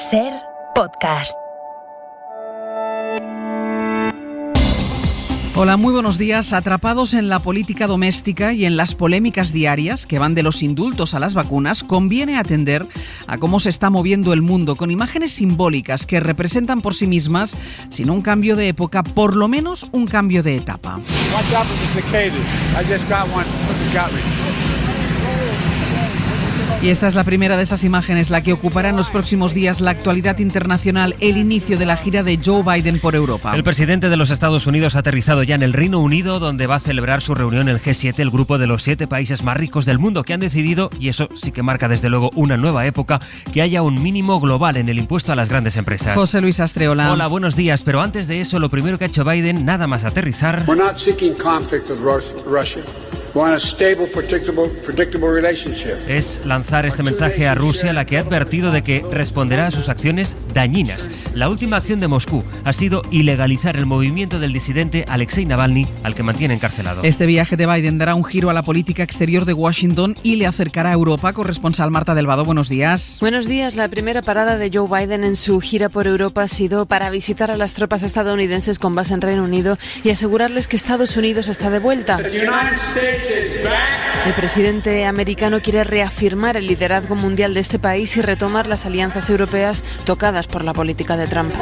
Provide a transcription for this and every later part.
SER Podcast. Hola, muy buenos días. Atrapados en la política doméstica y en las polémicas diarias que van de los indultos a las vacunas, conviene atender a cómo se está moviendo el mundo con imágenes simbólicas que representan por sí mismas, sin un cambio de época, por lo menos un cambio de etapa. Y esta es la primera de esas imágenes, la que ocupará en los próximos días la actualidad internacional, el inicio de la gira de Joe Biden por Europa. El presidente de los Estados Unidos ha aterrizado ya en el Reino Unido, donde va a celebrar su reunión el G7, el grupo de los 7 países más ricos del mundo, que han decidido, y eso sí que marca desde luego una nueva época, que haya un mínimo global en el impuesto a las grandes empresas. José Luis Astreola. Hola, buenos días. Pero antes de eso, lo primero que ha hecho Biden, nada más aterrizar... We're not seeking conflict with Russia. We want a stable, predictable relationship. Es lanzar este mensaje a Rusia, la que ha advertido de que responderá a sus acciones dañinas. La última acción de Moscú ha sido ilegalizar el movimiento del disidente Alexei Navalny, al que mantiene encarcelado. Este viaje de Biden dará un giro a la política exterior de Washington y le acercará a Europa. Corresponsal Marta del Vado, buenos días. Buenos días. La primera parada de Joe Biden en su gira por Europa ha sido para visitar a las tropas estadounidenses con base en Reino Unido y asegurarles que Estados Unidos está de vuelta. El presidente americano quiere reafirmar el liderazgo mundial de este país y retomar las alianzas europeas tocadas por la política de Trump.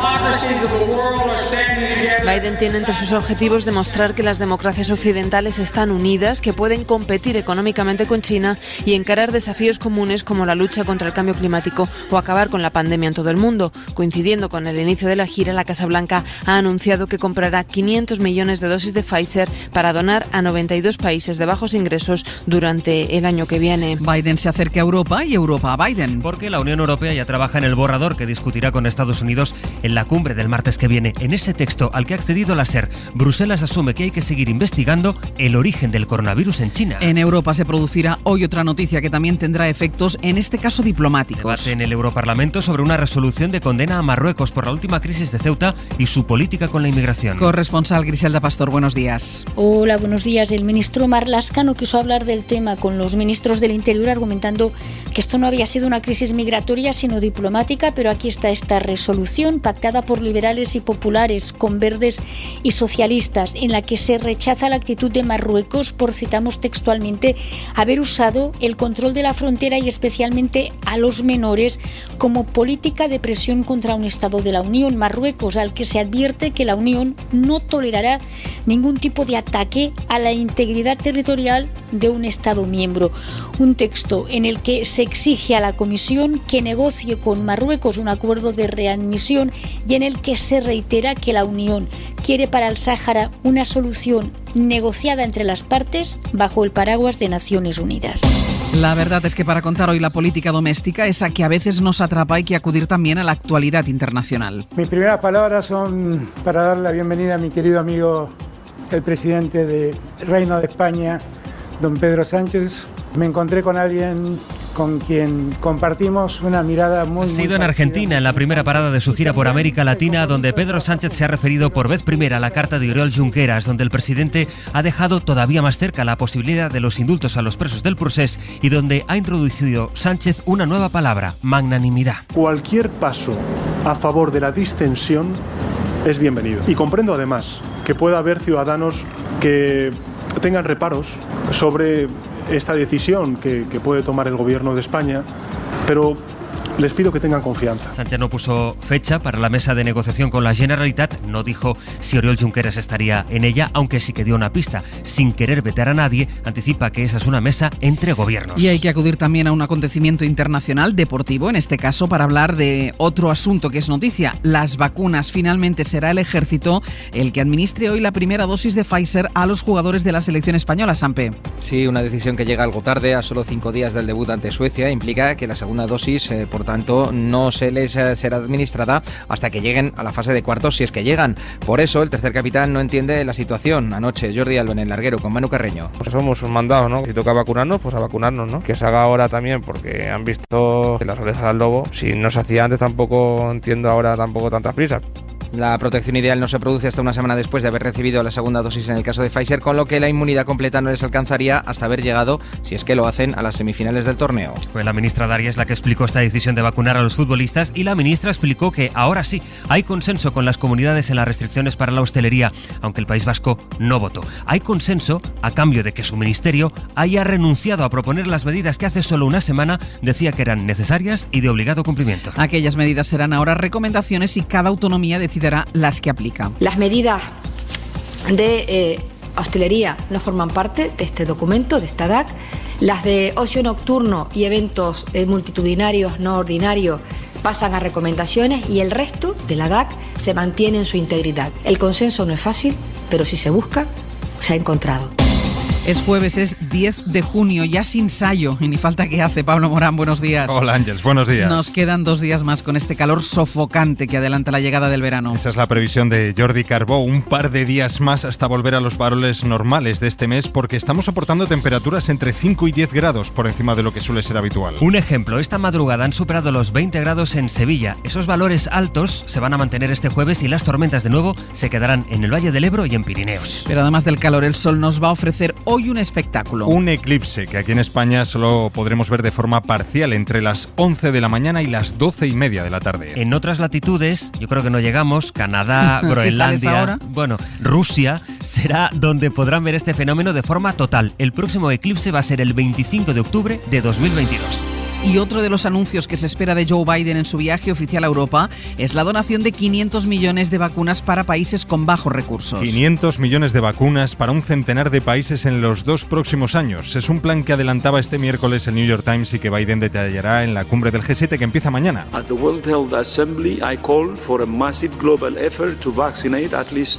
Biden tiene entre sus objetivos demostrar que las democracias occidentales están unidas, que pueden competir económicamente con China y encarar desafíos comunes como la lucha contra el cambio climático o acabar con la pandemia en todo el mundo. Coincidiendo con el inicio de la gira, la Casa Blanca ha anunciado que comprará 500 millones de dosis de Pfizer para donar a 92 países de bajos ingresos durante el año que viene. Biden se acerca a Europa y Europa a Biden. Porque la Unión Europea ya trabaja en el borrador que discutirá con Estados Unidos en la cumbre del martes que viene. En ese texto al que ha accedido la SER, Bruselas asume que hay que seguir investigando el origen del coronavirus en China. En Europa se producirá hoy otra noticia que también tendrá efectos, en este caso diplomáticos. Debate en el Europarlamento sobre una resolución de condena a Marruecos por la última crisis de Ceuta y su política con la inmigración. Corresponsal Griselda Pastor, buenos días. Hola, buenos días. El ministro Marlaskano quiso hablar del tema con los ministros del Interior, argumentando que esto no había sido una crisis migratoria sino diplomática, pero aquí está esta resolución pactada por liberales y populares con verdes y socialistas, en la que se rechaza la actitud de Marruecos por, citamos textualmente, haber usado el control de la frontera y especialmente a los menores como política de presión contra un Estado de la Unión, Marruecos, al que se advierte que la Unión no tolerará ningún tipo de ataque a la integridad territorial de un Estado miembro. Un texto en el que se exige a la Comisión que negocie con Marruecos un acuerdo de readmisión y en el que se reitera que la Unión quiere para el Sáhara una solución negociada entre las partes bajo el paraguas de Naciones Unidas. La verdad es que para contar hoy la política doméstica, esa que a veces nos atrapa, hay que acudir también a la actualidad internacional. Mis primeras palabras son para dar la bienvenida a mi querido amigo, el presidente del Reino de España, don Pedro Sánchez. Me encontré con alguien con quien compartimos una mirada muy... Ha sido en Argentina, en la primera parada de su gira por América Latina, donde Pedro Sánchez se ha referido por vez primera a la carta de Oriol Junqueras, donde el presidente ha dejado todavía más cerca la posibilidad de los indultos a los presos del Procés y donde ha introducido Sánchez una nueva palabra: magnanimidad. Cualquier paso a favor de la distensión es bienvenido. Y comprendo además que pueda haber ciudadanos que tengan reparos sobre esta decisión que puede tomar el gobierno de España, pero les pido que tengan confianza. Sánchez no puso fecha para la mesa de negociación con la Generalitat, no dijo si Oriol Junqueras estaría en ella, aunque sí que dio una pista. Sin querer vetar a nadie, anticipa que esa es una mesa entre gobiernos. Y hay que acudir también a un acontecimiento internacional, deportivo, en este caso, para hablar de otro asunto que es noticia: las vacunas. Finalmente será el ejército el que administre hoy la primera dosis de Pfizer a los jugadores de la selección española, Sampe. Sí, una decisión que llega algo tarde, a solo 5 días del debut ante Suecia. Implica que la segunda dosis, por tanto, no se les será administrada hasta que lleguen a la fase de cuartos, si es que llegan. Por eso el tercer capitán no entiende la situación. Anoche Jordi Alba en el larguero con Manu Carreño. Pues somos un mandado, ¿no? Si toca vacunarnos, pues a vacunarnos, ¿no? Que se haga ahora también porque han visto las orejas al lobo. Si no se hacía antes, tampoco entiendo ahora tampoco tantas prisas. La protección ideal no se produce hasta una semana después de haber recibido la segunda dosis en el caso de Pfizer, con lo que la inmunidad completa no les alcanzaría hasta haber llegado, si es que lo hacen, a las semifinales del torneo. Fue la ministra Darias la que explicó esta decisión de vacunar a los futbolistas, y la ministra explicó que ahora sí hay consenso con las comunidades en las restricciones para la hostelería, aunque el País Vasco no votó. Hay consenso a cambio de que su ministerio haya renunciado a proponer las medidas que hace solo una semana decía que eran necesarias y de obligado cumplimiento. Aquellas medidas serán ahora recomendaciones y cada autonomía decidirá las que aplica. Las medidas de hostelería no forman parte de este documento, de esta DAC. Las de ocio nocturno y eventos multitudinarios no ordinarios pasan a recomendaciones y el resto de la DAC se mantiene en su integridad. El consenso no es fácil, pero si se busca, se ha encontrado. Es jueves, es 10 de junio, ya sin ensayo, y ni falta que hace. Pablo Morán, buenos días. Hola Ángeles, buenos días. Nos quedan 2 días más con este calor sofocante que adelanta la llegada del verano. Esa es la previsión de Jordi Carbó, un par de días más hasta volver a los valores normales de este mes, porque estamos soportando temperaturas entre 5 y 10 grados por encima de lo que suele ser habitual. Un ejemplo, esta madrugada han superado los 20 grados en Sevilla. Esos valores altos se van a mantener este jueves y las tormentas de nuevo se quedarán en el Valle del Ebro y en Pirineos. Pero además del calor, el sol nos va a ofrecer hoy un espectáculo. Un eclipse que aquí en España solo podremos ver de forma parcial entre las 11 de la mañana y las 12:30 de la tarde. En otras latitudes, yo creo que no llegamos, Canadá, Groenlandia, Rusia, será donde podrán ver este fenómeno de forma total. El próximo eclipse va a ser el 25 de octubre de 2022. Y otro de los anuncios que se espera de Joe Biden en su viaje oficial a Europa es la donación de 500 millones de vacunas para países con bajos recursos. 500 millones de vacunas para un centenar de países en los 2 próximos años. Es un plan que adelantaba este miércoles el New York Times y que Biden detallará en la cumbre del G7 que empieza mañana.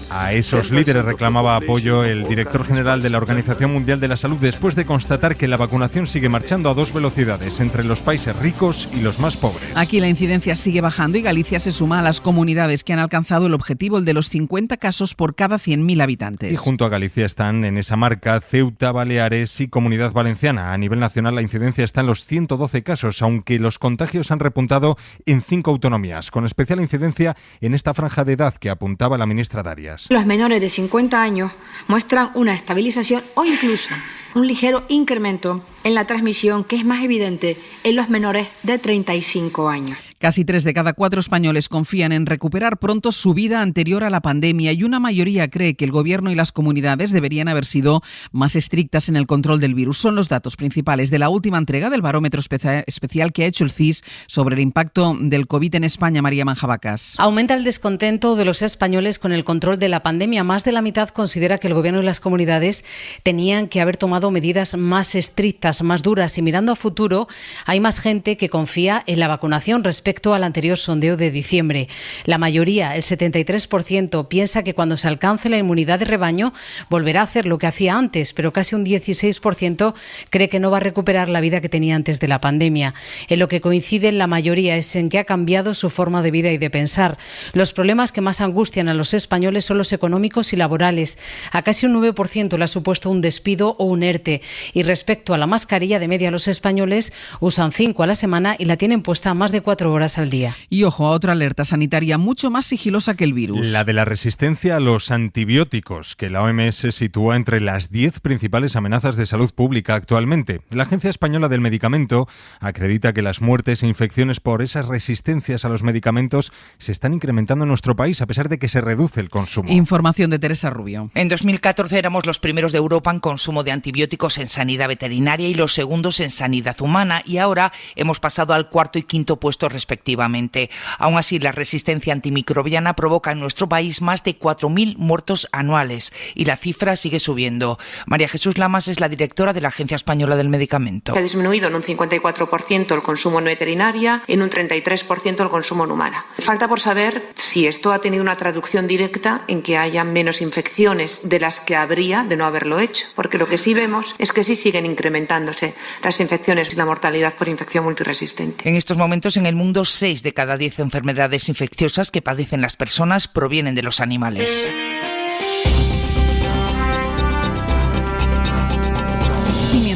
A esos líderes reclamaba apoyo el director general de la Organización Mundial de la Salud después de constatar que la vacunación sigue marchando a 2 velocidades entre los países ricos y los más pobres. Aquí la incidencia sigue bajando y Galicia se suma a las comunidades que han alcanzado el objetivo, el de los 50 casos por cada 100.000 habitantes. Y junto a Galicia están en esa marca Ceuta, Baleares y Comunidad Valenciana. A nivel nacional la incidencia está en los 112 casos, aunque los contagios han repuntado en 5 autonomías, con especial incidencia en esta franja de edad que apuntaba la ministra Darias. Los menores de 50 años muestran una estabilización o incluso un ligero incremento en la transmisión, que es más evidente en los menores de 35 años. Casi 3 de cada 4 españoles confían en recuperar pronto su vida anterior a la pandemia y una mayoría cree que el gobierno y las comunidades deberían haber sido más estrictas en el control del virus. Son los datos principales de la última entrega del barómetro especial que ha hecho el CIS sobre el impacto del COVID en España. María Manjabacas. Aumenta el descontento de los españoles con el control de la pandemia. Más de la mitad considera que el gobierno y las comunidades tenían que haber tomado medidas más estrictas, más duras, y mirando a futuro hay más gente que confía en la vacunación respecto al anterior sondeo de diciembre. La mayoría, el 73%, piensa que cuando se alcance la inmunidad de rebaño volverá a hacer lo que hacía antes, pero casi un 16% cree que no va a recuperar la vida que tenía antes de la pandemia. En lo que coinciden la mayoría es en que ha cambiado su forma de vida y de pensar. Los problemas que más angustian a los españoles son los económicos y laborales. A casi un 9% le ha supuesto un despido o un ERTE. Y respecto a la mascarilla, de media los españoles usan 5 a la semana y la tienen puesta más de 4 horas al día. Y ojo a otra alerta sanitaria mucho más sigilosa que el virus. La de la resistencia a los antibióticos, que la OMS sitúa entre las 10 principales amenazas de salud pública actualmente. La Agencia Española del Medicamento acredita que las muertes e infecciones por esas resistencias a los medicamentos se están incrementando en nuestro país, a pesar de que se reduce el consumo. Información de Teresa Rubio. En 2014 éramos los primeros de Europa en consumo de antibióticos en sanidad veterinaria y los segundos en sanidad humana, y ahora hemos pasado al 4º y 5º puesto respectivamente. Aún así, la resistencia antimicrobiana provoca en nuestro país más de 4.000 muertos anuales y la cifra sigue subiendo. María Jesús Lamas es la directora de la Agencia Española del Medicamento. Ha disminuido en un 54% el consumo en veterinaria y en un 33% el consumo en humana. Falta por saber si esto ha tenido una traducción directa en que haya menos infecciones de las que habría de no haberlo hecho, porque lo que sí vemos es que sí siguen incrementándose las infecciones y la mortalidad por infección multiresistente. En estos momentos en el mundo 6 de cada 10 enfermedades infecciosas que padecen las personas provienen de los animales.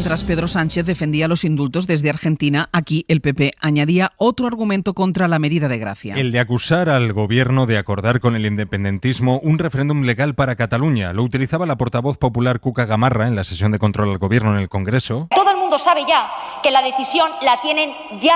mientras Pedro Sánchez defendía los indultos desde Argentina, aquí el PP añadía otro argumento contra la medida de gracia. El de acusar al gobierno de acordar con el independentismo un referéndum legal para Cataluña. Lo utilizaba la portavoz popular Cuca Gamarra en la sesión de control al gobierno en el Congreso. Todo el mundo sabe ya que la decisión la tienen ya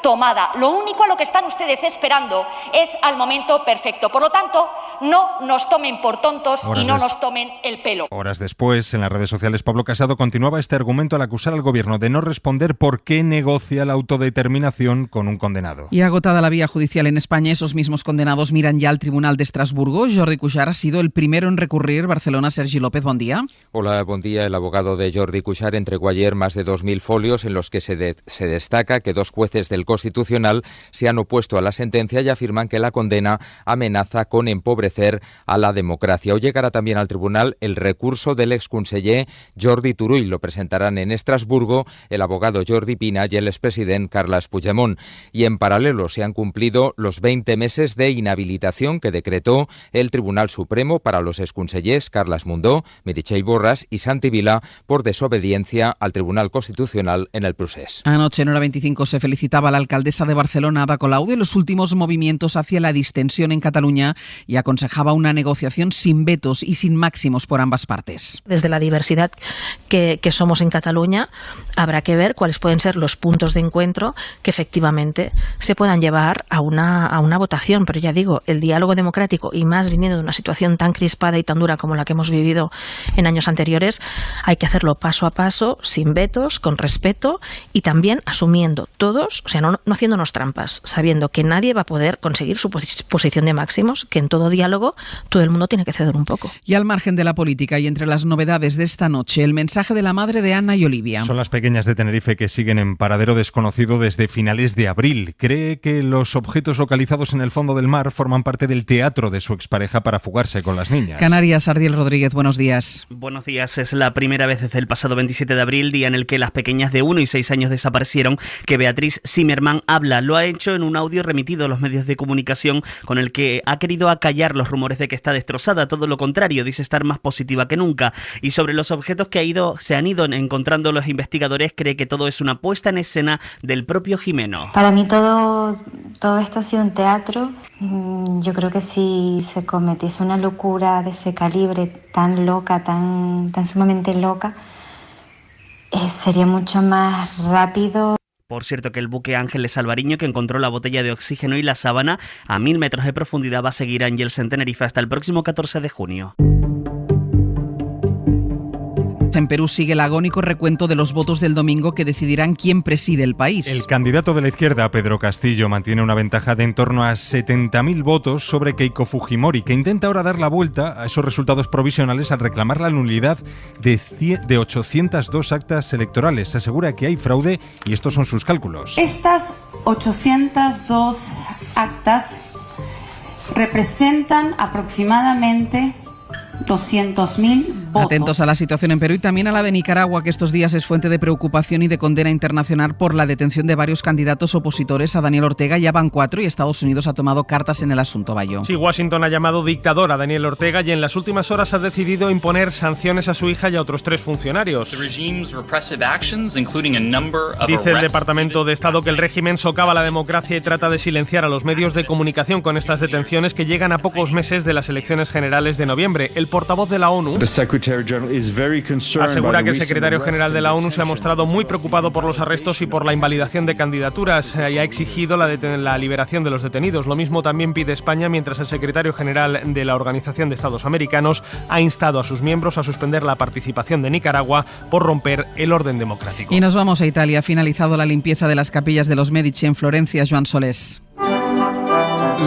tomada. Lo único a lo que están ustedes esperando es al momento perfecto. Por lo tanto, no nos tomen por tontos y no nos tomen el pelo. Horas después, en las redes sociales, Pablo Casado continuaba este argumento al acusar al gobierno de no responder por qué negocia la autodeterminación con un condenado. Y agotada la vía judicial en España, esos mismos condenados miran ya al Tribunal de Estrasburgo. Jordi Cuixart ha sido el primero en recurrir. Barcelona, Sergi López, buen día. Hola, buen día. El abogado de Jordi Cuixart entregó ayer más de 2.000 folios en los que se destaca que 2 jueces del Constitucional se han opuesto a la sentencia y afirman que la condena amenaza con empobrecer a la democracia. Hoy llegará también al tribunal el recurso del exconseller Jordi Turull. Lo presentarán en Estrasburgo el abogado Jordi Pina y el expresidente Carles Puigdemont. Y en paralelo se han cumplido los 20 meses de inhabilitación que decretó el Tribunal Supremo para los exconsellers Carles Mundó, Meritxell Borras y Santi Vila por desobediencia al Tribunal Constitucional en el procés. Anoche en hora 25 se felicitaba a la alcaldesa de Barcelona, Ada Colau, de los últimos movimientos hacia la distensión en Cataluña y aconsejaba una negociación sin vetos y sin máximos por ambas partes. Desde la diversidad que somos en Cataluña, habrá que ver cuáles pueden ser los puntos de encuentro que efectivamente se puedan llevar a una votación. Pero ya digo, el diálogo democrático, y más viniendo de una situación tan crispada y tan dura como la que hemos vivido en años anteriores, hay que hacerlo paso a paso, sin vetos, con respeto y también asumiendo todos, o sea, no haciéndonos trampas, sabiendo que nadie va a poder conseguir su posición de máximos, que en todo diálogo todo el mundo tiene que ceder un poco. Y al margen de la política y entre las novedades de esta noche, el mensaje de la madre de Ana y Olivia. Son las pequeñas de Tenerife que siguen en paradero desconocido desde finales de abril. Cree que los objetos localizados en el fondo del mar forman parte del teatro de su expareja para fugarse con las niñas. Canarias, Ardiel Rodríguez, buenos días. Buenos días. Es la primera vez desde el pasado 27 de abril, día en el que las pequeñas de 1 y 6 años desaparecieron, que Beatriz Zimmerman habla. Lo ha hecho en un audio remitido a los medios de comunicación con el que ha querido acallar los rumores de que está destrozada. Todo lo contrario, dice estar más positiva que nunca. Y sobre los objetos que se han ido encontrando los investigadores, cree que todo es una puesta en escena del propio Jimeno. Para mí todo esto ha sido un teatro. Yo creo que si se cometiese una locura de ese calibre, tan loca, tan sumamente loca, sería mucho más rápido. Por cierto, que el buque Ángeles Alvariño, que encontró la botella de oxígeno y la sábana a 1000 metros de profundidad, va a seguir a Ángels en Tenerife hasta el próximo 14 de junio. En Perú sigue el agónico recuento de los votos del domingo que decidirán quién preside el país. El candidato de la izquierda, Pedro Castillo, mantiene una ventaja de en torno a 70.000 votos sobre Keiko Fujimori, que intenta ahora dar la vuelta a esos resultados provisionales al reclamar la nulidad de 802 actas electorales. Se asegura que hay fraude y estos son sus cálculos. Estas 802 actas representan aproximadamente 200.000 votos. Atentos a la situación en Perú y también a la de Nicaragua, que estos días es fuente de preocupación y de condena internacional por la detención de varios candidatos opositores a Daniel Ortega. Ya van 4 y Estados Unidos ha tomado cartas en el asunto. Bayo. Sí, Washington ha llamado dictador a Daniel Ortega y en las últimas horas ha decidido imponer sanciones a su hija y a otros 3 funcionarios. Dice el Departamento de Estado que el régimen socava la democracia y trata de silenciar a los medios de comunicación con estas detenciones que llegan a pocos meses de las elecciones generales de noviembre. El portavoz de la ONU asegura que el secretario general de la ONU se ha mostrado muy preocupado por los arrestos y por la invalidación de candidaturas y ha exigido la liberación de los detenidos. Lo mismo también pide España, mientras el secretario general de la Organización de Estados Americanos ha instado a sus miembros a suspender la participación de Nicaragua por romper el orden democrático. Y nos vamos a Italia. Ha finalizado la limpieza de las capillas de los Medici en Florencia. Joan Solés.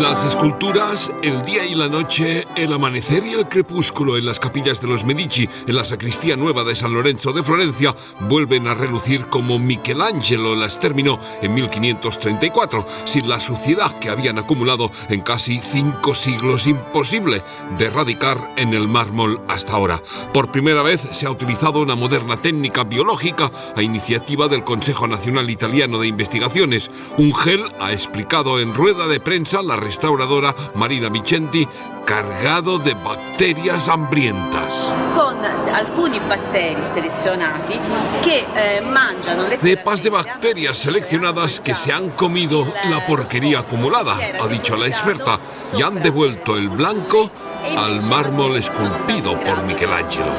Las esculturas, el día y la noche, el amanecer y el crepúsculo en las capillas de los Medici, en la sacristía nueva de San Lorenzo de Florencia, vuelven a relucir como Michelangelo las terminó en 1534, sin la suciedad que habían acumulado en casi 5 siglos, imposible de erradicar en el mármol hasta ahora. Por primera vez se ha utilizado una moderna técnica biológica a iniciativa del Consejo Nacional Italiano de Investigaciones. Un gel ha explicado en rueda de prensa la restauradora Marina Vicenti, cargado de bacterias hambrientas. Con algunos batteri selezionati que mangiano cepas de bacterias seleccionadas que se han comido la porquería acumulada, ha dicho la experta, y han devuelto el blanco al mármol esculpido por Michelangelo.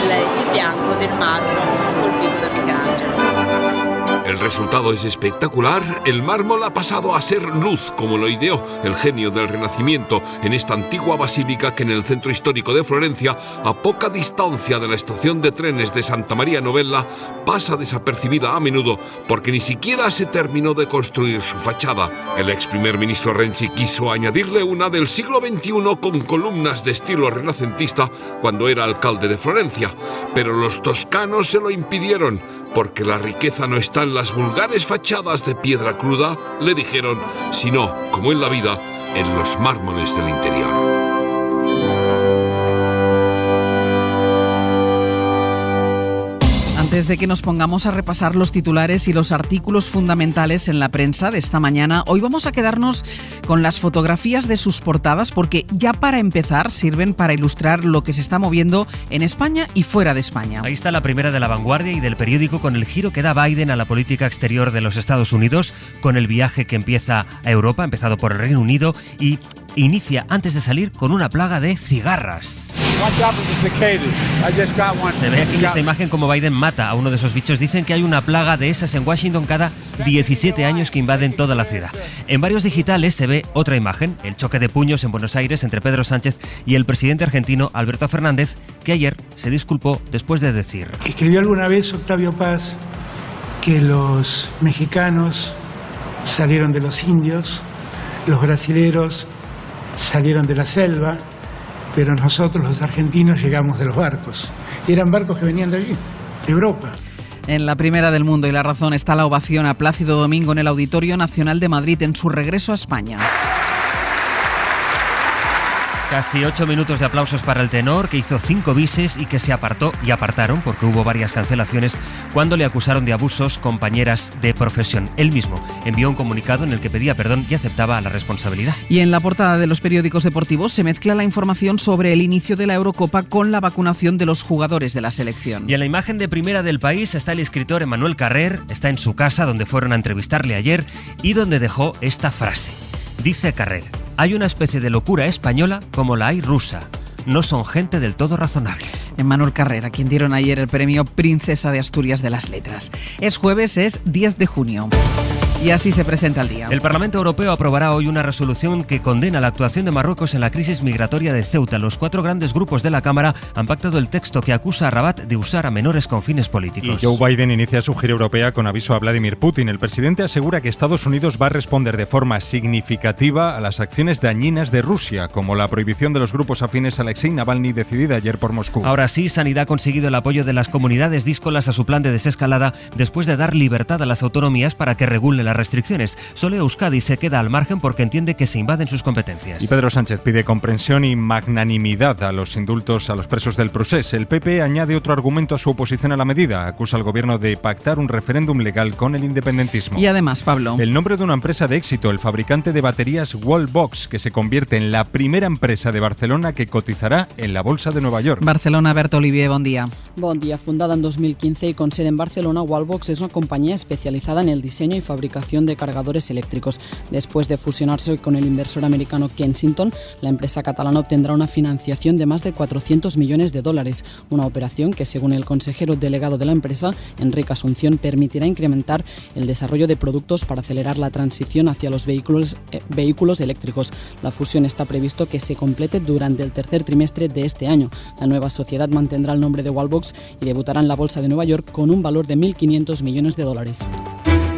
Il bianco del marmo scolpito da Michelangelo. El resultado es espectacular. El mármol ha pasado a ser luz, como lo ideó el genio del Renacimiento en esta antigua basílica que en el centro histórico de Florencia, a poca distancia de la estación de trenes de Santa María Novella, pasa desapercibida a menudo porque ni siquiera se terminó de construir su fachada. El ex primer ministro Renzi quiso añadirle una del siglo XXI con columnas de estilo renacentista cuando era alcalde de Florencia, pero los toscanos se lo impidieron porque la riqueza no está en las vulgares fachadas de piedra cruda, le dijeron, sino, como en la vida, en los mármoles del interior. Antes de que nos pongamos a repasar los titulares y los artículos fundamentales en la prensa de esta mañana, hoy vamos a quedarnos con las fotografías de sus portadas porque ya para empezar sirven para ilustrar lo que se está moviendo en España y fuera de España. Ahí está la primera de La Vanguardia y del periódico con el giro que da Biden a la política exterior de los Estados Unidos, con el viaje que empieza a Europa, empezado por el Reino Unido, y inicia antes de salir con una plaga de cigarras. Se ve aquí en esta imagen como Biden mata a uno de esos bichos. Dicen que hay una plaga de esas en Washington cada 17 años que invaden toda la ciudad. En varios digitales se ve otra imagen, el choque de puños en Buenos Aires entre Pedro Sánchez y el presidente argentino Alberto Fernández, que ayer se disculpó después de decir: escribió alguna vez Octavio Paz que los mexicanos salieron de los indios, los brasileros salieron de la selva, pero nosotros los argentinos llegamos de los barcos. Y eran barcos que venían de allí, de Europa. En la primera del mundo y La Razón está la ovación a Plácido Domingo en el Auditorio Nacional de Madrid en su regreso a España. Casi 8 minutos de aplausos para el tenor, que hizo 5 bises y que se apartó y apartaron, porque hubo varias cancelaciones, cuando le acusaron de abusos compañeras de profesión. Él mismo envió un comunicado en el que pedía perdón y aceptaba la responsabilidad. Y en la portada de los periódicos deportivos se mezcla la información sobre el inicio de la Eurocopa con la vacunación de los jugadores de la selección. Y en la imagen de primera del País está el escritor Emmanuel Carrer, está en su casa donde fueron a entrevistarle ayer y donde dejó esta frase. Dice Carrer: hay una especie de locura española como la hay rusa. No son gente del todo razonable. Emmanuel Carrer, a quien dieron ayer el premio Princesa de Asturias de las Letras. Es jueves, es 10 de junio. Y así se presenta el día. El Parlamento Europeo aprobará hoy una resolución que condena la actuación de Marruecos en la crisis migratoria de Ceuta. Los 4 grandes grupos de la Cámara han pactado el texto que acusa a Rabat de usar a menores con fines políticos. Y Joe Biden inicia su gira europea con aviso a Vladimir Putin. El presidente asegura que Estados Unidos va a responder de forma significativa a las acciones dañinas de Rusia, como la prohibición de los grupos afines a Alexei Navalny decidida ayer por Moscú. Ahora sí, Sanidad ha conseguido el apoyo de las comunidades díscolas a su plan de desescalada después de dar libertad a las autonomías para que regulen las restricciones. Solo Euskadi se queda al margen porque entiende que se invaden sus competencias. Y Pedro Sánchez pide comprensión y magnanimidad a los indultos a los presos del Procés. El PP añade otro argumento a su oposición a la medida. Acusa al gobierno de pactar un referéndum legal con el independentismo. Y además, Pablo, el nombre de una empresa de éxito, el fabricante de baterías Wallbox, que se convierte en la primera empresa de Barcelona que cotizará en la Bolsa de Nueva York. Barcelona, Berto Olivier, bon día. Bon día. Fundada en 2015 y con sede en Barcelona, Wallbox es una compañía especializada en el diseño y fabricación de cargadores eléctricos. Después de fusionarse con el inversor americano Kensington, la empresa catalana obtendrá una financiación de más de 400 millones de dólares, una operación que, según el consejero delegado de la empresa, Enrique Asunción, permitirá incrementar el desarrollo de productos para acelerar la transición hacia los vehículos eléctricos. La fusión está previsto que se complete durante el tercer trimestre de este año. La nueva sociedad mantendrá el nombre de Wallbox y debutará en la Bolsa de Nueva York con un valor de 1.500 millones de dólares.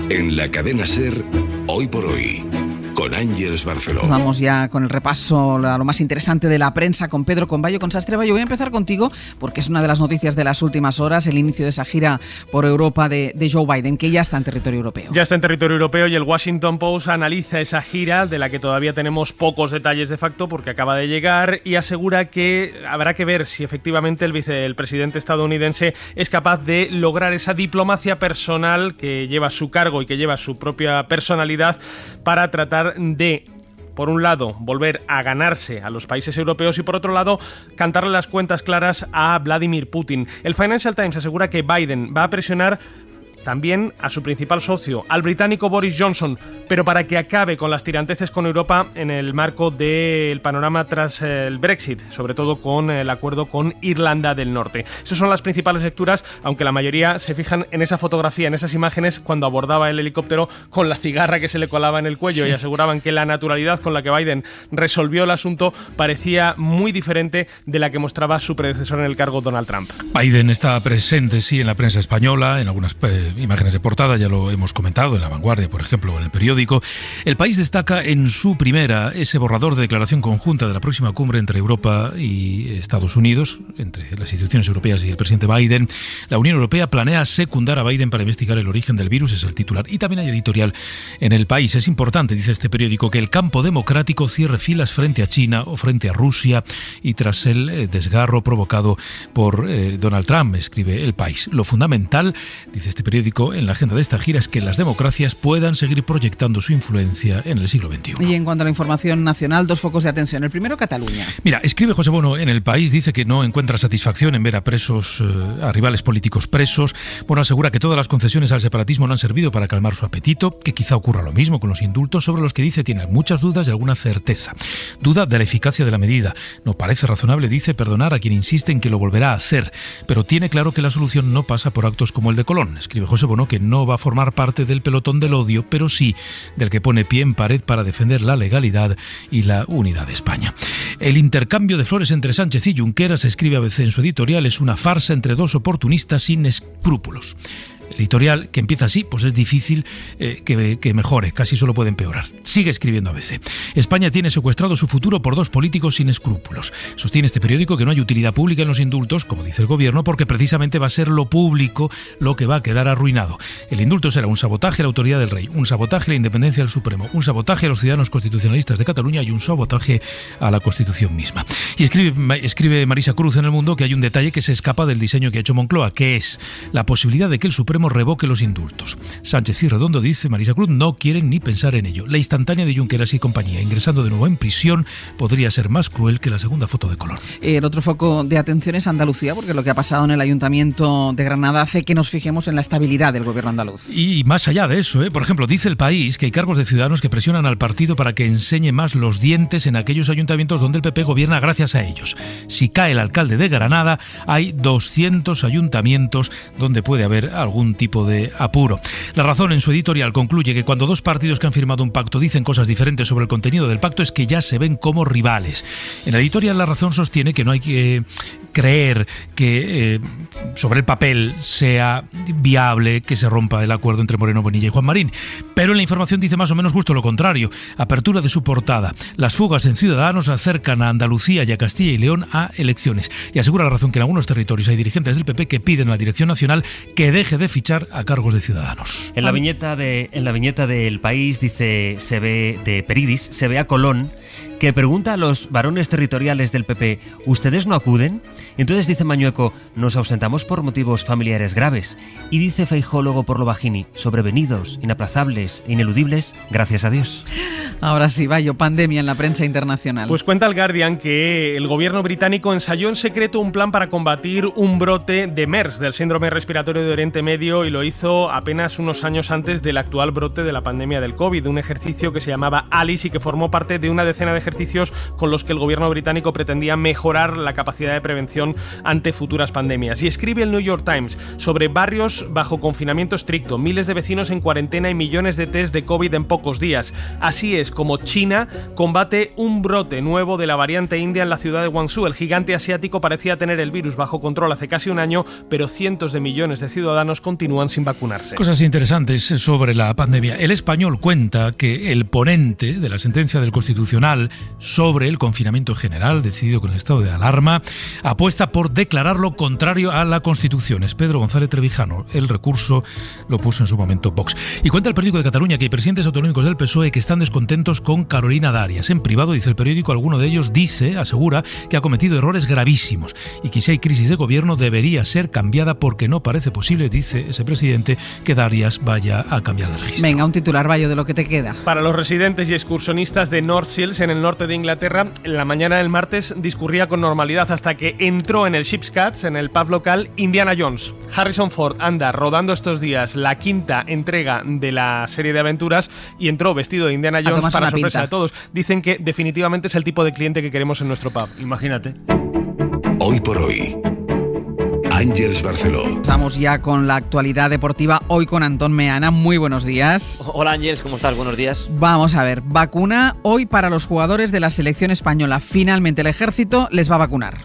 En la cadena SER, Hoy por Hoy, con Ángeles Barceló. Vamos ya con el repaso a lo más interesante de la prensa con Pedro Convallo, con Sastre Bayo. Voy a empezar contigo porque es una de las noticias de las últimas horas, el inicio de esa gira por Europa de Joe Biden, que ya está en territorio europeo. Ya está en territorio europeo y el Washington Post analiza esa gira, de la que todavía tenemos pocos detalles de facto porque acaba de llegar, y asegura que habrá que ver si efectivamente el presidente estadounidense es capaz de lograr esa diplomacia personal que lleva su cargo y que lleva su propia personalidad para tratar de por un lado, volver a ganarse a los países europeos y por otro lado, cantarle las cuentas claras a Vladimir Putin. El Financial Times asegura que Biden va a presionar también a su principal socio, al británico Boris Johnson, pero para que acabe con las tiranteces con Europa en el marco del panorama tras el Brexit, sobre todo con el acuerdo con Irlanda del Norte. Esas son las principales lecturas, aunque la mayoría se fijan en esa fotografía, en esas imágenes cuando abordaba el helicóptero con la cigarra que se le colaba en el cuello, sí, y aseguraban que la naturalidad con la que Biden resolvió el asunto parecía muy diferente de la que mostraba su predecesor en el cargo, Donald Trump. Biden está presente, sí, en la prensa española, en algunas imágenes de portada, ya lo hemos comentado, en La Vanguardia, por ejemplo, en El Periódico. El País destaca en su primera ese borrador de declaración conjunta de la próxima cumbre entre Europa y Estados Unidos, entre las instituciones europeas y el presidente Biden. La Unión Europea planea secundar a Biden para investigar el origen del virus, es el titular. Y también hay editorial en El País. Es importante, dice este periódico, que el campo democrático cierre filas frente a China o frente a Rusia y tras el desgarro provocado por Donald Trump, escribe El País. Lo fundamental, dice este periódico, en la agenda de esta gira es que las democracias puedan seguir proyectando su influencia en el siglo XXI. Y en cuanto a la información nacional, dos focos de atención. El primero, Cataluña. Mira, escribe José Bono en El País, dice que no encuentra satisfacción en ver a presos, a rivales políticos presos. Bono asegura que todas las concesiones al separatismo no han servido para calmar su apetito, que quizá ocurra lo mismo con los indultos, sobre los que dice tiene muchas dudas y alguna certeza. Duda de la eficacia de la medida. No parece razonable, dice, perdonar a quien insiste en que lo volverá a hacer, pero tiene claro que la solución no pasa por actos como el de Colón. Escribe José Bono que no va a formar parte del pelotón del odio, pero sí del que pone pie en pared para defender la legalidad y la unidad de España. El intercambio de flores entre Sánchez y Junqueras, escribe ABC en su editorial, es una farsa entre dos oportunistas sin escrúpulos. Editorial que empieza así, pues es difícil que mejore, casi solo puede empeorar. Sigue escribiendo ABC. España tiene secuestrado su futuro por dos políticos sin escrúpulos. Sostiene este periódico que no hay utilidad pública en los indultos, como dice el gobierno, porque precisamente va a ser lo público lo que va a quedar arruinado. El indulto será un sabotaje a la autoridad del rey, un sabotaje a la independencia del Supremo, un sabotaje a los ciudadanos constitucionalistas de Cataluña y un sabotaje a la Constitución misma. Y escribe Marisa Cruz en El Mundo que hay un detalle que se escapa del diseño que ha hecho Moncloa, que es la posibilidad de que el Supremo revoque los indultos. Sánchez y Redondo, dice Marisa Cruz, no quieren ni pensar en ello. La instantánea de Junqueras y compañía, ingresando de nuevo en prisión, podría ser más cruel que la segunda foto de Colón. El otro foco de atención es Andalucía, porque lo que ha pasado en el Ayuntamiento de Granada hace que nos fijemos en la estabilidad del gobierno andaluz. Y más allá de eso, por ejemplo, dice El País que hay cargos de ciudadanos que presionan al partido para que enseñe más los dientes en aquellos ayuntamientos donde el PP gobierna gracias a ellos. Si cae el alcalde de Granada, hay 200 ayuntamientos donde puede haber algún tipo de apuro. La Razón en su editorial concluye que cuando dos partidos que han firmado un pacto dicen cosas diferentes sobre el contenido del pacto es que ya se ven como rivales. En la editorial La Razón sostiene que no hay que creer que sobre el papel sea viable que se rompa el acuerdo entre Moreno Bonilla y Juan Marín, pero en la información dice más o menos justo lo contrario. Apertura de su portada. Las fugas en Ciudadanos acercan a Andalucía y a Castilla y León a elecciones, y asegura La Razón que en algunos territorios hay dirigentes del PP que piden a la Dirección Nacional que deje de fichar a cargos de Ciudadanos. En la viñeta del País dice, se ve de Peridis, se ve a Colón que pregunta a los varones territoriales del PP, ¿ustedes no acuden? Entonces dice Mañueco, nos ausentamos por motivos familiares graves. Y dice Feijóo por lo bajini, sobrevenidos, inaplazables e ineludibles, gracias a Dios. Ahora sí, Bayo, pandemia en la prensa internacional. Pues cuenta el Guardian que el gobierno británico ensayó en secreto un plan para combatir un brote de MERS, del síndrome respiratorio de Oriente Medio, y lo hizo apenas unos años antes del actual brote de la pandemia del COVID, un ejercicio que se llamaba ALICE y que formó parte de una decena de ejercicios con los que el gobierno británico pretendía mejorar la capacidad de prevención ante futuras pandemias. Y escribe el New York Times sobre barrios bajo confinamiento estricto, miles de vecinos en cuarentena y millones de test de COVID en pocos días. Así es como China combate un brote nuevo de la variante india en la ciudad de Guangzhou. El gigante asiático parecía tener el virus bajo control hace casi un año, pero cientos de millones de ciudadanos continúan sin vacunarse. Cosas interesantes sobre la pandemia. El Español cuenta que el ponente de la sentencia del Constitucional sobre el confinamiento general, decidido con el estado de alarma, apuesta por declararlo contrario a la Constitución. Es Pedro González Trevijano. El recurso lo puso en su momento Vox. Y cuenta el periódico de Cataluña que hay presidentes autonómicos del PSOE que están descontentos Santos con Carolina Darias. En privado, dice el periódico, alguno de ellos asegura que ha cometido errores gravísimos y que si hay crisis de gobierno debería ser cambiada porque no parece posible, dice ese presidente, que Darias vaya a cambiar de registro. Venga, un titular, Bayo, de lo que te queda. Para los residentes y excursionistas de North Shields, en el norte de Inglaterra, la mañana del martes discurría con normalidad hasta que entró en el Sheep's Cats, en el pub local, Indiana Jones. Harrison Ford anda rodando estos días la quinta entrega de la serie de aventuras y entró vestido de Indiana Jones para sorpresa de todos. Dicen que definitivamente es el tipo de cliente que queremos en nuestro pub. Imagínate. Hoy por hoy, Ángeles Barceló. Estamos ya con la actualidad deportiva, hoy con Antón Meana. Muy buenos días. Hola Ángeles, ¿cómo estás? Buenos días. Vamos a ver, vacuna hoy para los jugadores de la selección española. Finalmente el ejército les va a vacunar.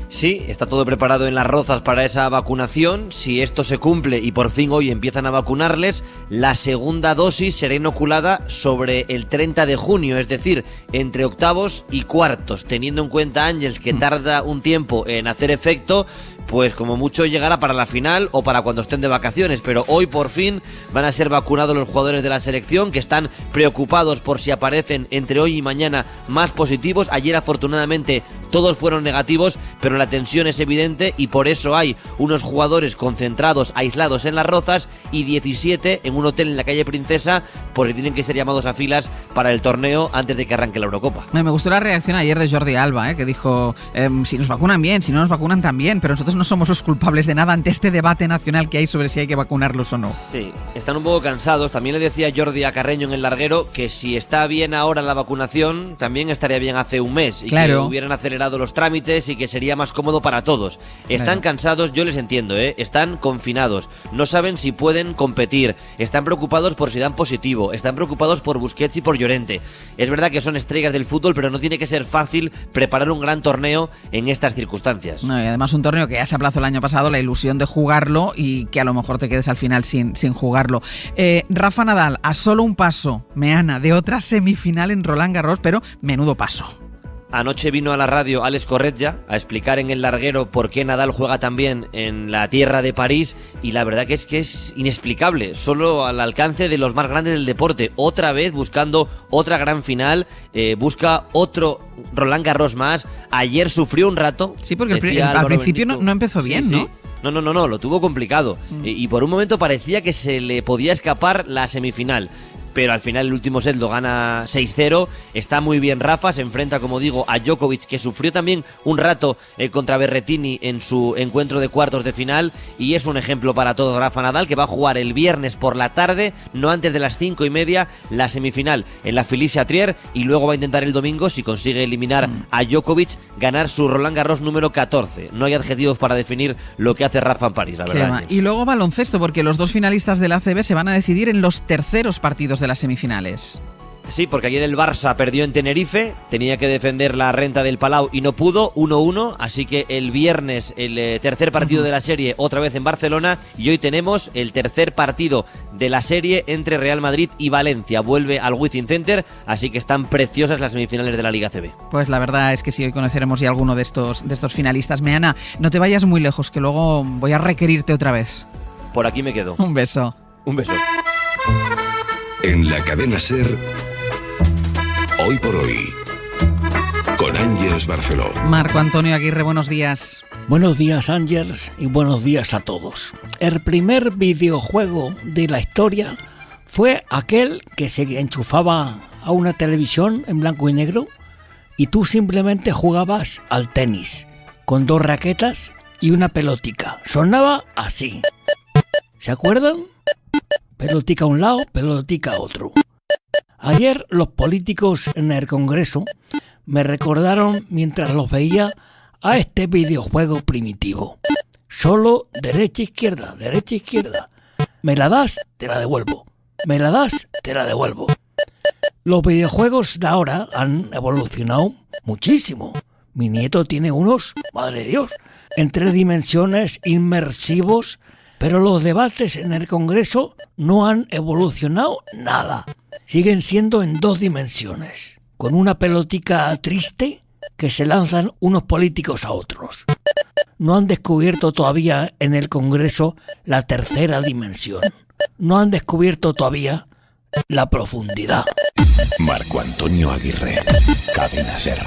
Sí, está todo preparado en Las Rozas para esa vacunación. Si esto se cumple y por fin hoy empiezan a vacunarles, la segunda dosis será inoculada sobre el 30 de junio, es decir, entre octavos y cuartos. Teniendo en cuenta, Ángel, que tarda un tiempo en hacer efecto, pues como mucho llegará para la final o para cuando estén de vacaciones, pero hoy por fin van a ser vacunados los jugadores de la selección, que están preocupados por si aparecen entre hoy y mañana más positivos. Ayer afortunadamente todos fueron negativos, pero la tensión es evidente y por eso hay unos jugadores concentrados, aislados en Las Rozas, y 17 en un hotel en la calle Princesa, porque tienen que ser llamados a filas para el torneo antes de que arranque la Eurocopa. Me gustó la reacción ayer de Jordi Alba, que dijo, si nos vacunan bien, si no nos vacunan también, pero nosotros no somos los culpables de nada ante este debate nacional que hay sobre si hay que vacunarlos o no. Sí, están un poco cansados. También le decía Jordi a Carreño en el larguero que si está bien ahora la vacunación, también estaría bien hace un mes, y claro, que hubieran acelerado los trámites y que sería más cómodo para todos. Están cansados, yo les entiendo, están confinados, no saben si pueden competir, están preocupados por si dan positivo, están preocupados por Busquets y por Llorente. Es verdad que son estrellas del fútbol, pero no tiene que ser fácil preparar un gran torneo en estas circunstancias. No, y además un torneo que ya se aplazó el año pasado, la ilusión de jugarlo y que a lo mejor te quedes al final sin jugarlo. Rafa Nadal a solo un paso, Meana, de otra semifinal en Roland Garros, pero menudo paso. Anoche vino a la radio Alex Corretja a explicar en el larguero por qué Nadal juega tan bien en la tierra de París, y la verdad que es inexplicable, solo al alcance de los más grandes del deporte. Otra vez buscando otra gran final, busca otro Roland Garros más. Ayer sufrió un rato. Sí, porque al principio no empezó bien, ¿no? Sí. No, lo tuvo complicado. Y por un momento parecía que se le podía escapar la semifinal. Pero al final el último set lo gana 6-0, está muy bien Rafa, se enfrenta, como digo, a Djokovic, que sufrió también un rato contra Berrettini en su encuentro de cuartos de final, y es un ejemplo para todo Rafa Nadal, que va a jugar el viernes por la tarde, no antes de las 5:30, la semifinal en la Philippe Chatrier, y luego va a intentar el domingo, si consigue eliminar a Djokovic, ganar su Roland Garros número 14. No hay adjetivos para definir lo que hace Rafa en París, la verdad. Y luego baloncesto, porque los dos finalistas del ACB se van a decidir en los terceros partidos de las semifinales. Sí, porque ayer el Barça perdió en Tenerife, tenía que defender la renta del Palau y no pudo, 1-1, así que el viernes el tercer partido de la serie otra vez en Barcelona, y hoy tenemos el tercer partido de la serie entre Real Madrid y Valencia. Vuelve al Wizzing Center, así que están preciosas las semifinales de la Liga CB. Pues la verdad es que sí, hoy conoceremos ya alguno de estos finalistas. Meana, no te vayas muy lejos, que luego voy a requerirte otra vez. Por aquí me quedo. Un beso. Un beso. En la cadena SER, Hoy por Hoy, con Ángeles Barceló. Marco Antonio Aguirre, buenos días. Buenos días, Ángeles, y buenos días a todos. El primer videojuego de la historia fue aquel que se enchufaba a una televisión en blanco y negro y tú simplemente jugabas al tenis con dos raquetas y una pelotica. Sonaba así. ¿Se acuerdan? Pelotica a un lado, pelotica a otro. Ayer los políticos en el Congreso me recordaron, mientras los veía, a este videojuego primitivo. Solo derecha, izquierda, derecha, izquierda. Me la das, te la devuelvo. Me la das, te la devuelvo. Los videojuegos de ahora han evolucionado muchísimo. Mi nieto tiene unos, madre de Dios, en 3 dimensiones, inmersivos, pero los debates en el Congreso no han evolucionado nada. Siguen siendo en 2 dimensiones, con una pelotica triste que se lanzan unos políticos a otros. No han descubierto todavía en el Congreso la tercera dimensión. No han descubierto todavía la profundidad. Marco Antonio Aguirre, Cadena SER.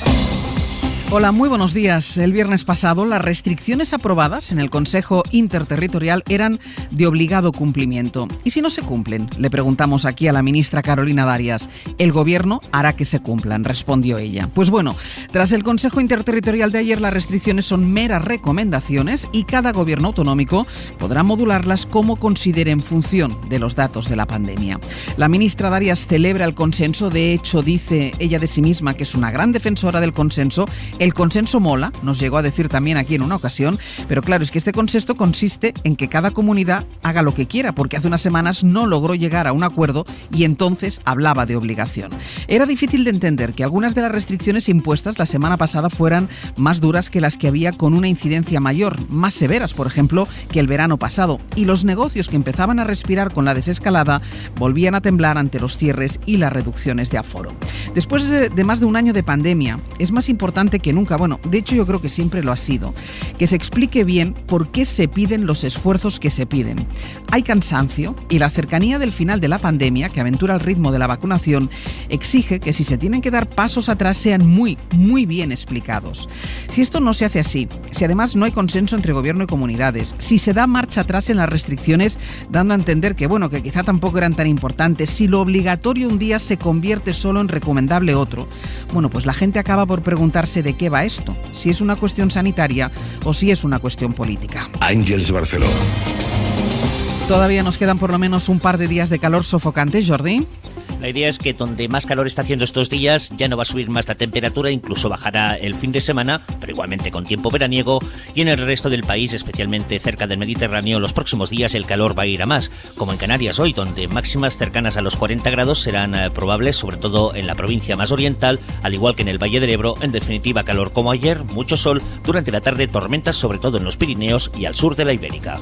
Hola, muy buenos días. El viernes pasado las restricciones aprobadas en el Consejo Interterritorial eran de obligado cumplimiento. ¿Y si no se cumplen? Le preguntamos aquí a la ministra Carolina Darias. El Gobierno hará que se cumplan, respondió ella. Pues bueno, tras el Consejo Interterritorial de ayer, las restricciones son meras recomendaciones y cada gobierno autonómico podrá modularlas como considere en función de los datos de la pandemia. La ministra Darias celebra el consenso. De hecho, dice ella de sí misma que es una gran defensora del consenso. El consenso mola, nos llegó a decir también aquí en una ocasión, pero claro, es que este consenso consiste en que cada comunidad haga lo que quiera, porque hace unas semanas no logró llegar a un acuerdo y entonces hablaba de obligación. Era difícil de entender que algunas de las restricciones impuestas la semana pasada fueran más duras que las que había con una incidencia mayor, más severas, por ejemplo, que el verano pasado, y los negocios que empezaban a respirar con la desescalada volvían a temblar ante los cierres y las reducciones de aforo. Después de más de un año de pandemia, es más importante que nunca, bueno, de hecho yo creo que siempre lo ha sido, que se explique bien por qué se piden los esfuerzos que se piden. Hay cansancio y la cercanía del final de la pandemia, que aventura el ritmo de la vacunación, exige que si se tienen que dar pasos atrás sean muy bien explicados. Si esto no se hace así, si además no hay consenso entre gobierno y comunidades, si se da marcha atrás en las restricciones, dando a entender que bueno, que quizá tampoco eran tan importantes, si lo obligatorio un día se convierte solo en recomendable otro, bueno, pues la gente acaba por preguntarse de qué va esto, si es una cuestión sanitaria o si es una cuestión política. Àngels Barceló. Todavía nos quedan por lo menos un par de días de calor sofocante, Jordi. La idea es que donde más calor está haciendo estos días ya no va a subir más la temperatura, incluso bajará el fin de semana, pero igualmente con tiempo veraniego, y en el resto del país, especialmente cerca del Mediterráneo, los próximos días el calor va a ir a más, como en Canarias hoy, donde máximas cercanas a los 40 grados serán probables, sobre todo en la provincia más oriental, al igual que en el Valle del Ebro. En definitiva, calor como ayer, mucho sol, durante la tarde tormentas sobre todo en los Pirineos y al sur de la Ibérica.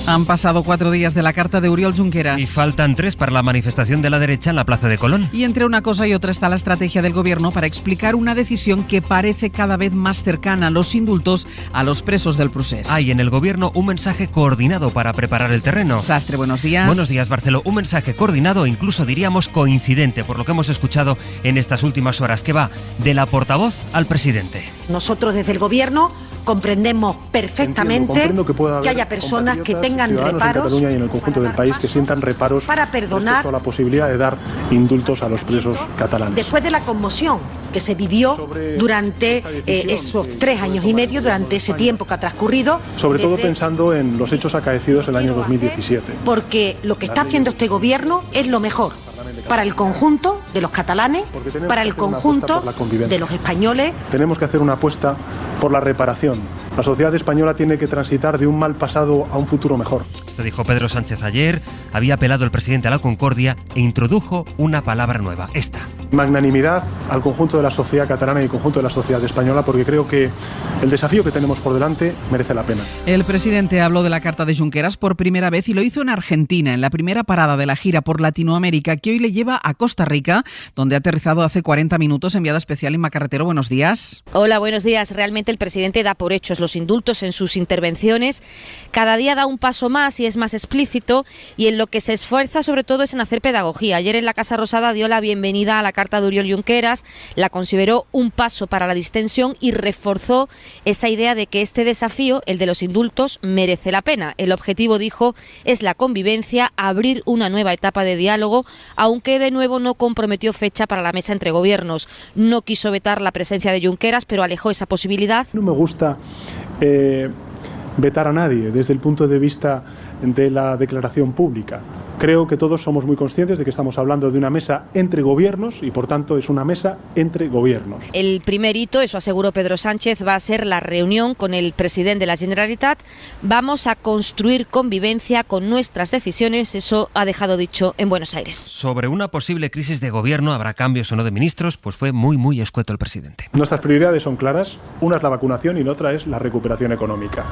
Han pasado 4 días de la carta de Oriol Junqueras. Y faltan 3 para la manifestación de la derecha en la Plaza de Colón. Y entre una cosa y otra está la estrategia del gobierno para explicar una decisión que parece cada vez más cercana, los indultos a los presos del procés. Hay en el gobierno un mensaje coordinado para preparar el terreno. Sastre, buenos días. Buenos días, Barceló. Un mensaje coordinado, incluso diríamos coincidente, por lo que hemos escuchado en estas últimas horas, que va de la portavoz al presidente. Nosotros desde el gobierno comprendemos perfectamente que haya personas que tengan reparos en Cataluña y en el conjunto del país que sientan reparos para perdonar respecto a la posibilidad de dar indultos a los presos catalanes. Después de la conmoción que se vivió durante esos 3 años y medio, durante ese tiempo que ha transcurrido. Sobre todo pensando en los hechos acaecidos el año 2017. Porque lo que está haciendo este gobierno es lo mejor para el conjunto de los catalanes, para el conjunto de los españoles. Tenemos que hacer una apuesta por la reparación. La sociedad española tiene que transitar de un mal pasado a un futuro mejor. Esto dijo Pedro Sánchez ayer. Había apelado el presidente a la concordia e introdujo una palabra nueva, esta. Magnanimidad al conjunto de la sociedad catalana y al conjunto de la sociedad española, porque creo que el desafío que tenemos por delante merece la pena. El presidente habló de la carta de Junqueras por primera vez y lo hizo en Argentina, en la primera parada de la gira por Latinoamérica, que hoy le lleva a Costa Rica, donde ha aterrizado hace 40 minutos. Enviada especial Inma Carretero, buenos días. Hola, buenos días. Realmente el presidente da por hechos los indultos en sus intervenciones. Cada día da un paso más y es más explícito, y en lo que se esfuerza sobre todo es en hacer pedagogía. Ayer en la Casa Rosada dio la bienvenida a la carta de Oriol Junqueras, la consideró un paso para la distensión y reforzó esa idea de que este desafío, el de los indultos, merece la pena. El objetivo, dijo, es la convivencia, abrir una nueva etapa de diálogo, aunque de nuevo no comprometió fecha para la mesa entre gobiernos. No quiso vetar la presencia de Junqueras, pero alejó esa posibilidad. No me gusta vetar a nadie desde el punto de vista de la declaración pública. Creo que todos somos muy conscientes de que estamos hablando de una mesa entre gobiernos y, por tanto, es una mesa entre gobiernos. El primer hito, eso aseguró Pedro Sánchez, va a ser la reunión con el presidente de la Generalitat. Vamos a construir convivencia con nuestras decisiones, eso ha dejado dicho en Buenos Aires. Sobre una posible crisis de gobierno, ¿habrá cambios o no de ministros? Pues fue muy escueto el presidente. Nuestras prioridades son claras. Una es la vacunación y la otra es la recuperación económica.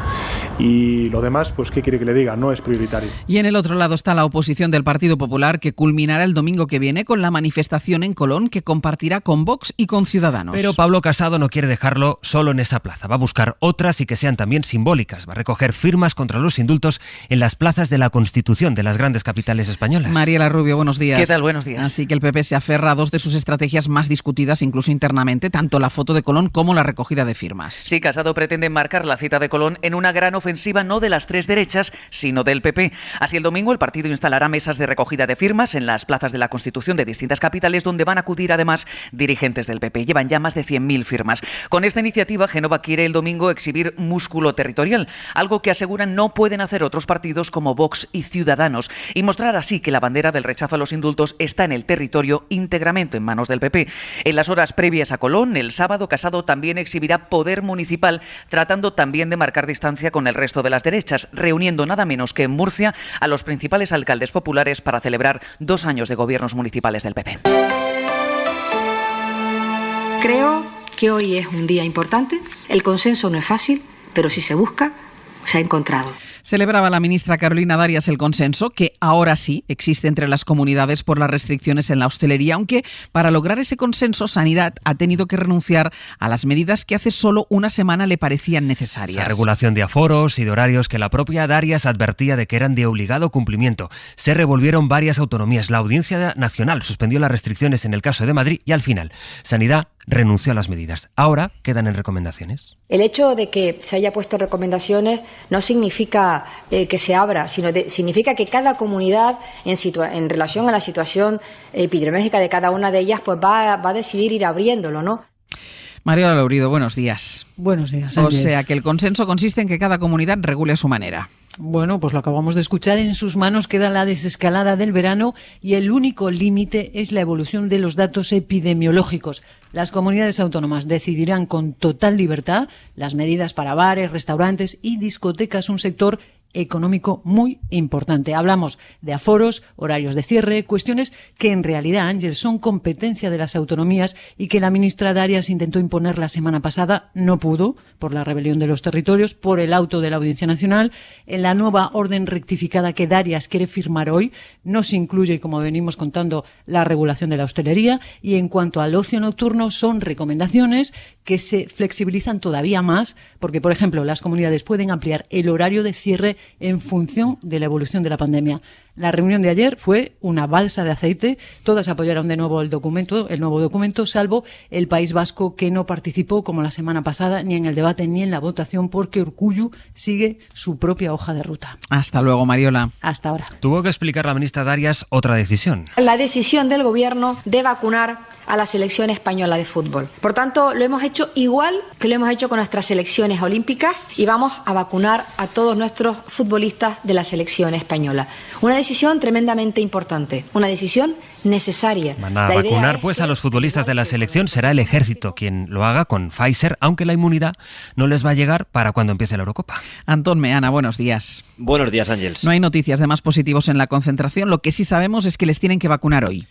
Y lo demás, pues, ¿qué quiere que le diga? No es es prioritario. Y en el otro lado está la oposición del Partido Popular, que culminará el domingo que viene con la manifestación en Colón, que compartirá con Vox y con Ciudadanos. Pero Pablo Casado no quiere dejarlo solo en esa plaza. Va a buscar otras y que sean también simbólicas. Va a recoger firmas contra los indultos en las plazas de la Constitución de las grandes capitales españolas. Mariela Rubio, buenos días. ¿Qué tal? Buenos días. Así que el PP se aferra a dos de sus estrategias más discutidas, incluso internamente, tanto la foto de Colón como la recogida de firmas. Sí, Casado pretende marcar la cita de Colón en una gran ofensiva no de las tres derechas, sino del PP. Así el domingo el partido instalará mesas de recogida de firmas en las plazas de la Constitución de distintas capitales, donde van a acudir además dirigentes del PP. Llevan ya más de 100.000 firmas. Con esta iniciativa, Génova quiere el domingo exhibir músculo territorial, algo que aseguran no pueden hacer otros partidos como Vox y Ciudadanos, y mostrar así que la bandera del rechazo a los indultos está en el territorio íntegramente en manos del PP. En las horas previas a Colón, el sábado, Casado también exhibirá poder municipal, tratando también de marcar distancia con el resto de las derechas, reuniendo nada menos que en Murcia a los principales alcaldes populares para celebrar 2 años de gobiernos municipales del PP. Creo que hoy es un día importante. El consenso no es fácil, pero si se busca, se ha encontrado. Celebraba la ministra Carolina Darias el consenso que ahora sí existe entre las comunidades por las restricciones en la hostelería, aunque para lograr ese consenso Sanidad ha tenido que renunciar a las medidas que hace solo una semana le parecían necesarias. La regulación de aforos y de horarios que la propia Darias advertía de que eran de obligado cumplimiento. Se revolvieron varias autonomías. La Audiencia Nacional suspendió las restricciones en el caso de Madrid y al final Sanidad renunció a las medidas. Ahora quedan en recomendaciones. El hecho de que se haya puesto recomendaciones no significa que se abra, sino significa que cada comunidad, en relación a la situación epidemiológica de cada una de ellas, pues va a decidir ir abriéndolo, ¿no? María Laurido, buenos días. Buenos días, O Ángeles. sea que el consenso consiste en que cada comunidad regule a su manera. Bueno, pues lo acabamos de escuchar. En sus manos queda la desescalada del verano y el único límite es la evolución de los datos epidemiológicos. Las comunidades autónomas decidirán con total libertad las medidas para bares, restaurantes y discotecas, un sector económico muy importante. Hablamos de aforos, horarios de cierre, cuestiones que en realidad, Ángel, son competencia de las autonomías y que la ministra Darias intentó imponer la semana pasada. No pudo, por la rebelión de los territorios, por el auto de la Audiencia Nacional. En la nueva orden rectificada que Darias quiere firmar hoy no se incluye, como venimos contando, la regulación de la hostelería, y en cuanto al ocio nocturno son recomendaciones que se flexibilizan todavía más porque, por ejemplo, las comunidades pueden ampliar el horario de cierre en función de la evolución de la pandemia. La reunión de ayer fue una balsa de aceite. Todas apoyaron de nuevo el nuevo documento, salvo el País Vasco, que no participó, como la semana pasada, ni en el debate ni en la votación, porque Urkullu sigue su propia hoja de ruta. Hasta luego, Mariola. Hasta ahora. Tuvo que explicar la ministra Darias otra decisión. La decisión del Gobierno de vacunar a la selección española de fútbol. Por tanto, lo hemos hecho igual que lo hemos hecho con nuestras selecciones olímpicas y vamos a vacunar a todos nuestros futbolistas de la selección española. Una decisión tremendamente importante, una decisión necesaria. Manda a vacunar pues a los futbolistas de la selección. Será el Ejército quien lo haga con Pfizer, aunque la inmunidad no les va a llegar para cuando empiece la Eurocopa. Antón Meana, buenos días. Buenos días, Ángels. No hay noticias de más positivos en la concentración. Lo que sí sabemos es que les tienen que vacunar hoy.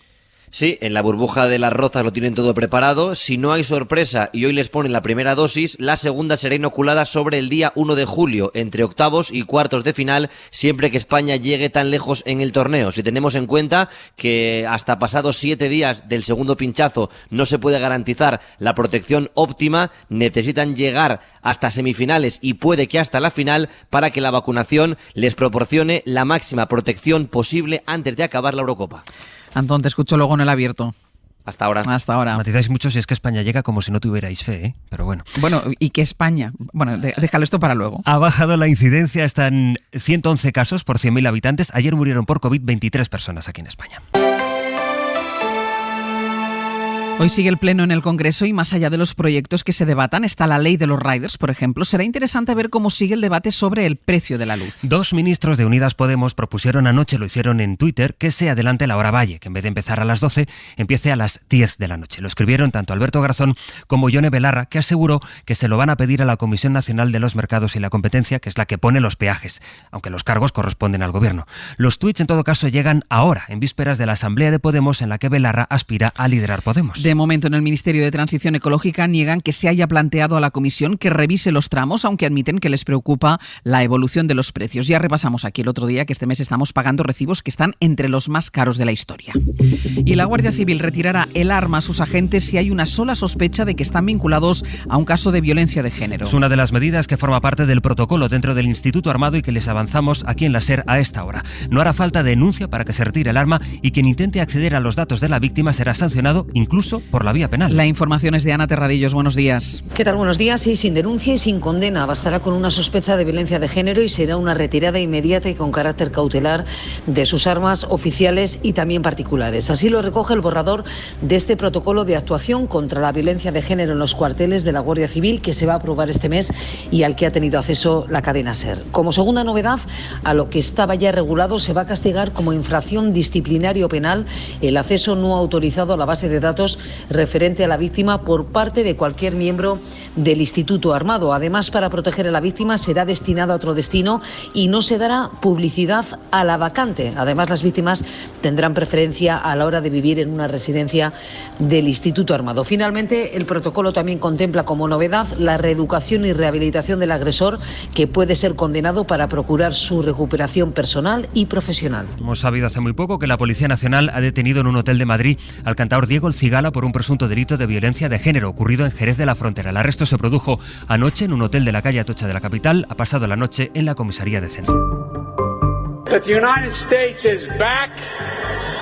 Sí, en la burbuja de Las Rozas lo tienen todo preparado. Si no hay sorpresa y hoy les ponen la primera dosis, la segunda será inoculada sobre el día 1 de julio, entre octavos y cuartos de final, siempre que España llegue tan lejos en el torneo. Si tenemos en cuenta que hasta pasados 7 días del segundo pinchazo no se puede garantizar la protección óptima, necesitan llegar hasta semifinales y puede que hasta la final para que la vacunación les proporcione la máxima protección posible antes de acabar la Eurocopa. Antón, te escucho luego en el abierto. Hasta ahora. Hasta ahora. Matizáis mucho si es que España llega como si no tuvierais fe, ¿eh? Pero bueno. Bueno, y que España... Bueno, déjalo esto para luego. Ha bajado la incidencia, está en 111 casos por 100.000 habitantes. Ayer murieron por COVID 23 personas aquí en España. Hoy sigue el pleno en el Congreso y más allá de los proyectos que se debatan está la ley de los riders, por ejemplo. Será interesante ver cómo sigue el debate sobre el precio de la luz. 2 ministros de Unidas Podemos propusieron anoche, lo hicieron en Twitter, que se adelante la hora valle, que en vez de empezar a las 12, empiece a las 10 de la noche. Lo escribieron tanto Alberto Garzón como Ione Belarra, que aseguró que se lo van a pedir a la Comisión Nacional de los Mercados y la Competencia, que es la que pone los peajes, aunque los cargos corresponden al Gobierno. Los tuits, en todo caso, llegan ahora, en vísperas de la Asamblea de Podemos, en la que Belarra aspira a liderar Podemos. De momento, en el Ministerio de Transición Ecológica niegan que se haya planteado a la Comisión que revise los tramos, aunque admiten que les preocupa la evolución de los precios. Ya repasamos aquí el otro día que este mes estamos pagando recibos que están entre los más caros de la historia. Y la Guardia Civil retirará el arma a sus agentes si hay una sola sospecha de que están vinculados a un caso de violencia de género. Es una de las medidas que forma parte del protocolo dentro del Instituto Armado y que les avanzamos aquí en la SER a esta hora. No hará falta denuncia para que se retire el arma y quien intente acceder a los datos de la víctima será sancionado incluso por la vía penal. La información es de Ana Terradillos. Buenos días. ¿Qué tal? Buenos días. Sí, sin denuncia y sin condena. Bastará con una sospecha de violencia de género y será una retirada inmediata y con carácter cautelar de sus armas oficiales y también particulares. Así lo recoge el borrador de este protocolo de actuación contra la violencia de género en los cuarteles de la Guardia Civil que se va a aprobar este mes y al que ha tenido acceso la cadena SER. Como segunda novedad, a lo que estaba ya regulado se va a castigar como infracción disciplinaria o penal el acceso no autorizado a la base de datos referente a la víctima por parte de cualquier miembro del Instituto Armado. Además, para proteger a la víctima será destinado a otro destino y no se dará publicidad a la vacante. Además, las víctimas tendrán preferencia a la hora de vivir en una residencia del Instituto Armado. Finalmente, el protocolo también contempla como novedad la reeducación y rehabilitación del agresor, que puede ser condenado para procurar su recuperación personal y profesional. Hemos sabido hace muy poco que la Policía Nacional ha detenido en un hotel de Madrid al cantador Diego El Cigala por un presunto delito de violencia de género ocurrido en Jerez de la Frontera. El arresto se produjo anoche en un hotel de la calle Atocha de la capital. Ha pasado la noche en la comisaría de Centro. That the United States is back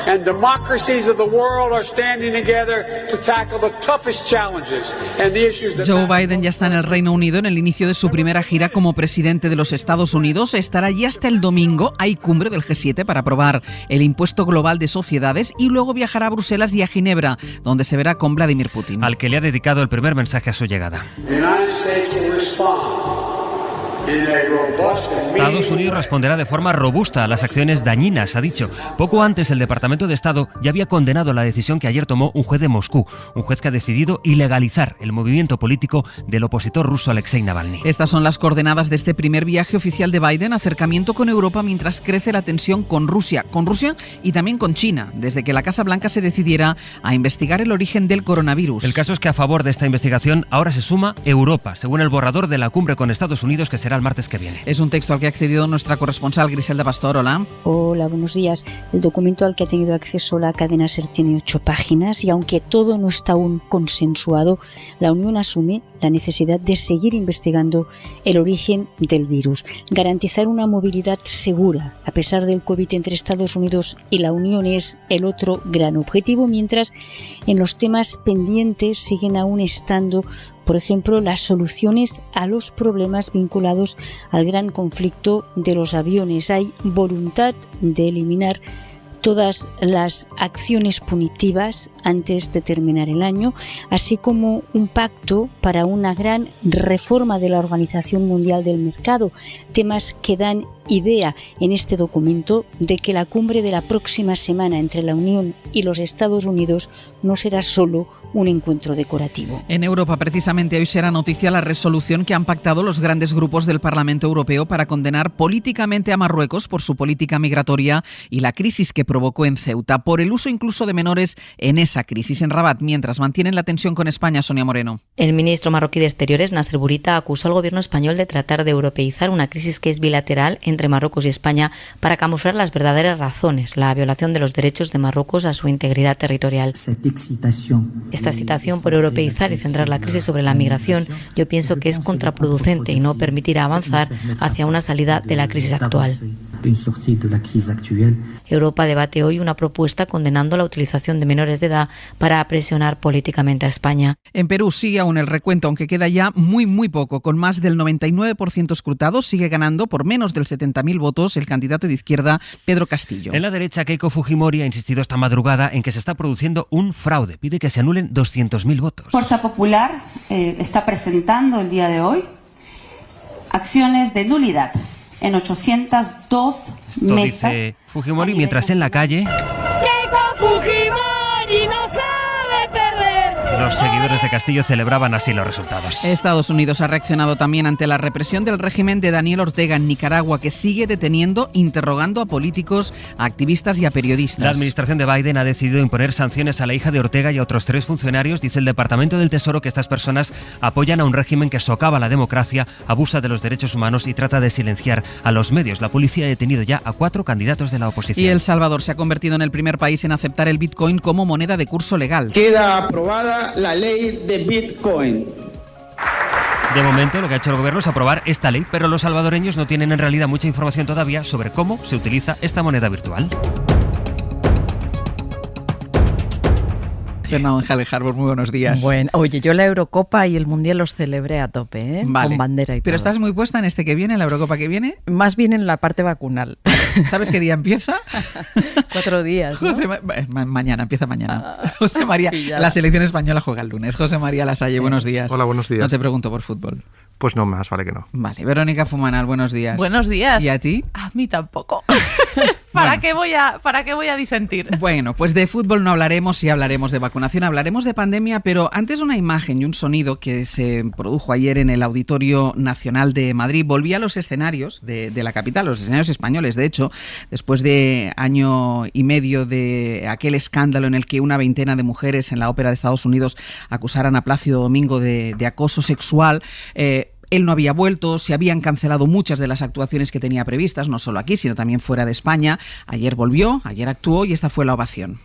and democracies of the world are standing together to tackle the toughest challenges and the issues that Joe Biden ya está en el Reino Unido en el inicio de su primera gira como presidente de los Estados Unidos. Estará allí hasta el domingo. Hay cumbre del G7 para aprobar el impuesto global de sociedades y luego viajará a Bruselas y a Ginebra, donde se verá con Vladimir Putin, al que le ha dedicado el primer mensaje a su llegada. Estados Unidos responderá de forma robusta a las acciones dañinas, ha dicho. Poco antes, el Departamento de Estado ya había condenado la decisión que ayer tomó un juez de Moscú, un juez que ha decidido ilegalizar el movimiento político del opositor ruso Alexei Navalny. Estas son las coordenadas de este primer viaje oficial de Biden, acercamiento con Europa mientras crece la tensión con Rusia y también con China, desde que la Casa Blanca se decidiera a investigar el origen del coronavirus. El caso es que a favor de esta investigación ahora se suma Europa, según el borrador de la cumbre con Estados Unidos que será el martes que viene. Es un texto al que ha accedido nuestra corresponsal Griselda Pastor. Hola. Hola, buenos días. El documento al que ha tenido acceso la cadena SER tiene 8 páginas y aunque todo no está aún consensuado, la Unión asume la necesidad de seguir investigando el origen del virus, garantizar una movilidad segura a pesar del COVID entre Estados Unidos y la Unión es el otro gran objetivo, mientras en los temas pendientes siguen aún estando, por ejemplo, las soluciones a los problemas vinculados al gran conflicto de los aviones. Hay voluntad de eliminar todas las acciones punitivas antes de terminar el año, así como un pacto para una gran reforma de la Organización Mundial del Mercado, temas que dan idea en este documento de que la cumbre de la próxima semana entre la Unión y los Estados Unidos no será solo un encuentro decorativo. En Europa, precisamente hoy será noticia la resolución que han pactado los grandes grupos del Parlamento Europeo para condenar políticamente a Marruecos por su política migratoria y la crisis que provocó en Ceuta, por el uso incluso de menores en esa crisis en Rabat, mientras mantienen la tensión con España. Sonia Moreno. El ministro marroquí de Exteriores, Nasser Bourita, acusó al gobierno español de tratar de europeizar una crisis que es bilateral entre Marruecos y España para camuflar las verdaderas razones, la violación de los derechos de Marruecos a su integridad territorial. Esta excitación por europeizar y centrar la crisis sobre la migración, yo pienso que es contraproducente y no permitirá avanzar hacia una salida de la crisis actual. Europa debate hoy una propuesta condenando la utilización de menores de edad para presionar políticamente a España. En Perú sigue aún el recuento, aunque queda ya muy poco. Con más del 99% escrutados, sigue ganando por menos del 70.000 votos el candidato de izquierda Pedro Castillo. En la derecha, Keiko Fujimori ha insistido esta madrugada en que se está produciendo un fraude. Pide que se anulen 200.000 votos. Fuerza Popular está presentando el día de hoy acciones de nulidad en 802 Esto mesas. dice Fujimori mientras en la calle Keiko Fujimori no sabe perder. Los seguidores de Castillo celebraban así los resultados. Estados Unidos ha reaccionado también ante la represión del régimen de Daniel Ortega en Nicaragua, que sigue deteniendo, interrogando a políticos, a activistas y a periodistas. La administración de Biden ha decidido imponer sanciones a la hija de Ortega y a otros 3 funcionarios. Dice el Departamento del Tesoro que estas personas apoyan a un régimen que socava la democracia, abusa de los derechos humanos y trata de silenciar a los medios. La policía ha detenido ya a 4 candidatos de la oposición. Y El Salvador se ha convertido en el primer país en aceptar el Bitcoin como moneda de curso legal. Queda aprobada la ley de Bitcoin. De momento, lo que ha hecho el gobierno es aprobar esta ley, pero los salvadoreños no tienen en realidad mucha información todavía sobre cómo se utiliza esta moneda virtual. Fernando Harbour, muy buenos días. Bueno, oye, yo la Eurocopa y el Mundial los celebré a tope, vale. Con bandera y todo. ¿Pero estás muy puesta en este que viene, en la Eurocopa que viene? Más bien en la parte vacunal. ¿Sabes qué día empieza? 4 días, ¿no? Mañana, empieza mañana. José María, la selección española juega el lunes. José María Lasalle, buenos días. Hola, buenos días. No te pregunto por fútbol. Pues no, más vale que no. Vale, Verónica Fumanal, buenos días. Buenos días. ¿Y a ti? A mí tampoco. ¿Para qué voy a disentir? Bueno, pues de fútbol no hablaremos, sí hablaremos de vacunación, hablaremos de pandemia, pero antes una imagen y un sonido que se produjo ayer en el Auditorio Nacional de Madrid. Volví a los escenarios de la capital, los escenarios españoles, de hecho, después de año y medio de aquel escándalo en el que una veintena de mujeres en la Ópera de Estados Unidos acusaran a Plácido Domingo de acoso sexual. Él no había vuelto, se habían cancelado muchas de las actuaciones que tenía previstas, no solo aquí, sino también fuera de España. Ayer volvió, ayer actuó y esta fue la ovación.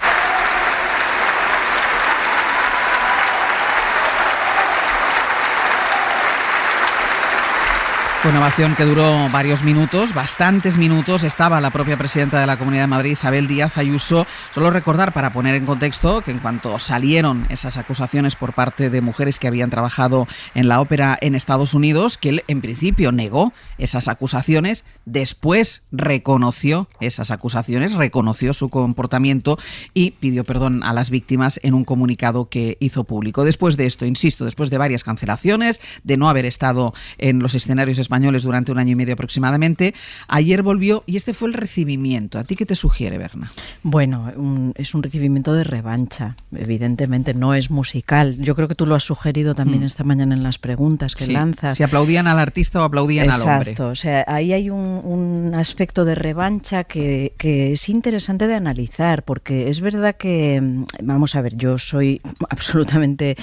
Fue una ovación que duró varios minutos, bastantes minutos. Estaba la propia presidenta de la Comunidad de Madrid, Isabel Díaz Ayuso. Solo recordar, para poner en contexto, que en cuanto salieron esas acusaciones por parte de mujeres que habían trabajado en la ópera en Estados Unidos, que él en principio negó esas acusaciones, después reconoció esas acusaciones, reconoció su comportamiento y pidió perdón a las víctimas en un comunicado que hizo público. Después de esto, insisto, después de varias cancelaciones, de no haber estado en los escenarios españoles durante un año y medio aproximadamente, ayer volvió y este fue el recibimiento. ¿A ti qué te sugiere, Berna? Bueno, es un recibimiento de revancha, evidentemente, no es musical. Yo creo que tú lo has sugerido también esta mañana en las preguntas que lanzas. Si aplaudían al artista o aplaudían al hombre. Exacto, o sea, ahí hay un aspecto de revancha que es interesante de analizar, porque es verdad que, vamos a ver, yo soy absolutamente,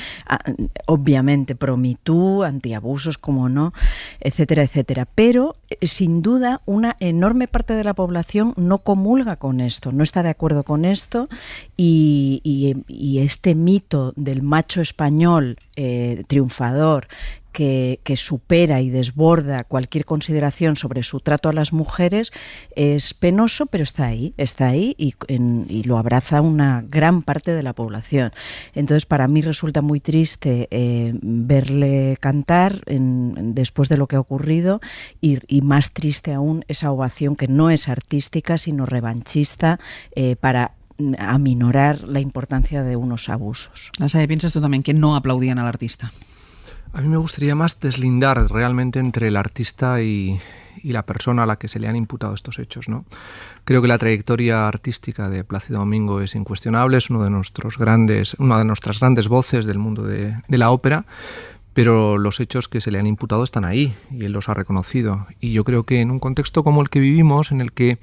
obviamente, pro Me Too, antiabusos, como no, etcétera, etcétera, pero sin duda una enorme parte de la población no comulga con esto, no está de acuerdo con esto y este mito del macho español triunfador que supera y desborda cualquier consideración sobre su trato a las mujeres es penoso, pero está ahí y lo abraza una gran parte de la población. Entonces, para mí resulta muy triste verle cantar después de lo que ha ocurrido y más triste aún esa ovación que no es artística, sino revanchista para aminorar la importancia de unos abusos. Lasalle, ¿piensas tú también que no aplaudían al artista? A mí me gustaría más deslindar realmente entre el artista y la persona a la que se le han imputado estos hechos, ¿no? Creo que la trayectoria artística de Plácido Domingo es incuestionable, es una de nuestras grandes voces del mundo de la ópera, pero los hechos que se le han imputado están ahí y él los ha reconocido. Y yo creo que en un contexto como el que vivimos, en el que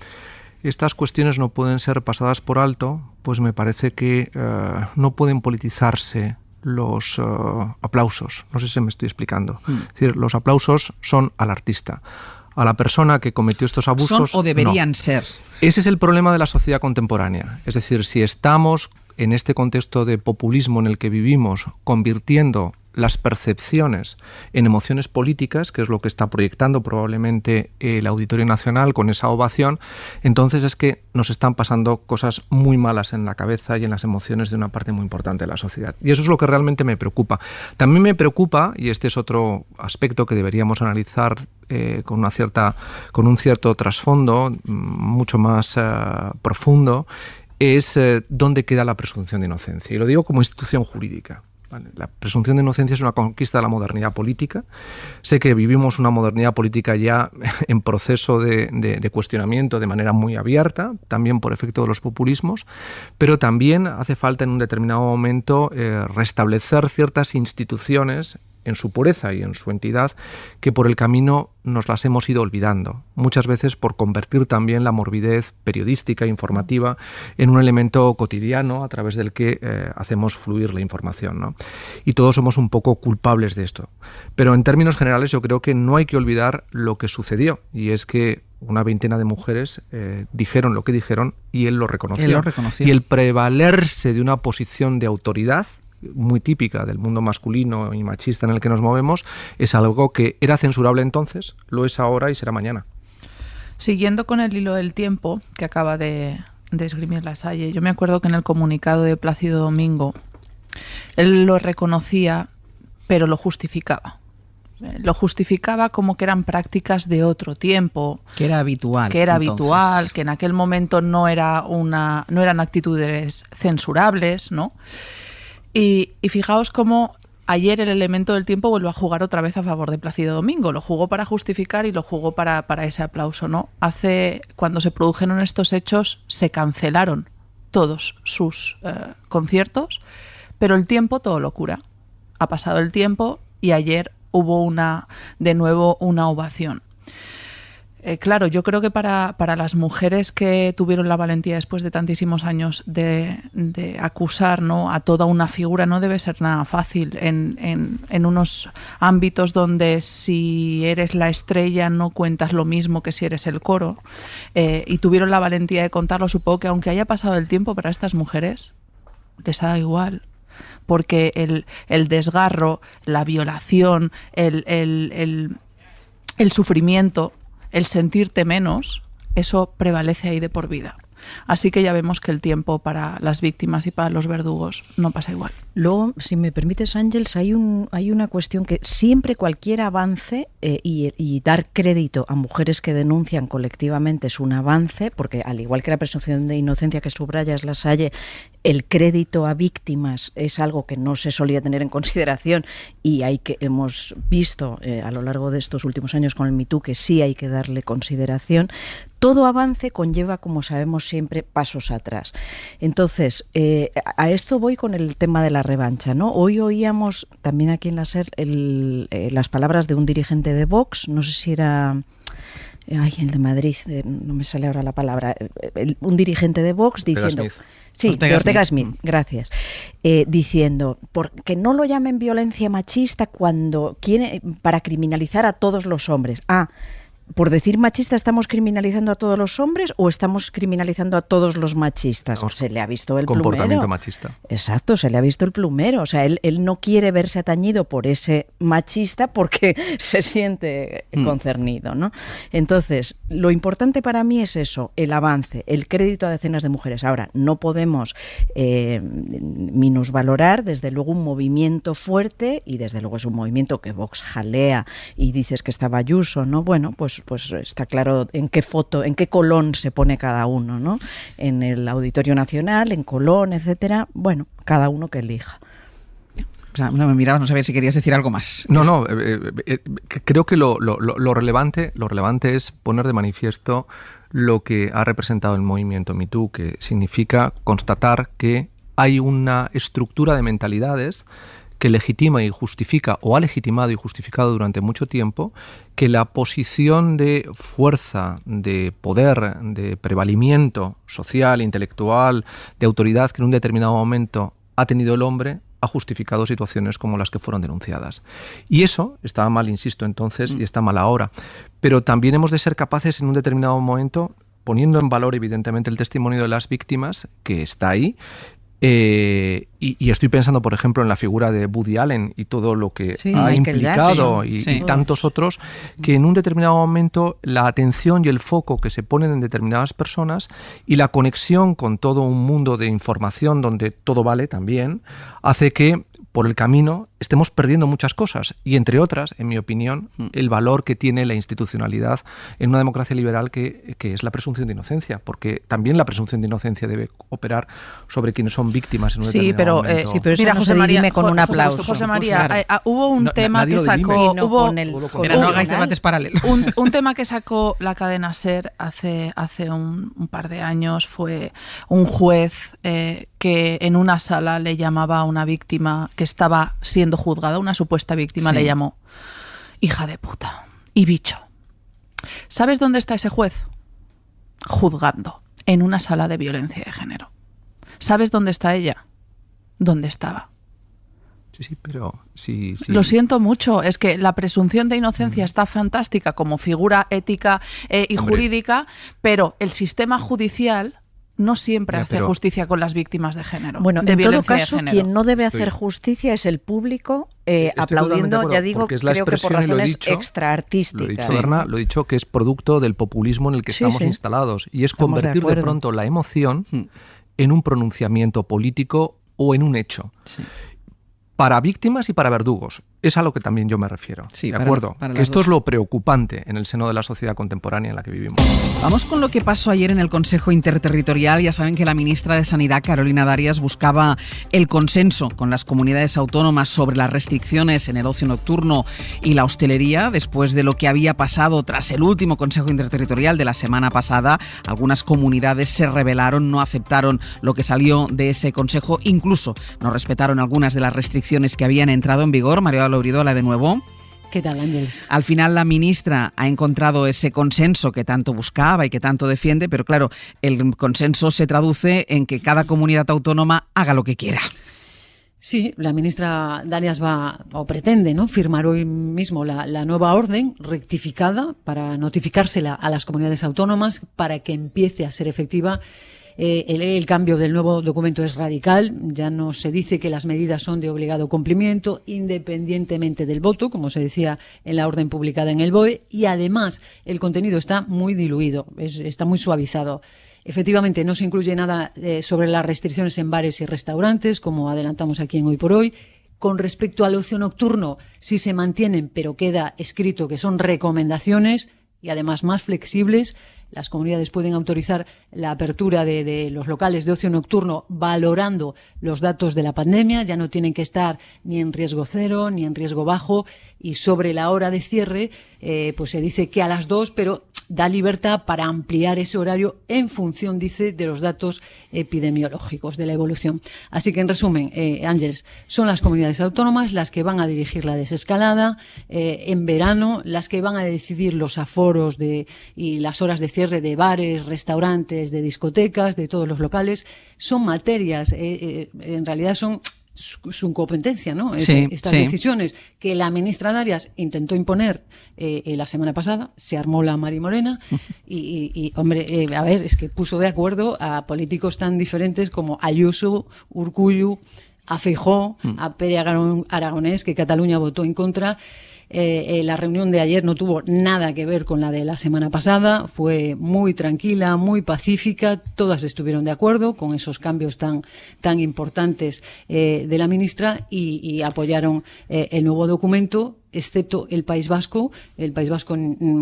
estas cuestiones no pueden ser pasadas por alto, pues me parece que no pueden politizarse los aplausos. No sé si me estoy explicando. Es decir, los aplausos son al artista. A la persona que cometió estos abusos, ¿son o deberían ser? Ese es el problema de la sociedad contemporánea. Es decir, si estamos en este contexto de populismo en el que vivimos, convirtiendo las percepciones en emociones políticas, que es lo que está proyectando probablemente el Auditorio Nacional con esa ovación, entonces es que nos están pasando cosas muy malas en la cabeza y en las emociones de una parte muy importante de la sociedad. Y eso es lo que realmente me preocupa. También me preocupa, y este es otro aspecto que deberíamos analizar con un cierto trasfondo mucho más profundo, es dónde queda la presunción de inocencia. Y lo digo como institución jurídica. ¿vale? La presunción de inocencia es una conquista de la modernidad política. Sé que vivimos una modernidad política ya en proceso de cuestionamiento de manera muy abierta, también por efecto de los populismos, pero también hace falta en un determinado momento restablecer ciertas instituciones en su pureza y en su entidad, que por el camino nos las hemos ido olvidando, muchas veces por convertir también la morbidez periodística, informativa, en un elemento cotidiano a través del que hacemos fluir la información, ¿no? Y todos somos un poco culpables de esto. Pero en términos generales yo creo que no hay que olvidar lo que sucedió, y es que una veintena de mujeres dijeron lo que dijeron y él lo reconoció. Y el prevalerse de una posición de autoridad muy típica del mundo masculino y machista en el que nos movemos, es algo que era censurable entonces, lo es ahora y será mañana. Siguiendo con el hilo del tiempo que acaba de esgrimir Lasalle, yo me acuerdo que en el comunicado de Plácido Domingo él lo reconocía, pero lo justificaba. Lo justificaba como que eran prácticas de otro tiempo. Que era habitual. Que era habitual, que en aquel momento no eran actitudes censurables, ¿no? Y fijaos cómo ayer el elemento del tiempo vuelve a jugar otra vez a favor de Plácido Domingo. Lo jugó para justificar y lo jugó para ese aplauso, ¿no? Cuando se produjeron estos hechos, se cancelaron todos sus conciertos, pero el tiempo todo lo cura. Ha pasado el tiempo y ayer hubo de nuevo una ovación. Claro, yo creo que para las mujeres que tuvieron la valentía después de tantísimos años de acusar, ¿no?, a toda una figura, no debe ser nada fácil en unos ámbitos donde si eres la estrella no cuentas lo mismo que si eres el coro, y tuvieron la valentía de contarlo. Supongo que aunque haya pasado el tiempo, para estas mujeres les ha dado igual, porque el desgarro, la violación, el sufrimiento, el sentirte menos, eso prevalece ahí de por vida. Así que ya vemos que el tiempo para las víctimas y para los verdugos no pasa igual. Luego, si me permites, Ángels, hay una cuestión que siempre cualquier avance y dar crédito a mujeres que denuncian colectivamente es un avance, porque al igual que la presunción de inocencia que subrayas, Lasalle, el crédito a víctimas es algo que no se solía tener en consideración y hemos visto a lo largo de estos últimos años con el Me Too que sí hay que darle consideración. Todo avance conlleva, como sabemos siempre, pasos atrás. Entonces, a esto voy con el tema de la revancha, ¿no? Hoy oíamos también aquí en la SER las palabras de un dirigente de Vox, no sé si era... el de Madrid, no me sale ahora la palabra. Un dirigente de Vox diciendo... Sí, Ortega Smith, gracias. Diciendo, que no lo llamen violencia machista cuando para criminalizar a todos los hombres. ¿Por decir machista estamos criminalizando a todos los hombres o estamos criminalizando a todos los machistas? Se le ha visto el comportamiento plumero. Machista. Exacto, se le ha visto el plumero. O sea, él no quiere verse atañido por ese machista porque se siente concernido, ¿no? Entonces, lo importante para mí es eso, el avance, el crédito a decenas de mujeres. Ahora, no podemos minusvalorar, desde luego, un movimiento fuerte, y desde luego es un movimiento que Vox jalea y dices que estaba Ayuso, ¿no? Bueno, pues está claro en qué colón se pone cada uno, ¿no? En el Auditorio Nacional, en Colón, etcétera. Bueno, cada uno que elija. O sea, no me mirabas, no sabía si querías decir algo más. No, creo que lo relevante es poner de manifiesto lo que ha representado el movimiento Me Too, que significa constatar que hay una estructura de mentalidades que legitima y justifica, o ha legitimado y justificado durante mucho tiempo, que la posición de fuerza, de poder, de prevalimiento social, intelectual, de autoridad que en un determinado momento ha tenido el hombre, ha justificado situaciones como las que fueron denunciadas. Y eso estaba mal, insisto, entonces, y está mal ahora. Pero también hemos de ser capaces en un determinado momento, poniendo en valor evidentemente el testimonio de las víctimas, que está ahí, y estoy pensando, por ejemplo, en la figura de Woody Allen y todo lo que ha implicado y tantos otros, que en un determinado momento la atención y el foco que se ponen en determinadas personas y la conexión con todo un mundo de información donde todo vale también, hace que por el camino estemos perdiendo muchas cosas y, entre otras, en mi opinión, el valor que tiene la institucionalidad en una democracia liberal que es la presunción de inocencia, porque también la presunción de inocencia debe operar sobre quienes son víctimas en un determinado momento. Sí, pero eso mira, no José María, dime con un aplauso. José María, hubo un tema que sacó... no hagáis debates paralelos. Un tema que sacó la cadena SER hace un par de años fue un juez que en una sala le llamaba a una víctima que estaba siendo juzgada, una supuesta víctima, le llamó hija de puta y bicho. ¿Sabes dónde está ese juez? Juzgando, en una sala de violencia de género. ¿Sabes dónde está ella? ¿Dónde estaba? Sí, pero sí. Lo siento mucho, es que la presunción de inocencia está fantástica como figura ética y jurídica, pero el sistema judicial no siempre hace justicia con las víctimas de género. Bueno, en todo caso, quien no debe hacer justicia es el público aplaudiendo, ya digo, creo que por razones extraartísticas. Lo he dicho, Berna, lo he dicho que es producto del populismo en el que estamos instalados, y es convertir de pronto la emoción en un pronunciamiento político o en un hecho. Sí. Para víctimas y para verdugos. Es a lo que también yo me refiero. Sí, ¿de acuerdo? Que esto es lo preocupante en el seno de la sociedad contemporánea en la que vivimos. Vamos con lo que pasó ayer en el Consejo Interterritorial. Ya saben que la ministra de Sanidad, Carolina Darias, buscaba el consenso con las comunidades autónomas sobre las restricciones en el ocio nocturno y la hostelería. Después de lo que había pasado tras el último Consejo Interterritorial de la semana pasada, algunas comunidades se rebelaron, no aceptaron lo que salió de ese consejo, incluso no respetaron algunas de las restricciones que habían entrado en vigor. María Lauridola, de nuevo. ¿Qué tal, Ángeles? Al final la ministra ha encontrado ese consenso que tanto buscaba y que tanto defiende, pero claro, el consenso se traduce en que cada comunidad autónoma haga lo que quiera. Sí, la ministra Darias va o pretende, ¿no?, firmar hoy mismo la nueva orden rectificada para notificársela a las comunidades autónomas para que empiece a ser efectiva. El cambio del nuevo documento es radical. Ya no se dice que las medidas son de obligado cumplimiento independientemente del voto, como se decía en la orden publicada en el BOE, y además el contenido está muy diluido, está muy suavizado. Efectivamente, no se incluye nada sobre las restricciones en bares y restaurantes, como adelantamos aquí en Hoy por Hoy. Con respecto al ocio nocturno, sí se mantienen, pero queda escrito que son recomendaciones y además más flexibles. Las comunidades pueden autorizar la apertura de los locales de ocio nocturno valorando los datos de la pandemia. Ya no tienen que estar ni en riesgo cero ni en riesgo bajo. Y sobre la hora de cierre, pues se dice que a las 2, pero da libertad para ampliar ese horario en función, dice, de los datos epidemiológicos, de la evolución. Así que, en resumen, Ángeles, son las comunidades autónomas las que van a dirigir la desescalada en verano, las que van a decidir los aforos y las horas de cierre de bares, restaurantes, de discotecas, de todos los locales. Son materias, en realidad son su competencia, ¿no? Estas decisiones que la ministra Darias intentó imponer la semana pasada, se armó la marimorena y hombre, a ver, es que puso de acuerdo a políticos tan diferentes como Ayuso, Urkullu, a Feijóo, a Pere Aragonés, que Cataluña votó en contra. La reunión de ayer no tuvo nada que ver con la de la semana pasada, fue muy tranquila, muy pacífica, todas estuvieron de acuerdo con esos cambios tan importantes de la ministra y apoyaron el nuevo documento, excepto el País Vasco. El País Vasco,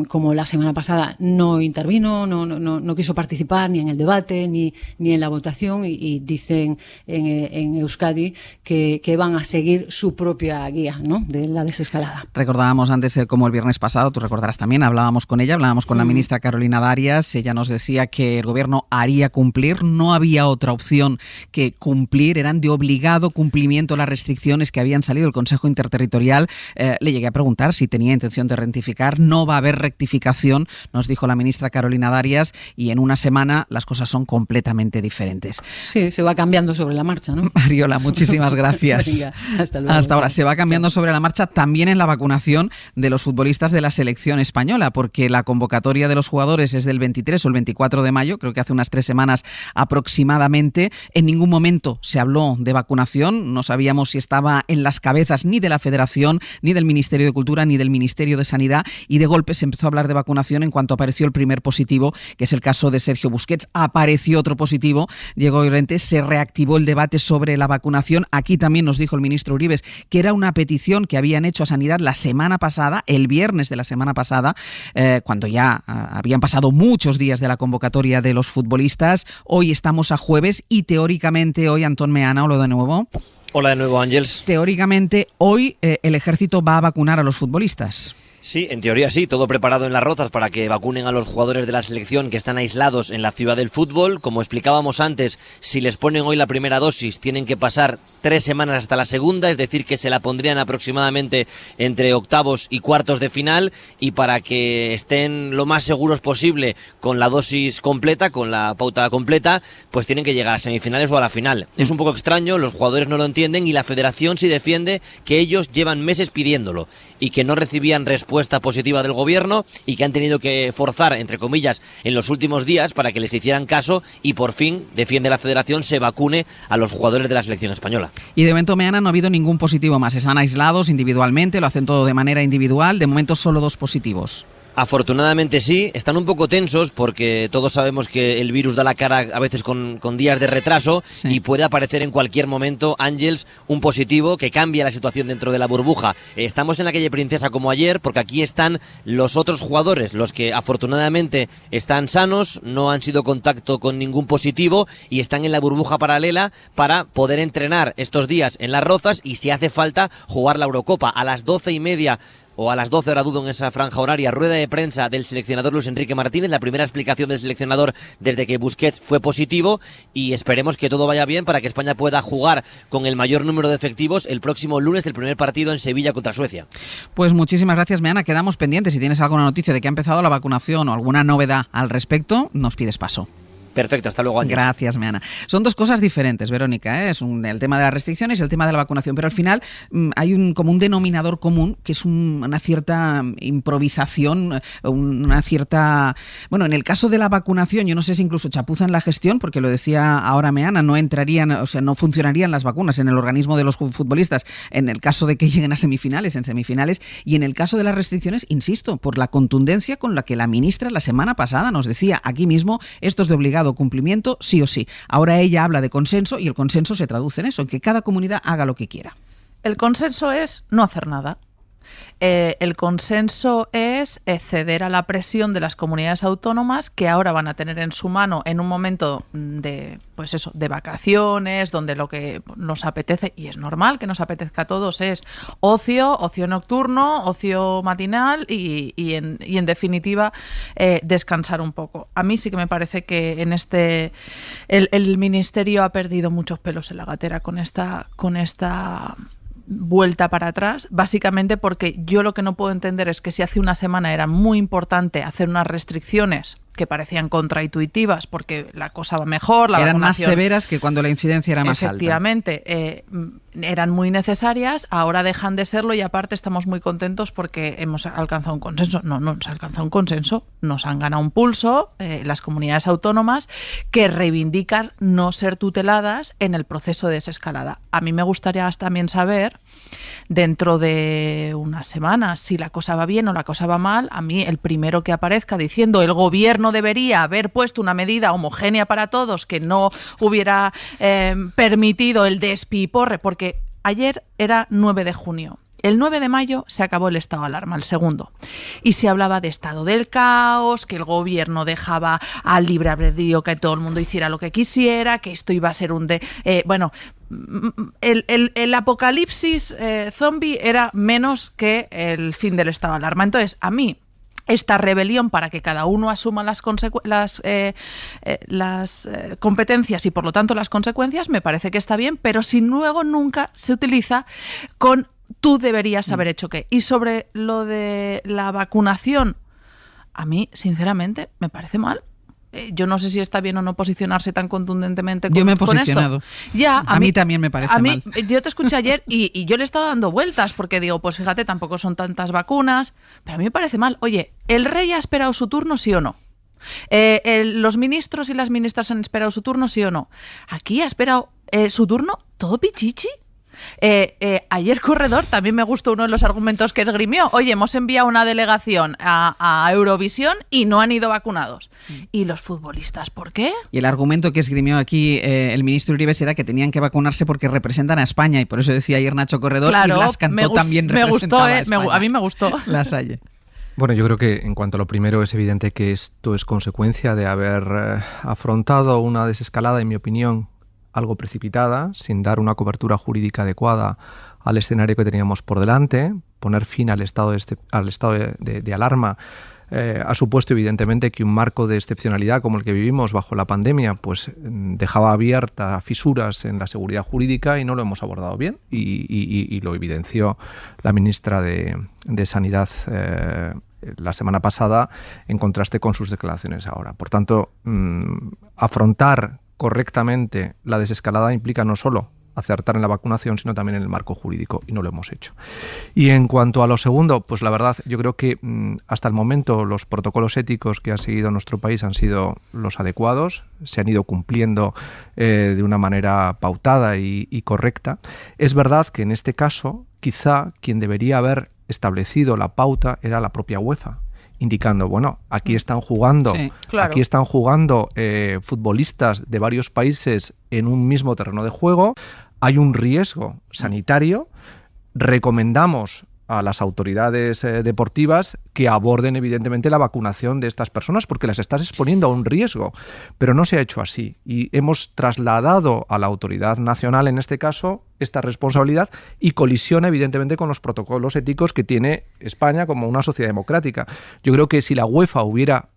como la semana pasada, no intervino, no quiso participar ni en el debate ni en la votación y dicen en Euskadi que van a seguir su propia guía, ¿no?, de la desescalada. Recordábamos antes, como el viernes pasado, tú recordarás también, hablábamos con la ministra Carolina Darias. Ella nos decía que el gobierno haría cumplir, no había otra opción que cumplir, eran de obligado cumplimiento las restricciones que habían salido del Consejo Interterritorial. Le llegué a preguntar si tenía intención de rectificar. No va a haber rectificación, nos dijo la ministra Carolina Darias, y en una semana las cosas son completamente diferentes. Sí, se va cambiando sobre la marcha, ¿no? Mariola, muchísimas gracias. Venga, hasta luego. Hasta ahora. Se va cambiando sobre la marcha también en la vacunación de los futbolistas de la selección española, porque la convocatoria de los jugadores es del 23 o el 24 de mayo, creo que hace unas 3 semanas aproximadamente. En ningún momento se habló de vacunación, no sabíamos si estaba en las cabezas ni de la Federación ni del Ministerio Ministerio de Cultura ni del Ministerio de Sanidad, y de golpe se empezó a hablar de vacunación en cuanto apareció el primer positivo, que es el caso de Sergio Busquets. Apareció otro positivo, Diego Llorente, se reactivó el debate sobre la vacunación. Aquí también nos dijo el ministro Uribes que era una petición que habían hecho a Sanidad la semana pasada, el viernes de la semana pasada, cuando ya habían pasado muchos días de la convocatoria de los futbolistas. Hoy estamos a jueves y teóricamente hoy, Antón Meana, hola de nuevo. Hola de nuevo, Ángels. Teóricamente hoy el ejército va a vacunar a los futbolistas. Sí, en teoría sí, todo preparado en Las Rozas para que vacunen a los jugadores de la selección que están aislados en la ciudad del fútbol. Como explicábamos antes, si les ponen hoy la primera dosis, tienen que pasar 3 semanas hasta la segunda, es decir, que se la pondrían aproximadamente entre octavos y cuartos de final, y para que estén lo más seguros posible con la dosis completa, con la pauta completa, pues tienen que llegar a semifinales o a la final. Es un poco extraño, los jugadores no lo entienden y la federación sí defiende que ellos llevan meses pidiéndolo y que no recibían respuesta positiva del gobierno y que han tenido que forzar, entre comillas, en los últimos días para que les hicieran caso, y por fin, defiende la federación, se vacune a los jugadores de la selección española. Y de momento, Meana, no ha habido ningún positivo más. Están aislados individualmente, lo hacen todo de manera individual. De momento solo 2 positivos. Afortunadamente sí, están un poco tensos porque todos sabemos que el virus da la cara a veces con días de retraso, sí, y puede aparecer en cualquier momento, Ángels, un positivo que cambia la situación dentro de la burbuja. Estamos en la calle Princesa como ayer porque aquí están los otros jugadores, los que afortunadamente están sanos, no han sido contacto con ningún positivo y están en la burbuja paralela para poder entrenar estos días en Las Rozas y, si hace falta, jugar la Eurocopa. A las 12:30 o a las 12, ahora dudo, en esa franja horaria, rueda de prensa del seleccionador Luis Enrique Martínez, la primera explicación del seleccionador desde que Busquets fue positivo, y esperemos que todo vaya bien para que España pueda jugar con el mayor número de efectivos el próximo lunes, el primer partido en Sevilla contra Suecia. Pues muchísimas gracias, Meana, quedamos pendientes. Si tienes alguna noticia de que ha empezado la vacunación o alguna novedad al respecto, nos pides paso. Perfecto, hasta luego, Ángel. Gracias, Meana. Son 2 cosas diferentes, Verónica, ¿eh? Es el tema de las restricciones y el tema de la vacunación, pero al final hay como un denominador común, que es una cierta improvisación, una cierta... Bueno, en el caso de la vacunación, yo no sé si incluso chapuza en la gestión, porque lo decía ahora Meana, no entrarían, o sea, no funcionarían las vacunas en el organismo de los futbolistas en el caso de que lleguen a semifinales, y en el caso de las restricciones, insisto, por la contundencia con la que la ministra la semana pasada nos decía aquí mismo, esto es de obligado cumplimiento sí o sí. Ahora ella habla de consenso y el consenso se traduce en eso, en que cada comunidad haga lo que quiera. El consenso es no hacer nada. El consenso es ceder a la presión de las comunidades autónomas, que ahora van a tener en su mano, en un momento de, pues eso, de vacaciones, donde lo que nos apetece, y es normal que nos apetezca a todos, es ocio nocturno, ocio matinal y en definitiva descansar un poco. A mí sí que me parece que en el Ministerio ha perdido muchos pelos en la gatera con esta vuelta para atrás, básicamente porque yo lo que no puedo entender es que si hace una semana era muy importante hacer unas restricciones que parecían contraintuitivas porque la cosa va mejor, la eran vacunación, más severas que cuando la incidencia era más alta. Efectivamente, eran muy necesarias, ahora dejan de serlo, y aparte estamos muy contentos porque hemos alcanzado un consenso. No se ha alcanzado un consenso, nos han ganado un pulso las comunidades autónomas que reivindican no ser tuteladas en el proceso de desescalada. A mí me gustaría también saber, dentro de unas semanas, si la cosa va bien o la cosa va mal. A mí el primero que aparezca diciendo el gobierno debería haber puesto una medida homogénea para todos, que no hubiera permitido el despiporre, porque ayer era 9 de junio. El 9 de mayo se acabó el estado de alarma, el segundo, y se hablaba de estado del caos, que el gobierno dejaba al libre albedrío que todo el mundo hiciera lo que quisiera, que esto iba a ser el apocalipsis zombie era menos que el fin del estado de alarma. Entonces, a mí, esta rebelión para que cada uno asuma las competencias y por lo tanto las consecuencias, me parece que está bien, pero si luego nunca se utiliza con tú deberías haber hecho qué. Y sobre lo de la vacunación, a mí, sinceramente, me parece mal. Yo no sé si está bien o no posicionarse tan contundentemente con esto. Yo me he posicionado. Ya, a mí también me parece mal. Yo te escuché ayer y yo le he estado dando vueltas porque digo, pues fíjate, tampoco son tantas vacunas, pero a mí me parece mal. Oye, ¿el rey ha esperado su turno, sí o no? ¿Los ministros y las ministras han esperado su turno, sí o no? Aquí ha esperado su turno todo pichichi. Ayer Corredor también me gustó uno de los argumentos que esgrimió. Oye, hemos enviado una delegación a Eurovisión y no han ido vacunados. ¿Y los futbolistas por qué? Y el argumento que esgrimió aquí el ministro Uribe era que tenían que vacunarse porque representan a España, y por eso decía ayer Nacho Corredor, claro, y Blas Cantó también representaba a España. A mí me gustó. La Salle. Bueno, yo creo que en cuanto a lo primero, es evidente que esto es consecuencia de haber afrontado una desescalada, en mi opinión, algo precipitada, sin dar una cobertura jurídica adecuada al escenario que teníamos por delante. Poner fin al estado de alarma ha supuesto evidentemente que un marco de excepcionalidad como el que vivimos bajo la pandemia pues dejaba abiertas fisuras en la seguridad jurídica, y no lo hemos abordado bien, y lo evidenció la ministra de Sanidad la semana pasada en contraste con sus declaraciones ahora. Por tanto, afrontar correctamente la desescalada implica no solo acertar en la vacunación, sino también en el marco jurídico, y no lo hemos hecho. Y en cuanto a lo segundo, pues la verdad, yo creo que hasta el momento los protocolos éticos que ha seguido nuestro país han sido los adecuados, se han ido cumpliendo de una manera pautada y correcta. Es verdad que en este caso, quizá quien debería haber establecido la pauta era la propia UEFA, indicando, bueno, aquí están jugando, sí, claro, aquí están jugando futbolistas de varios países en un mismo terreno de juego, hay un riesgo sanitario, recomendamos a las autoridades deportivas que aborden evidentemente la vacunación de estas personas porque las estás exponiendo a un riesgo, pero no se ha hecho así, y hemos trasladado a la autoridad nacional en este caso esta responsabilidad, y colisiona evidentemente con los protocolos éticos que tiene España como una sociedad democrática. Yo creo que si la UEFA hubiera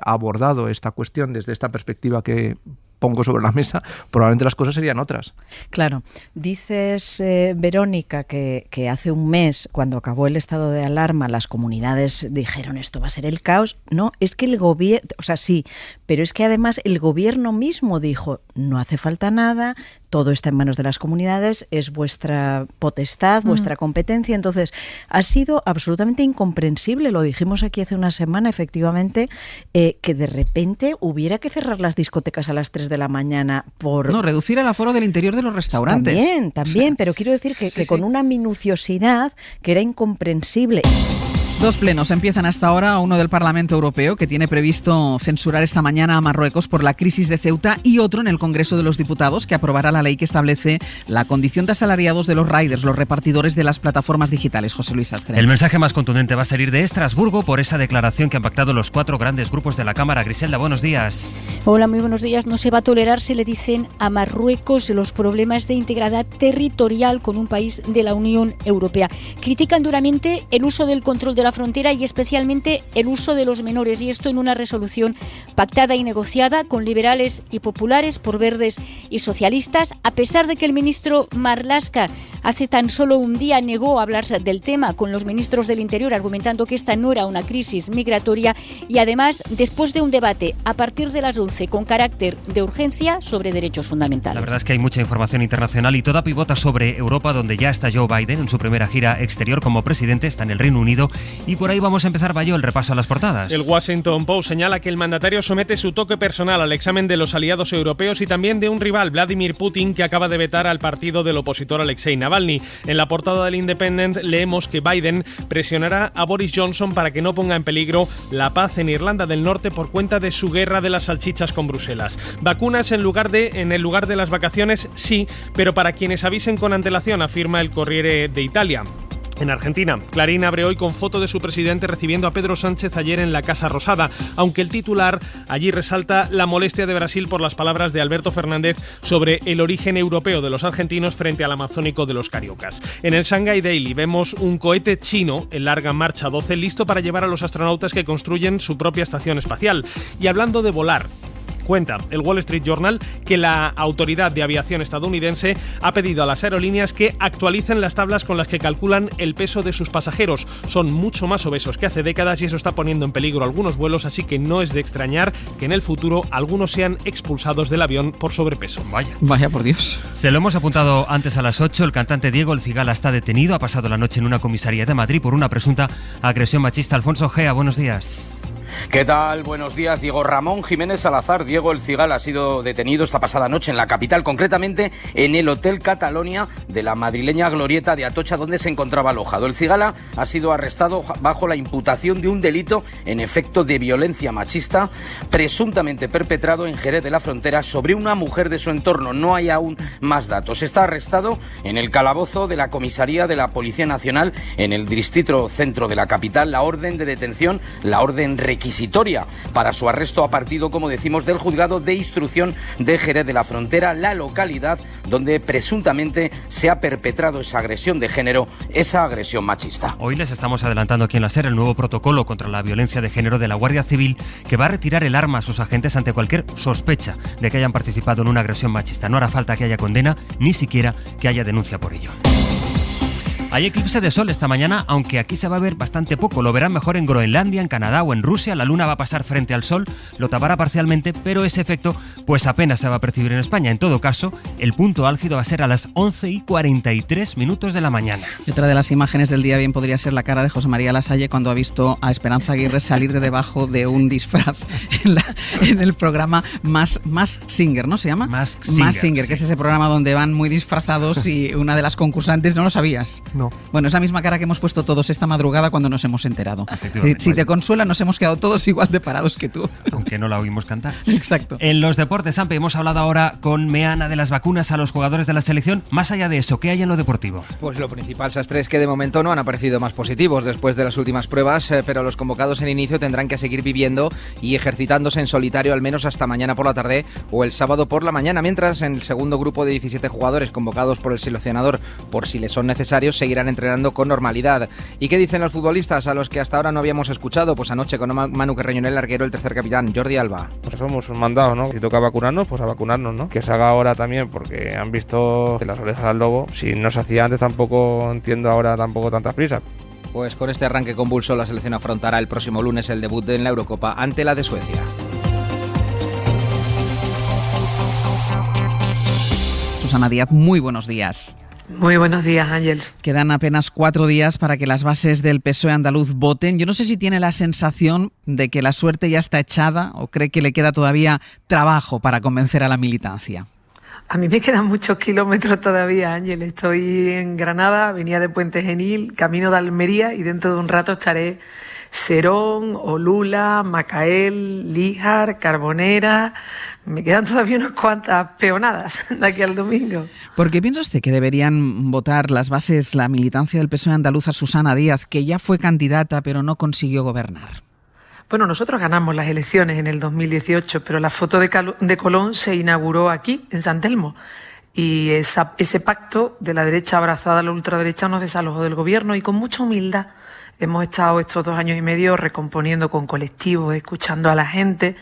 abordado esta cuestión desde esta perspectiva que pongo sobre la mesa, probablemente las cosas serían otras. Claro. Dices, Verónica, que hace un mes, cuando acabó el estado de alarma, las comunidades dijeron esto va a ser el caos. No, es que el gobierno, o sea, sí, pero es que además el gobierno mismo dijo, no hace falta nada, todo está en manos de las comunidades, es vuestra potestad, vuestra competencia. Entonces, ha sido absolutamente incomprensible, lo dijimos aquí hace una semana, efectivamente, que de repente hubiera que cerrar las discotecas a las 3 de la mañana por... No, reducir el aforo del interior de los restaurantes. También, pero quiero decir que con una minuciosidad que era incomprensible. Dos plenos empiezan hasta ahora, uno del Parlamento Europeo, que tiene previsto censurar esta mañana a Marruecos por la crisis de Ceuta, y otro en el Congreso de los Diputados, que aprobará la ley que establece la condición de asalariados de los riders, los repartidores de las plataformas digitales. José Luis Astre. El mensaje más contundente va a salir de Estrasburgo por esa declaración que han pactado los 4 grandes grupos de la Cámara. Griselda, buenos días. Hola, muy buenos días. No se va a tolerar, se le dicen a Marruecos, los problemas de integridad territorial con un país de la Unión Europea. Critican duramente el uso del control de la frontera y especialmente el uso de los menores, y esto en una resolución pactada y negociada con liberales y populares, por verdes y socialistas, a pesar de que el ministro Marlaska hace tan solo un día negó hablar del tema con los ministros del Interior, argumentando que esta no era una crisis migratoria, y además después de un debate a partir de las 11 con carácter de urgencia sobre derechos fundamentales. La verdad es que hay mucha información internacional y toda pivota sobre Europa, donde ya está Joe Biden en su primera gira exterior como presidente, está en el Reino Unido, y por ahí vamos a empezar, Bayo, el repaso a las portadas. El Washington Post señala que el mandatario somete su toque personal al examen de los aliados europeos y también de un rival, Vladimir Putin, que acaba de vetar al partido del opositor Alexei Navalny. En la portada del Independent leemos que Biden presionará a Boris Johnson para que no ponga en peligro la paz en Irlanda del Norte por cuenta de su guerra de las salchichas con Bruselas. Vacunas en el lugar de las vacaciones, sí, pero para quienes avisen con antelación, afirma el Corriere de Italia. En Argentina, Clarín abre hoy con foto de su presidente recibiendo a Pedro Sánchez ayer en la Casa Rosada, aunque el titular allí resalta la molestia de Brasil por las palabras de Alberto Fernández sobre el origen europeo de los argentinos frente al amazónico de los cariocas. En el Shanghai Daily vemos un cohete chino en larga marcha 12 listo para llevar a los astronautas que construyen su propia estación espacial. Y hablando de volar, cuenta el Wall Street Journal que la Autoridad de Aviación estadounidense ha pedido a las aerolíneas que actualicen las tablas con las que calculan el peso de sus pasajeros. Son mucho más obesos que hace décadas y eso está poniendo en peligro algunos vuelos, así que no es de extrañar que en el futuro algunos sean expulsados del avión por sobrepeso. Vaya por Dios. Se lo hemos apuntado antes a las 8. El cantante Diego El Cigala está detenido. Ha pasado la noche en una comisaría de Madrid por una presunta agresión machista. Alfonso Gea, buenos días. ¿Qué tal? Buenos días. Diego Ramón Jiménez Salazar, Diego el Cigala, ha sido detenido esta pasada noche en la capital, concretamente en el Hotel Catalonia de la madrileña Glorieta de Atocha, donde se encontraba alojado. El Cigala ha sido arrestado bajo la imputación de un delito en efecto de violencia machista, presuntamente perpetrado en Jerez de la Frontera sobre una mujer de su entorno. No hay aún más datos. Está arrestado en el calabozo de la comisaría de la Policía Nacional en el distrito centro de la capital. La orden de detención, la orden requisitoria para su arresto ha partido, como decimos, del juzgado de instrucción de Jerez de la Frontera, la localidad donde presuntamente se ha perpetrado esa agresión de género, esa agresión machista. Hoy les estamos adelantando aquí en la SER el nuevo protocolo contra la violencia de género de la Guardia Civil, que va a retirar el arma a sus agentes ante cualquier sospecha de que hayan participado en una agresión machista. No hará falta que haya condena, ni siquiera que haya denuncia por ello. Hay eclipse de sol esta mañana, aunque aquí se va a ver bastante poco. Lo verán mejor en Groenlandia, en Canadá o en Rusia. La luna va a pasar frente al sol, lo tapará parcialmente, pero ese efecto pues apenas se va a percibir en España. En todo caso, el punto álgido va a ser a las 11:43 de la mañana. Otra de las imágenes del día bien podría ser la cara de José María Lasalle cuando ha visto a Esperanza Aguirre salir de debajo de un disfraz en el programa Mask Singer, ¿no se llama? Mask Singer, que es ese programa donde van muy disfrazados y una de las concursantes, ¿no lo sabías? No. Bueno, es la misma cara que hemos puesto todos esta madrugada cuando nos hemos enterado. Si te consuela, nos hemos quedado todos igual de parados que tú. Aunque no la oímos cantar. Exacto. En los deportes, Ampe, hemos hablado ahora con Meana de las vacunas a los jugadores de la selección. Más allá de eso, ¿qué hay en lo deportivo? Pues lo principal, Sastre, es que de momento no han aparecido más positivos después de las últimas pruebas, pero los convocados en inicio tendrán que seguir viviendo y ejercitándose en solitario al menos hasta mañana por la tarde o el sábado por la mañana, mientras en el segundo grupo de 17 jugadores convocados por el seleccionador por si les son necesarios seguirán entrenando con normalidad. ¿Y qué dicen los futbolistas a los que hasta ahora no habíamos escuchado? Pues anoche con Manu Carreño, el larguero, el tercer capitán, Jordi Alba. Pues somos mandados, ¿no? Si toca vacunarnos, pues a vacunarnos, ¿no? Que se haga ahora también porque han visto las orejas al lobo. Si no se hacía antes tampoco entiendo ahora tampoco tanta prisa. Pues con este arranque convulso la selección afrontará el próximo lunes el debut en la Eurocopa ante la de Suecia. Susana Díaz, muy buenos días. Muy buenos días, Ángeles. Quedan apenas 4 días para que las bases del PSOE andaluz voten. Yo no sé si tiene la sensación de que la suerte ya está echada o cree que le queda todavía trabajo para convencer a la militancia. A mí me quedan muchos kilómetros todavía, Ángel. Estoy en Granada, venía de Puente Genil, camino de Almería y dentro de un rato estaré Serón, Olula, Macael, Líjar, Carbonera. Me quedan todavía unas cuantas peonadas de aquí al domingo. ¿Por qué piensa usted que deberían votar las bases, la militancia del PSOE andaluz a Susana Díaz, que ya fue candidata pero no consiguió gobernar? Bueno, nosotros ganamos las elecciones en el 2018, pero la foto de Colón se inauguró aquí, en San Telmo. Y ese pacto de la derecha abrazada a la ultraderecha nos desalojó del gobierno y con mucha humildad hemos estado estos 2 años y medio recomponiendo con colectivos, escuchando a la gente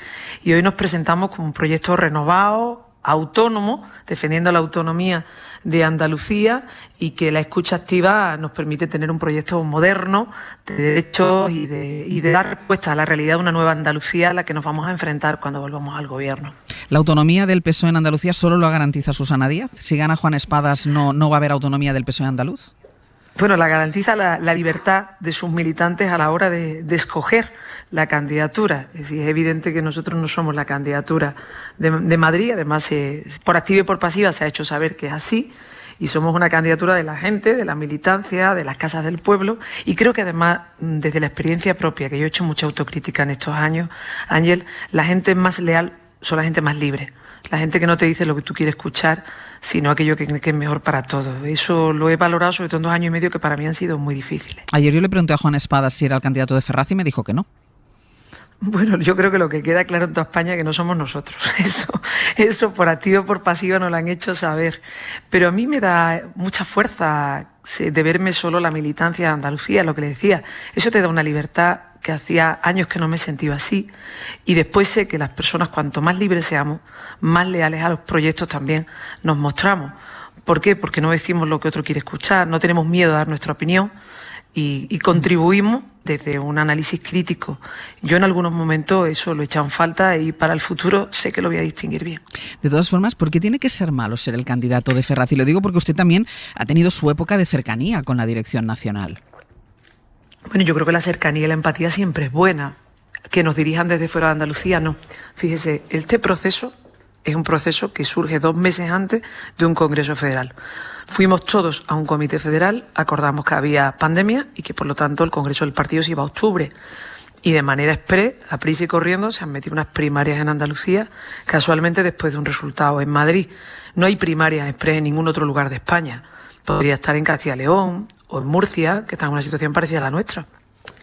y hoy nos presentamos como un proyecto renovado, autónomo, defendiendo la autonomía de Andalucía y que la escucha activa nos permite tener un proyecto moderno de derechos y de dar respuesta a la realidad de una nueva Andalucía a la que nos vamos a enfrentar cuando volvamos al gobierno. ¿La autonomía del PSOE en Andalucía solo lo garantiza Susana Díaz? Si gana Juan Espadas, ¿no va a haber autonomía del PSOE andaluz? Bueno, la garantiza la libertad de sus militantes a la hora de escoger la candidatura. Es decir, es evidente que nosotros no somos la candidatura de Madrid, además por activa y por pasiva se ha hecho saber que es así, y somos una candidatura de la gente, de la militancia, de las casas del pueblo, y creo que además, desde la experiencia propia, que yo he hecho mucha autocrítica en estos años, Ángel, la gente más leal son la gente más libre. La gente que no te dice lo que tú quieres escuchar, sino aquello que es mejor para todos. Eso lo he valorado sobre todo en 2 años y medio que para mí han sido muy difíciles. Ayer yo le pregunté a Juan Espadas si era el candidato de Ferraz y me dijo que no. Bueno, yo creo que lo que queda claro en toda España es que no somos nosotros. Eso por activa o por pasiva nos lo han hecho saber. Pero a mí me da mucha fuerza de verme solo la militancia de Andalucía, lo que le decía. Eso te da una libertad que hacía años que no me sentía así. Y después sé que las personas, cuanto más libres seamos, más leales a los proyectos también nos mostramos. ¿Por qué? Porque no decimos lo que otro quiere escuchar, no tenemos miedo a dar nuestra opinión y contribuimos desde un análisis crítico. Yo en algunos momentos eso lo he echado en falta y para el futuro sé que lo voy a distinguir bien. De todas formas, ¿por qué tiene que ser malo ser el candidato de Ferraz? Y lo digo porque usted también ha tenido su época de cercanía con la dirección nacional. Bueno, yo creo que la cercanía y la empatía siempre es buena. que nos dirijan desde fuera de Andalucía, no. Fíjese, este proceso es un proceso que surge 2 meses antes de un Congreso Federal. Fuimos todos a un comité federal, acordamos que había pandemia y que por lo tanto el Congreso del partido se iba a octubre. Y de manera express, a prisa y corriendo, se han metido unas primarias en Andalucía, casualmente después de un resultado en Madrid. No hay primarias express en ningún otro lugar de España. Podría estar en Castilla y León o en Murcia, que están en una situación parecida a la nuestra.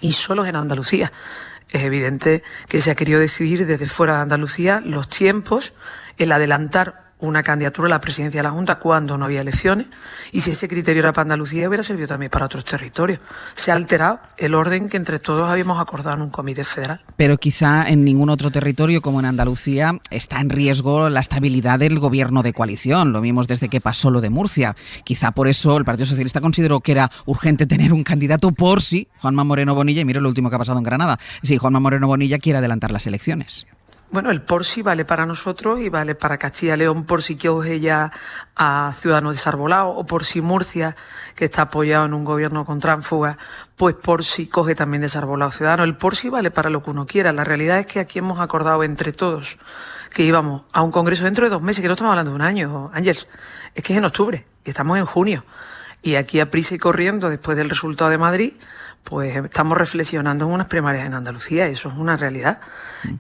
Y solo en Andalucía. Es evidente que se ha querido decidir desde fuera de Andalucía los tiempos, el adelantar una candidatura a la presidencia de la Junta cuando no había elecciones, y si ese criterio era para Andalucía hubiera servido también para otros territorios. Se ha alterado el orden que entre todos habíamos acordado en un comité federal. Pero quizá en ningún otro territorio como en Andalucía está en riesgo la estabilidad del gobierno de coalición. Lo vimos desde que pasó lo de Murcia. Quizá por eso el Partido Socialista consideró que era urgente tener un candidato por si Juanma Moreno Bonilla, y mire lo último que ha pasado en Granada, si Juanma Moreno Bonilla quiere adelantar las elecciones. Bueno, el por sí vale para nosotros y vale para Castilla y León por si coge ya a Ciudadanos desarbolados, o por si Murcia, que está apoyado en un gobierno con tránsfugas, pues por si coge también desarbolados Ciudadanos. El por sí vale para lo que uno quiera. La realidad es que aquí hemos acordado entre todos que íbamos a un congreso dentro de 2 meses, que no estamos hablando de un año, Ángels, es que es en octubre y estamos en junio. Y aquí a prisa y corriendo, después del resultado de Madrid, pues estamos reflexionando en unas primarias en Andalucía, y eso es una realidad.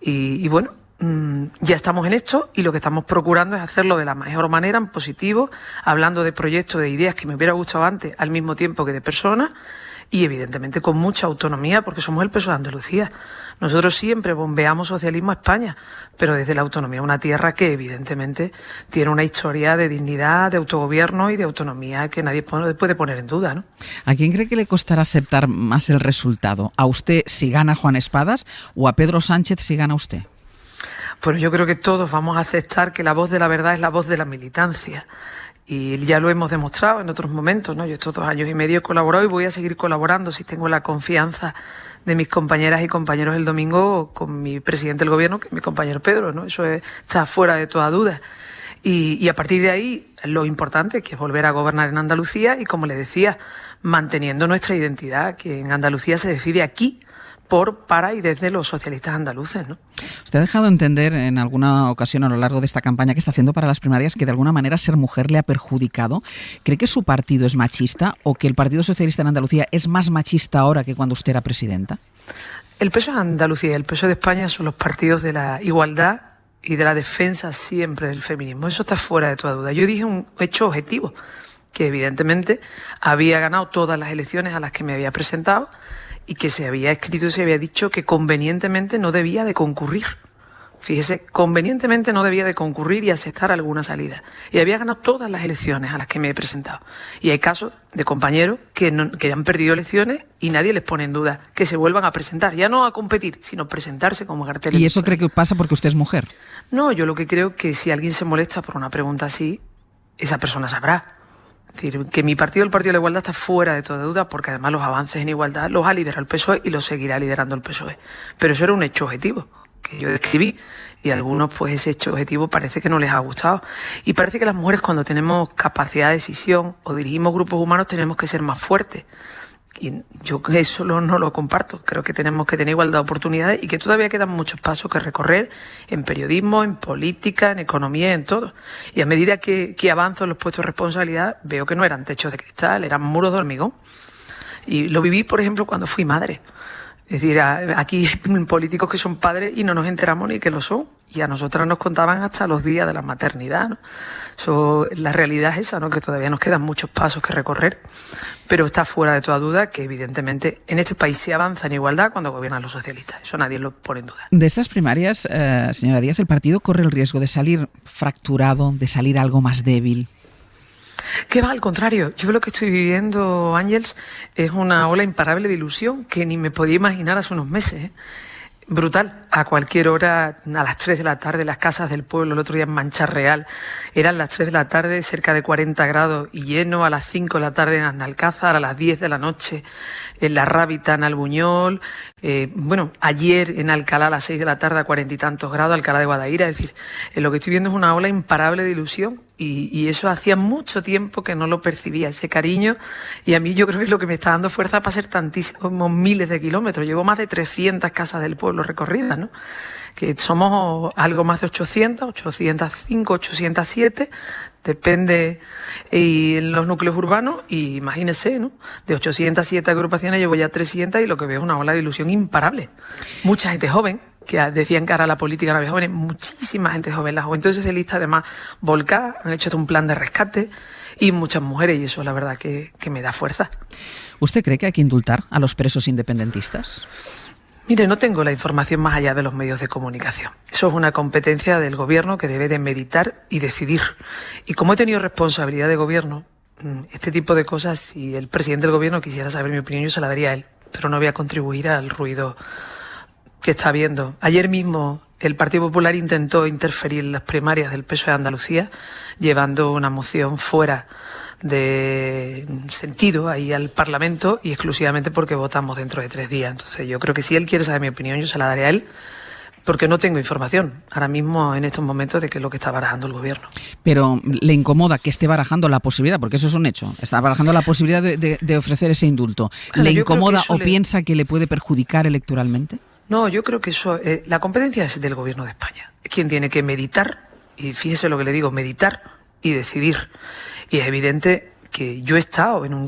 Y bueno, ya estamos en esto, y lo que estamos procurando es hacerlo de la mejor manera, en positivo, hablando de proyectos, de ideas que me hubiera gustado antes, al mismo tiempo que de personas, y evidentemente con mucha autonomía, porque somos el peso de Andalucía. Nosotros siempre bombeamos socialismo a España, pero desde la autonomía, una tierra que evidentemente tiene una historia de dignidad, de autogobierno y de autonomía que nadie puede poner en duda, ¿no? ¿A quién cree que le costará aceptar más el resultado? ¿A usted si gana Juan Espadas o a Pedro Sánchez si gana usted? Pero yo creo que todos vamos a aceptar que la voz de la verdad es la voz de la militancia. Y ya lo hemos demostrado en otros momentos, ¿no? Yo estos 2 años y medio he colaborado y voy a seguir colaborando si tengo la confianza de mis compañeras y compañeros el domingo con mi presidente del gobierno, que es mi compañero Pedro, ¿no? Eso está fuera de toda duda. Y a partir de ahí, lo importante, que es volver a gobernar en Andalucía y, como le decía, manteniendo nuestra identidad, que en Andalucía se decide aquí, para y desde los socialistas andaluces, ¿no? Usted ha dejado entender en alguna ocasión a lo largo de esta campaña que está haciendo para las primarias que de alguna manera ser mujer le ha perjudicado. ¿Cree que su partido es machista o que el Partido Socialista en Andalucía es más machista ahora que cuando usted era presidenta? El peso de Andalucía y el peso de España son los partidos de la igualdad y de la defensa siempre del feminismo. Eso está fuera de toda duda. Yo dije un hecho objetivo, que evidentemente había ganado todas las elecciones a las que me había presentado, y que se había escrito y se había dicho que convenientemente no debía de concurrir. Fíjese, convenientemente no debía de concurrir y aceptar alguna salida. Y había ganado todas las elecciones a las que me he presentado. Y hay casos de compañeros que han perdido elecciones y nadie les pone en duda que se vuelvan a presentar. Ya no a competir, sino presentarse como cartel. ¿Y eso cree que pasa porque usted es mujer? No, yo lo que creo que si alguien se molesta por una pregunta así, esa persona sabrá. Es decir, que mi partido, el Partido de la Igualdad, está fuera de toda duda, porque además los avances en igualdad los ha liderado el PSOE y los seguirá liderando el PSOE. Pero eso era un hecho objetivo que yo describí, y a algunos pues ese hecho objetivo parece que no les ha gustado. Y parece que las mujeres, cuando tenemos capacidad de decisión o dirigimos grupos humanos, tenemos que ser más fuertes. Y yo eso no lo comparto. Creo que tenemos que tener igualdad de oportunidades y que todavía quedan muchos pasos que recorrer en periodismo, en política, en economía, en todo. Y a medida que avanzo en los puestos de responsabilidad, veo que no eran techos de cristal, eran muros de hormigón. Y lo viví, por ejemplo, cuando fui madre. Es decir, aquí hay políticos que son padres y no nos enteramos ni que lo son. Y a nosotras nos contaban hasta los días de la maternidad, ¿no? La realidad es esa, ¿no? Que todavía nos quedan muchos pasos que recorrer. Pero está fuera de toda duda que, evidentemente, en este país se avanza en igualdad cuando gobiernan los socialistas. Eso nadie lo pone en duda. De estas primarias, señora Díaz, ¿el partido corre el riesgo de salir fracturado, de salir algo más débil? Que va, al contrario. Yo lo que estoy viviendo, Ángels, es una ola imparable de ilusión que ni me podía imaginar hace unos meses, ¿eh? Brutal. A cualquier hora, a las 3 de la tarde, las casas del pueblo, el otro día en Mancha Real, eran las 3 de la tarde, cerca de 40 grados y lleno, a las 5 de la tarde en Alcázar, a las 10 de la noche en La Rábita, en Albuñol, ayer en Alcalá a las 6 de la tarde a 40 y tantos grados, Alcalá de Guadaira. Es decir, lo que estoy viendo es una ola imparable de ilusión Y eso hacía mucho tiempo que no lo percibía, ese cariño, y a mí yo creo que es lo que me está dando fuerza para hacer tantísimos miles de kilómetros. Llevo más de 300 casas del pueblo recorridas, ¿no? Que somos algo más de 800, 805, 807, depende, y en los núcleos urbanos, y imagínense, ¿no? De 807 agrupaciones llevo ya 300 y lo que veo es una ola de ilusión imparable. Mucha gente joven, que decían que ahora la política no había jóvenes, muchísima gente joven, la juventud socialista además volcada, han hecho un plan de rescate y muchas mujeres, y eso la verdad que me da fuerza. ¿Usted cree que hay que indultar a los presos independentistas? Mire, no tengo la información más allá de los medios de comunicación. Eso es una competencia del gobierno que debe de meditar y decidir. Y como he tenido responsabilidad de gobierno, este tipo de cosas, si el presidente del gobierno quisiera saber mi opinión, yo se la daría a él, pero no voy a contribuir al ruido que está habiendo. Ayer mismo el Partido Popular intentó interferir en las primarias del PSOE de Andalucía, llevando una moción fuera de sentido ahí al Parlamento, y exclusivamente porque votamos dentro de 3 días. Entonces yo creo que si él quiere saber mi opinión, yo se la daré a él, porque no tengo información ahora mismo en estos momentos de qué es lo que está barajando el gobierno. Pero ¿le incomoda que esté barajando la posibilidad? Porque eso es un hecho. Está barajando la posibilidad de ofrecer ese indulto. Bueno, ¿Le incomoda o piensa que le puede perjudicar electoralmente? No, yo creo que eso, la competencia es del gobierno de España. Es quien tiene que meditar, y fíjese lo que le digo, meditar y decidir. Y es evidente que yo he estado en un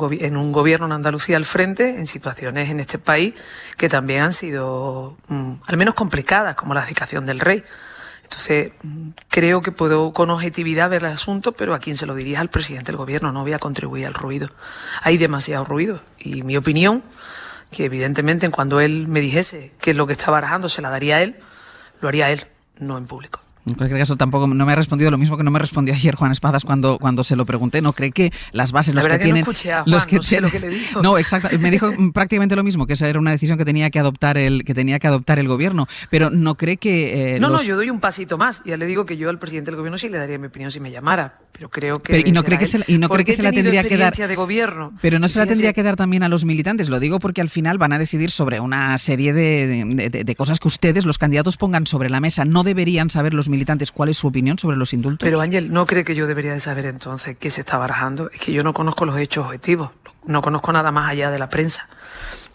gobierno en Andalucía al frente, en situaciones en este país que también han sido al menos complicadas, como la abdicación del rey. Entonces, creo que puedo con objetividad ver el asunto, pero a quien se lo diría es al presidente del gobierno, no voy a contribuir al ruido. Hay demasiado ruido, y mi opinión, que evidentemente cuando él me dijese qué es lo que está barajando, se la daría a él, lo haría él, no en público. En cualquier caso, tampoco no me ha respondido lo mismo que no me respondió ayer Juan Espadas cuando se lo pregunté. ¿No cree que las bases, la los verdad que tienen... no escuché a Juan, no sé lo que le dijo. No, exacto. Me dijo prácticamente lo mismo, que esa era una decisión que tenía que adoptar el gobierno. Pero ¿no cree que...? No, yo doy un pasito más. Ya le digo que yo al presidente del gobierno sí le daría mi opinión si me llamara. Pero creo que... ¿Y no cree que se la tendría que dar? De gobierno. Pero no se la tendría que dar también a los militantes. Lo digo porque al final van a decidir sobre una serie de cosas que ustedes, los candidatos, pongan sobre la mesa. ¿No deberían saber los militantes cuál es su opinión sobre los indultos? Pero Ángel, ¿no cree que yo debería de saber entonces qué se está barajando? Es que yo no conozco los hechos objetivos, no conozco nada más allá de la prensa.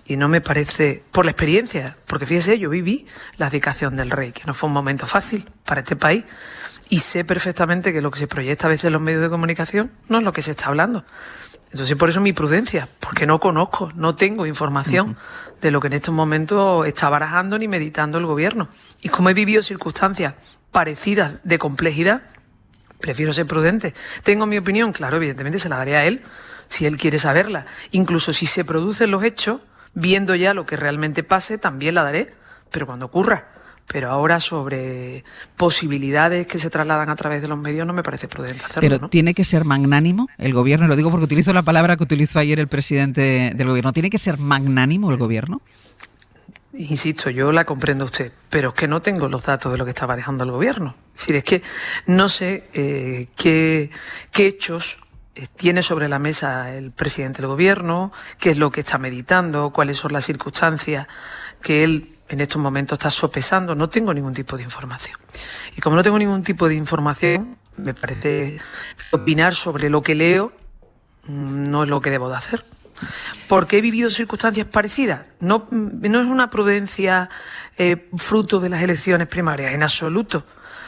Y no me parece, por la experiencia, porque fíjese, yo viví la abdicación del rey, que no fue un momento fácil para este país, y sé perfectamente que lo que se proyecta a veces en los medios de comunicación no es lo que se está hablando. Entonces, por eso mi prudencia, porque no conozco, no tengo información de lo que en estos momentos está barajando ni meditando el gobierno. Y como he vivido circunstancias parecidas de complejidad, prefiero ser prudente. Tengo mi opinión, claro, evidentemente se la daré a él, si él quiere saberla. Incluso si se producen los hechos, viendo ya lo que realmente pase, también la daré, pero cuando ocurra. Pero ahora sobre posibilidades que se trasladan a través de los medios no me parece prudente hacerlo. Pero ¿no? ¿tiene que ser magnánimo el gobierno? Lo digo porque utilizo la palabra que utilizó ayer el presidente del gobierno. ¿Tiene que ser magnánimo el gobierno? Insisto, yo la comprendo a usted, pero es que no tengo los datos de lo que está manejando el gobierno. Es decir, es que no sé qué hechos tiene sobre la mesa el presidente del gobierno, qué es lo que está meditando, cuáles son las circunstancias que él en estos momentos está sopesando. No tengo ningún tipo de información. Y como no tengo ningún tipo de información, me parece que opinar sobre lo que leo no es lo que debo de hacer. Porque he vivido circunstancias parecidas. No es una prudencia fruto de las elecciones primarias, en absoluto.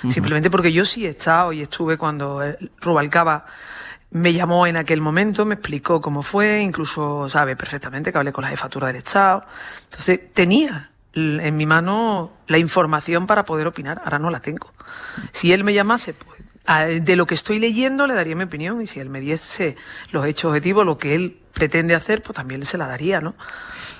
Simplemente porque yo sí he estado y estuve cuando Rubalcaba me llamó en aquel momento, me explicó cómo fue, incluso sabe perfectamente que hablé con la jefatura del Estado. Entonces tenía en mi mano la información para poder opinar, ahora no la tengo. Si él me llamase, pues de lo que estoy leyendo le daría mi opinión, y si él me diese los hechos objetivos, lo que él pretende hacer, pues también se la daría, ¿no?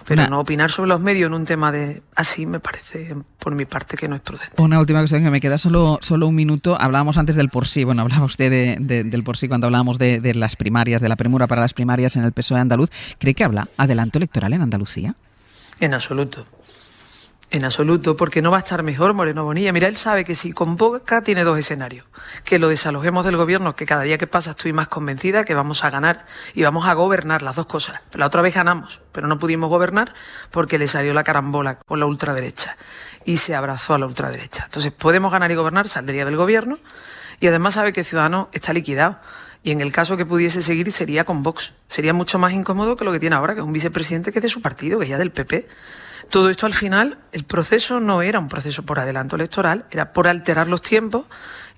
Pero no opinar sobre los medios en un tema de así me parece, por mi parte, que no es prudente. Una última cuestión que me queda, solo un minuto. Hablábamos antes del por sí, hablaba usted del por sí cuando hablábamos de las primarias, de la premura para las primarias en el PSOE andaluz. ¿Cree que habla adelanto electoral en Andalucía? En absoluto. En absoluto, porque no va a estar mejor Moreno Bonilla. Mira, él sabe que si convoca tiene 2 escenarios. Que lo desalojemos del gobierno, que cada día que pasa estoy más convencida que vamos a ganar y vamos a gobernar, las 2 cosas. La otra vez ganamos, pero no pudimos gobernar porque le salió la carambola con la ultraderecha y se abrazó a la ultraderecha. Entonces, podemos ganar y gobernar, saldría del gobierno, Y además sabe que Ciudadanos está liquidado. Y en el caso que pudiese seguir sería con Vox. Sería mucho más incómodo que lo que tiene ahora, que es un vicepresidente que es de su partido, que es ya del PP. Todo esto al final, el proceso no era un proceso por adelanto electoral, era por alterar los tiempos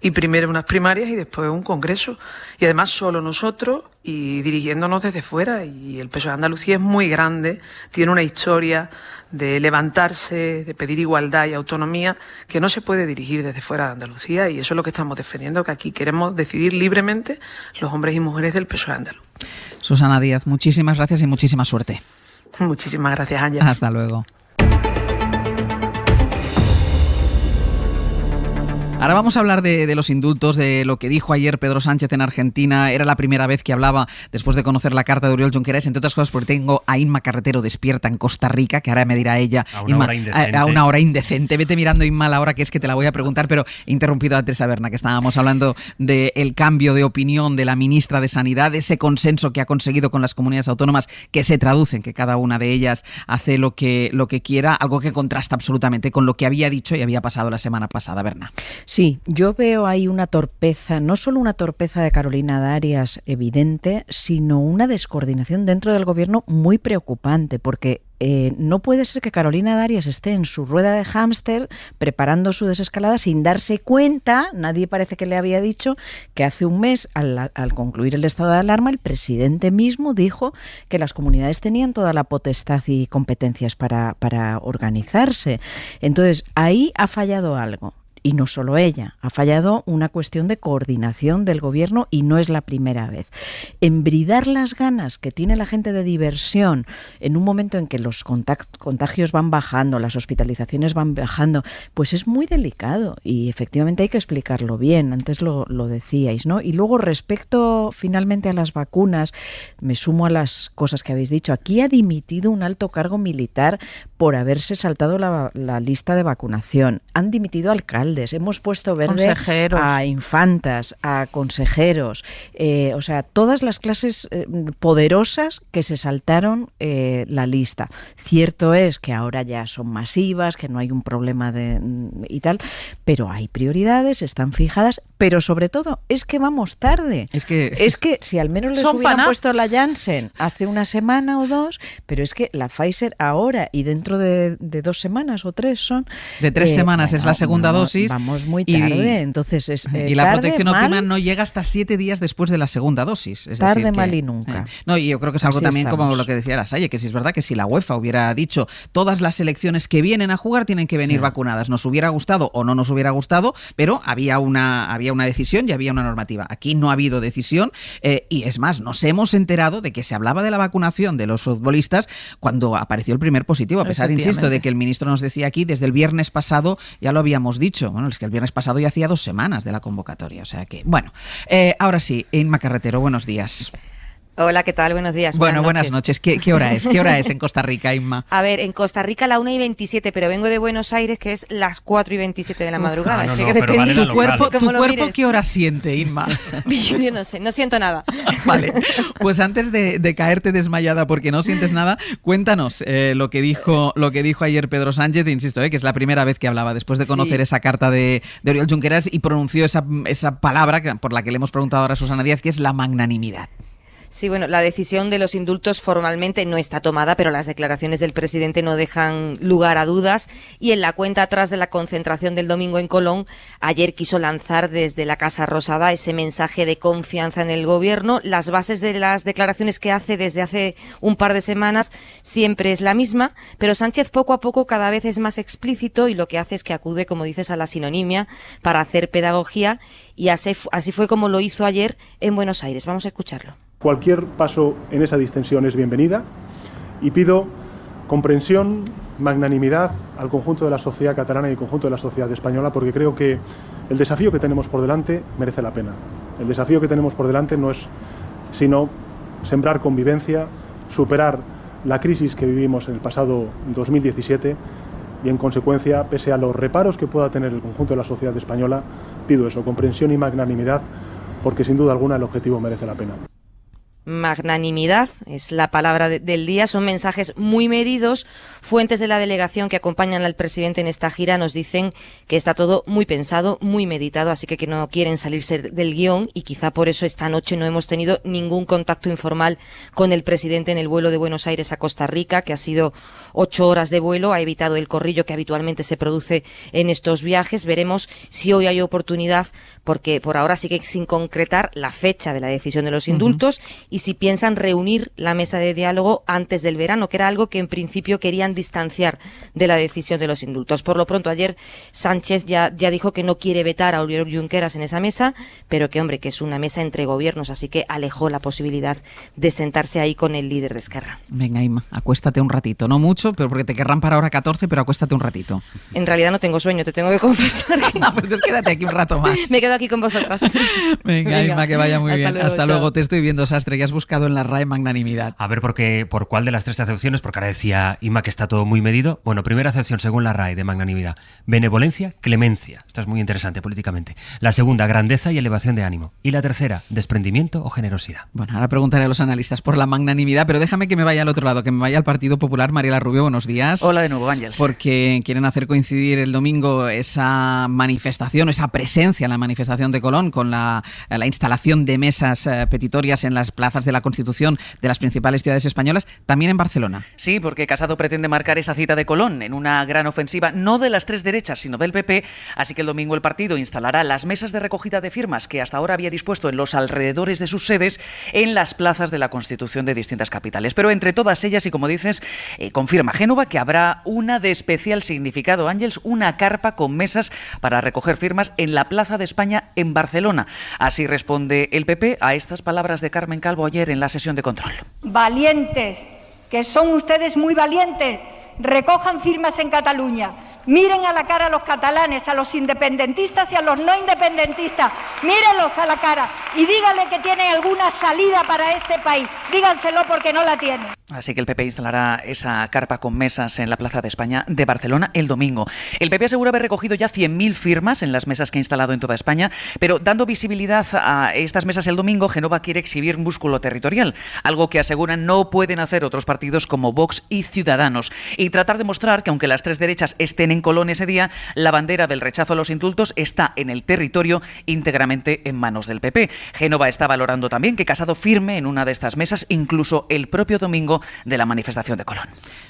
y primero unas primarias y después un congreso. Y además solo nosotros y dirigiéndonos desde fuera. Y el PSOE de Andalucía es muy grande, tiene una historia de levantarse, de pedir igualdad y autonomía que no se puede dirigir desde fuera de Andalucía, y eso es lo que estamos defendiendo, que aquí queremos decidir libremente los hombres y mujeres del PSOE andaluz. Susana Díaz, muchísimas gracias y muchísima suerte. Muchísimas gracias, Ángel. Hasta luego. Ahora vamos a hablar de los indultos, de lo que dijo ayer Pedro Sánchez en Argentina. Era la primera vez que hablaba después de conocer la carta de Oriol Junqueras, entre otras cosas porque tengo a Inma Carretero despierta en Costa Rica, que ahora me dirá ella. A una hora indecente. A una hora indecente. Vete mirando, Inma, la hora que es que te la voy a preguntar, pero he interrumpido antes a Berna, que estábamos hablando del cambio de opinión de la ministra de Sanidad, de ese consenso que ha conseguido con las comunidades autónomas, que se traduce en que cada una de ellas hace lo que quiera, algo que contrasta absolutamente con lo que había dicho y había pasado la semana pasada, Berna. Sí, yo veo ahí una torpeza, no solo una torpeza de Carolina Darias evidente, sino una descoordinación dentro del gobierno muy preocupante, porque no puede ser que Carolina Darias esté en su rueda de hámster preparando su desescalada sin darse cuenta, nadie parece que le había dicho, que hace un mes, al concluir el estado de alarma, el presidente mismo dijo que las comunidades tenían toda la potestad y competencias para organizarse. Entonces, ahí ha fallado algo. Y no solo ella, ha fallado una cuestión de coordinación del gobierno y no es la primera vez. Embridar las ganas que tiene la gente de diversión en un momento en que los contagios van bajando, las hospitalizaciones van bajando, pues es muy delicado y efectivamente hay que explicarlo bien, antes lo decíais, ¿no? Y luego respecto finalmente a las vacunas, me sumo a las cosas que habéis dicho. Aquí ha dimitido un alto cargo militar por haberse saltado la lista de vacunación. Han dimitido alcaldes. Hemos puesto verde a infantas, a consejeros, o sea, todas las clases poderosas que se saltaron la lista. Cierto es que ahora ya son masivas, que no hay un problema y tal, pero hay prioridades, están fijadas, pero sobre todo es que vamos tarde. Es que si al menos les hubieran puesto la Janssen hace una semana o dos, pero es que la Pfizer ahora y dentro de 2 semanas o 3 son... De 3 semanas es la segunda dosis. Vamos muy tarde, entonces es y la protección óptima no llega hasta 7 días después de la segunda dosis. Es tarde, decir, mal y nunca. No, y yo creo que es algo Así también estamos. como lo que decía la Salle, que si es verdad que si la UEFA hubiera dicho todas las selecciones que vienen a jugar tienen que venir vacunadas, nos hubiera gustado o no nos hubiera gustado, pero había una decisión y había una normativa. Aquí no ha habido decisión y es más, nos hemos enterado de que se hablaba de la vacunación de los futbolistas cuando apareció el primer positivo, a pesar, insisto, de que el ministro nos decía aquí desde el viernes pasado, ya lo habíamos dicho, bueno, es que el viernes pasado ya hacía 2 semanas de la convocatoria, o sea que, bueno, ahora sí, Inma Carretero, buenos días. Hola, ¿qué tal? Buenos días. Buenas noches. ¿Qué hora es? ¿Qué hora es en Costa Rica, Inma? A ver, en Costa Rica la 1:27, pero vengo de Buenos Aires, que es las 4:27 de la madrugada. No, es que depende vale tu cuerpo, ¿Tu cuerpo qué hora siente, Inma? Yo no sé, no siento nada. Vale, pues antes de caerte desmayada porque no sientes nada, cuéntanos lo que dijo ayer Pedro Sánchez, insisto, que es la primera vez que hablaba después de conocer esa carta de Oriol Junqueras y pronunció esa palabra por la que le hemos preguntado ahora a Susana Díaz, que es la magnanimidad. Sí, bueno, la decisión de los indultos formalmente no está tomada, pero las declaraciones del presidente no dejan lugar a dudas. Y en la cuenta atrás de la concentración del domingo en Colón, ayer quiso lanzar desde la Casa Rosada ese mensaje de confianza en el gobierno. Las bases de las declaraciones que hace desde hace un par de semanas siempre es la misma, pero Sánchez poco a poco cada vez es más explícito y lo que hace es que acude, como dices, a la sinonimia para hacer pedagogía y así fue como lo hizo ayer en Buenos Aires. Vamos a escucharlo. Cualquier paso en esa distensión es bienvenida y pido comprensión, magnanimidad al conjunto de la sociedad catalana y al conjunto de la sociedad española, porque creo que el desafío que tenemos por delante merece la pena. El desafío que tenemos por delante no es sino sembrar convivencia, superar la crisis que vivimos en el pasado 2017 y, en consecuencia, pese a los reparos que pueda tener el conjunto de la sociedad española, pido eso, comprensión y magnanimidad, porque sin duda alguna el objetivo merece la pena. Magnanimidad es la palabra del día. Son mensajes muy medidos. Fuentes de la delegación que acompañan al presidente en esta gira nos dicen que está todo muy pensado, muy meditado, así que no quieren salirse del guión, y quizá por eso esta noche no hemos tenido ningún contacto informal con el presidente en el vuelo de Buenos Aires a Costa Rica, que ha sido 8 horas de vuelo. Ha evitado el corrillo que habitualmente se produce en estos viajes. Veremos si hoy hay oportunidad, porque por ahora sigue sin concretar la fecha de la decisión de los indultos y si piensan reunir la mesa de diálogo antes del verano, que era algo que en principio querían distanciar de la decisión de los indultos. Por lo pronto, ayer Sánchez ya dijo que no quiere vetar a Oriol Junqueras en esa mesa, pero que, hombre, que es una mesa entre gobiernos, así que alejó la posibilidad de sentarse ahí con el líder de Esquerra. Venga, Inma, acuéstate un ratito, no mucho, pero porque te querrán para ahora 14, pero acuéstate un ratito. En realidad no tengo sueño, te tengo que confesar. No, pero entonces quédate aquí un rato más. Me quedo aquí con vosotras. Venga, Inma, que vaya muy bien. Hasta luego. Chao. Te estoy viendo, Sastre, que has buscado en la RAE magnanimidad. A ver, ¿por cuál de las 3 acepciones? Porque ahora decía Inma que está todo muy medido. Bueno, primera acepción según la RAE de magnanimidad: benevolencia, clemencia. Esta es muy interesante políticamente. La segunda, grandeza y elevación de ánimo. Y la tercera, desprendimiento o generosidad. Bueno, ahora preguntaré a los analistas por la magnanimidad, pero déjame que me vaya al otro lado, que me vaya al Partido Popular. Mariela Rubio, buenos días. Hola de nuevo, Ángeles. Porque quieren hacer coincidir el domingo esa manifestación, esa presencia en la manifestación de Colón con la instalación de mesas petitorias en las plazas de la Constitución de las principales ciudades españolas, también en Barcelona. Sí, porque Casado pretende marcar esa cita de Colón en una gran ofensiva, no de las 3 derechas, sino del PP, así que el domingo el partido instalará las mesas de recogida de firmas que hasta ahora había dispuesto en los alrededores de sus sedes en las plazas de la Constitución de distintas capitales. Pero entre todas ellas, y como dices, confirma Génova que habrá una de especial significado, Ángeles, una carpa con mesas para recoger firmas en la Plaza de España en Barcelona. Así responde el PP a estas palabras de Carmen Calvo ayer en la sesión de control. Valientes, que son ustedes muy valientes, recojan firmas en Cataluña. Miren a la cara a los catalanes, a los independentistas y a los no independentistas. Mírenlos a la cara y díganle que tienen alguna salida para este país. Díganselo porque no la tienen. Así que el PP instalará esa carpa con mesas en la Plaza de España de Barcelona el domingo. El PP asegura haber recogido ya 100.000 firmas en las mesas que ha instalado en toda España, pero dando visibilidad a estas mesas el domingo, Génova quiere exhibir músculo territorial, algo que aseguran no pueden hacer otros partidos como Vox y Ciudadanos, y tratar de mostrar que aunque las 3 derechas estén en Colón ese día, la bandera del rechazo a los indultos está en el territorio íntegramente en manos del PP. Génova está valorando también que Casado firme en una de estas mesas, incluso el propio domingo de la manifestación de Colón.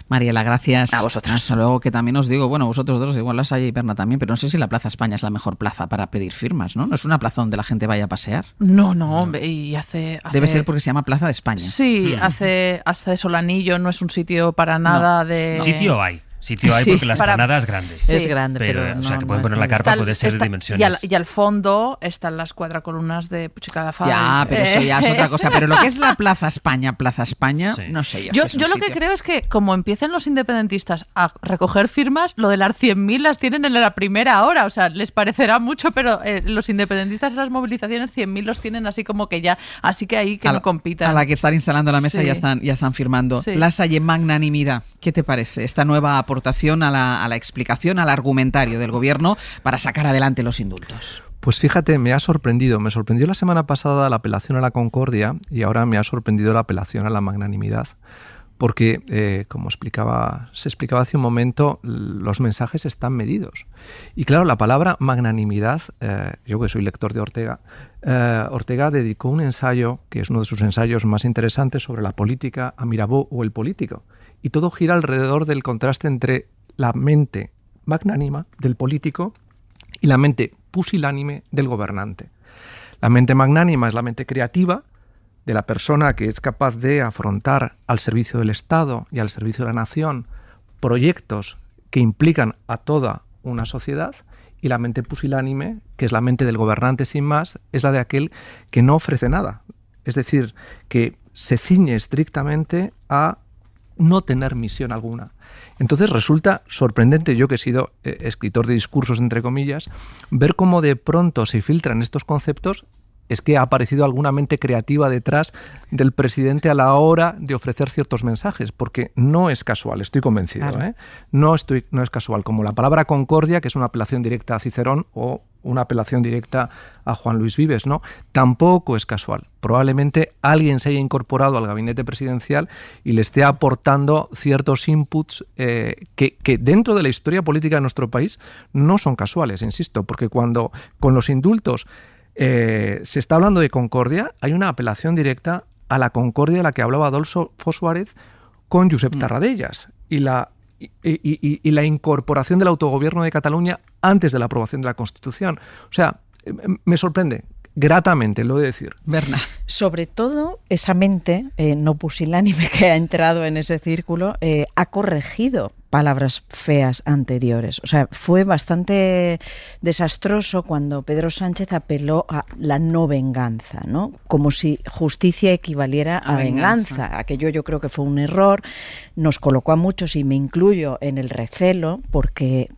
Mariela, gracias. A vosotros. Hasta luego, que también os digo, bueno, vosotros dos, igual La Salle y Berna también, pero no sé si la Plaza España es la mejor plaza para pedir firmas, ¿no? No es una plaza donde la gente vaya a pasear. No, y hace... Debe ser porque se llama Plaza de España. Sí, hace Solanillo, no es un sitio para nada de... Sitio hay. Sitio hay porque la esplanada es grande. Sí, es grande, pero o sea, que pueden poner la carpa, puede ser de dimensiones. Y al fondo están las 4 columnas de Puig i Cadafalch. Ya, pero eso ya es otra cosa. Pero lo que es la Plaza España, sí. No sé yo lo que creo es que como empiecen los independentistas a recoger firmas, lo de las 100.000 las tienen en la primera hora. O sea, les parecerá mucho, pero los independentistas en las movilizaciones 100.000 los tienen así como que ya. Así que ahí que no compitan. A la que están instalando la mesa sí. ya están firmando. Sí. La Salle, magnanimidad. ¿Qué te parece esta nueva aportación a la explicación, al argumentario del gobierno para sacar adelante los indultos? Pues fíjate, me sorprendió la semana pasada la apelación a la concordia y ahora me ha sorprendido la apelación a la magnanimidad. Porque, como se explicaba hace un momento, los mensajes están medidos. Y claro, la palabra magnanimidad, yo que soy lector de Ortega, Ortega dedicó un ensayo, que es uno de sus ensayos más interesantes, sobre la política, a Mirabeau o el político. Y todo gira alrededor del contraste entre la mente magnánima del político y la mente pusilánime del gobernante. La mente magnánima es la mente creativa de la persona que es capaz de afrontar al servicio del Estado y al servicio de la nación proyectos que implican a toda una sociedad, y la mente pusilánime, que es la mente del gobernante sin más, es la de aquel que no ofrece nada. Es decir, que se ciñe estrictamente a no tener misión alguna. Entonces resulta sorprendente, yo que he sido escritor de discursos, entre comillas, ver cómo de pronto se filtran estos conceptos es que ha aparecido alguna mente creativa detrás del presidente a la hora de ofrecer ciertos mensajes, porque no es casual, estoy convencido, Claro. No es casual, como la palabra concordia, que es una apelación directa a Cicerón, o una apelación directa a Juan Luis Vives, ¿no? Tampoco es casual. Probablemente alguien se haya incorporado al gabinete presidencial y le esté aportando ciertos inputs que dentro de la historia política de nuestro país no son casuales, insisto, porque cuando con los indultos se está hablando de concordia, hay una apelación directa a la concordia de la que hablaba Adolfo Suárez con Josep Tarradellas y la incorporación del autogobierno de Cataluña antes de la aprobación de la Constitución. O sea, me sorprende gratamente, lo he de decir. Berna. Sobre todo, esa mente no pusilánime que ha entrado en ese círculo ha corregido palabras feas anteriores. O sea, fue bastante desastroso cuando Pedro Sánchez apeló a la no venganza, ¿no? Como si justicia equivaliera a venganza. Aquello yo creo que fue un error, nos colocó a muchos, y me incluyo en el recelo, porque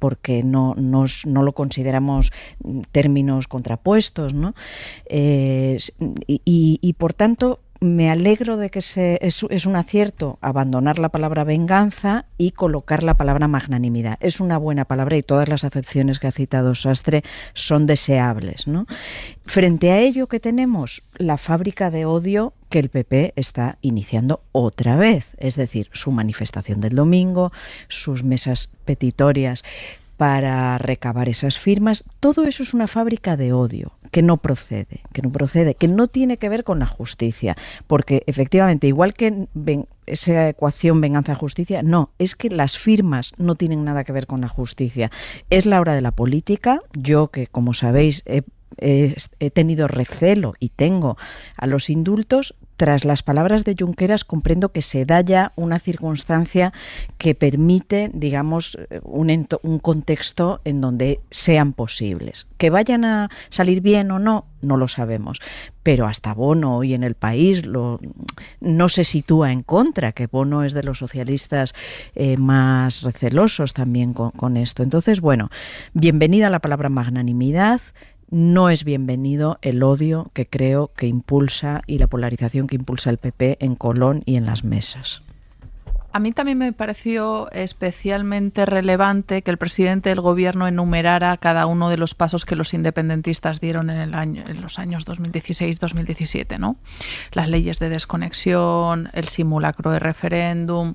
no lo consideramos términos contrapuestos, ¿no? Y por tanto, me alegro de que es un acierto abandonar la palabra venganza y colocar la palabra magnanimidad. Es una buena palabra y todas las acepciones que ha citado Sastre son deseables, ¿no? Frente a ello, que tenemos la fábrica de odio que el PP está iniciando otra vez, es decir, su manifestación del domingo, sus mesas petitorias para recabar esas firmas. Todo eso es una fábrica de odio que no procede, que no tiene que ver con la justicia, porque efectivamente, igual que esa ecuación venganza-justicia, no, es que las firmas no tienen nada que ver con la justicia. Es la hora de la política. Yo, que como sabéis he tenido recelo y tengo a los indultos, tras las palabras de Junqueras comprendo que se da ya una circunstancia que permite, digamos, un contexto en donde sean posibles. Que vayan a salir bien o no, no lo sabemos. Pero hasta Bono hoy en El País no se sitúa en contra, que Bono es de los socialistas más recelosos también con esto. Entonces, bueno, bienvenida la palabra magnanimidad. No es bienvenido el odio que creo que impulsa y la polarización que impulsa el PP en Colón y en las mesas. A mí también me pareció especialmente relevante que el presidente del gobierno enumerara cada uno de los pasos que los independentistas dieron en los años 2016-2017, ¿no? Las leyes de desconexión, el simulacro de referéndum,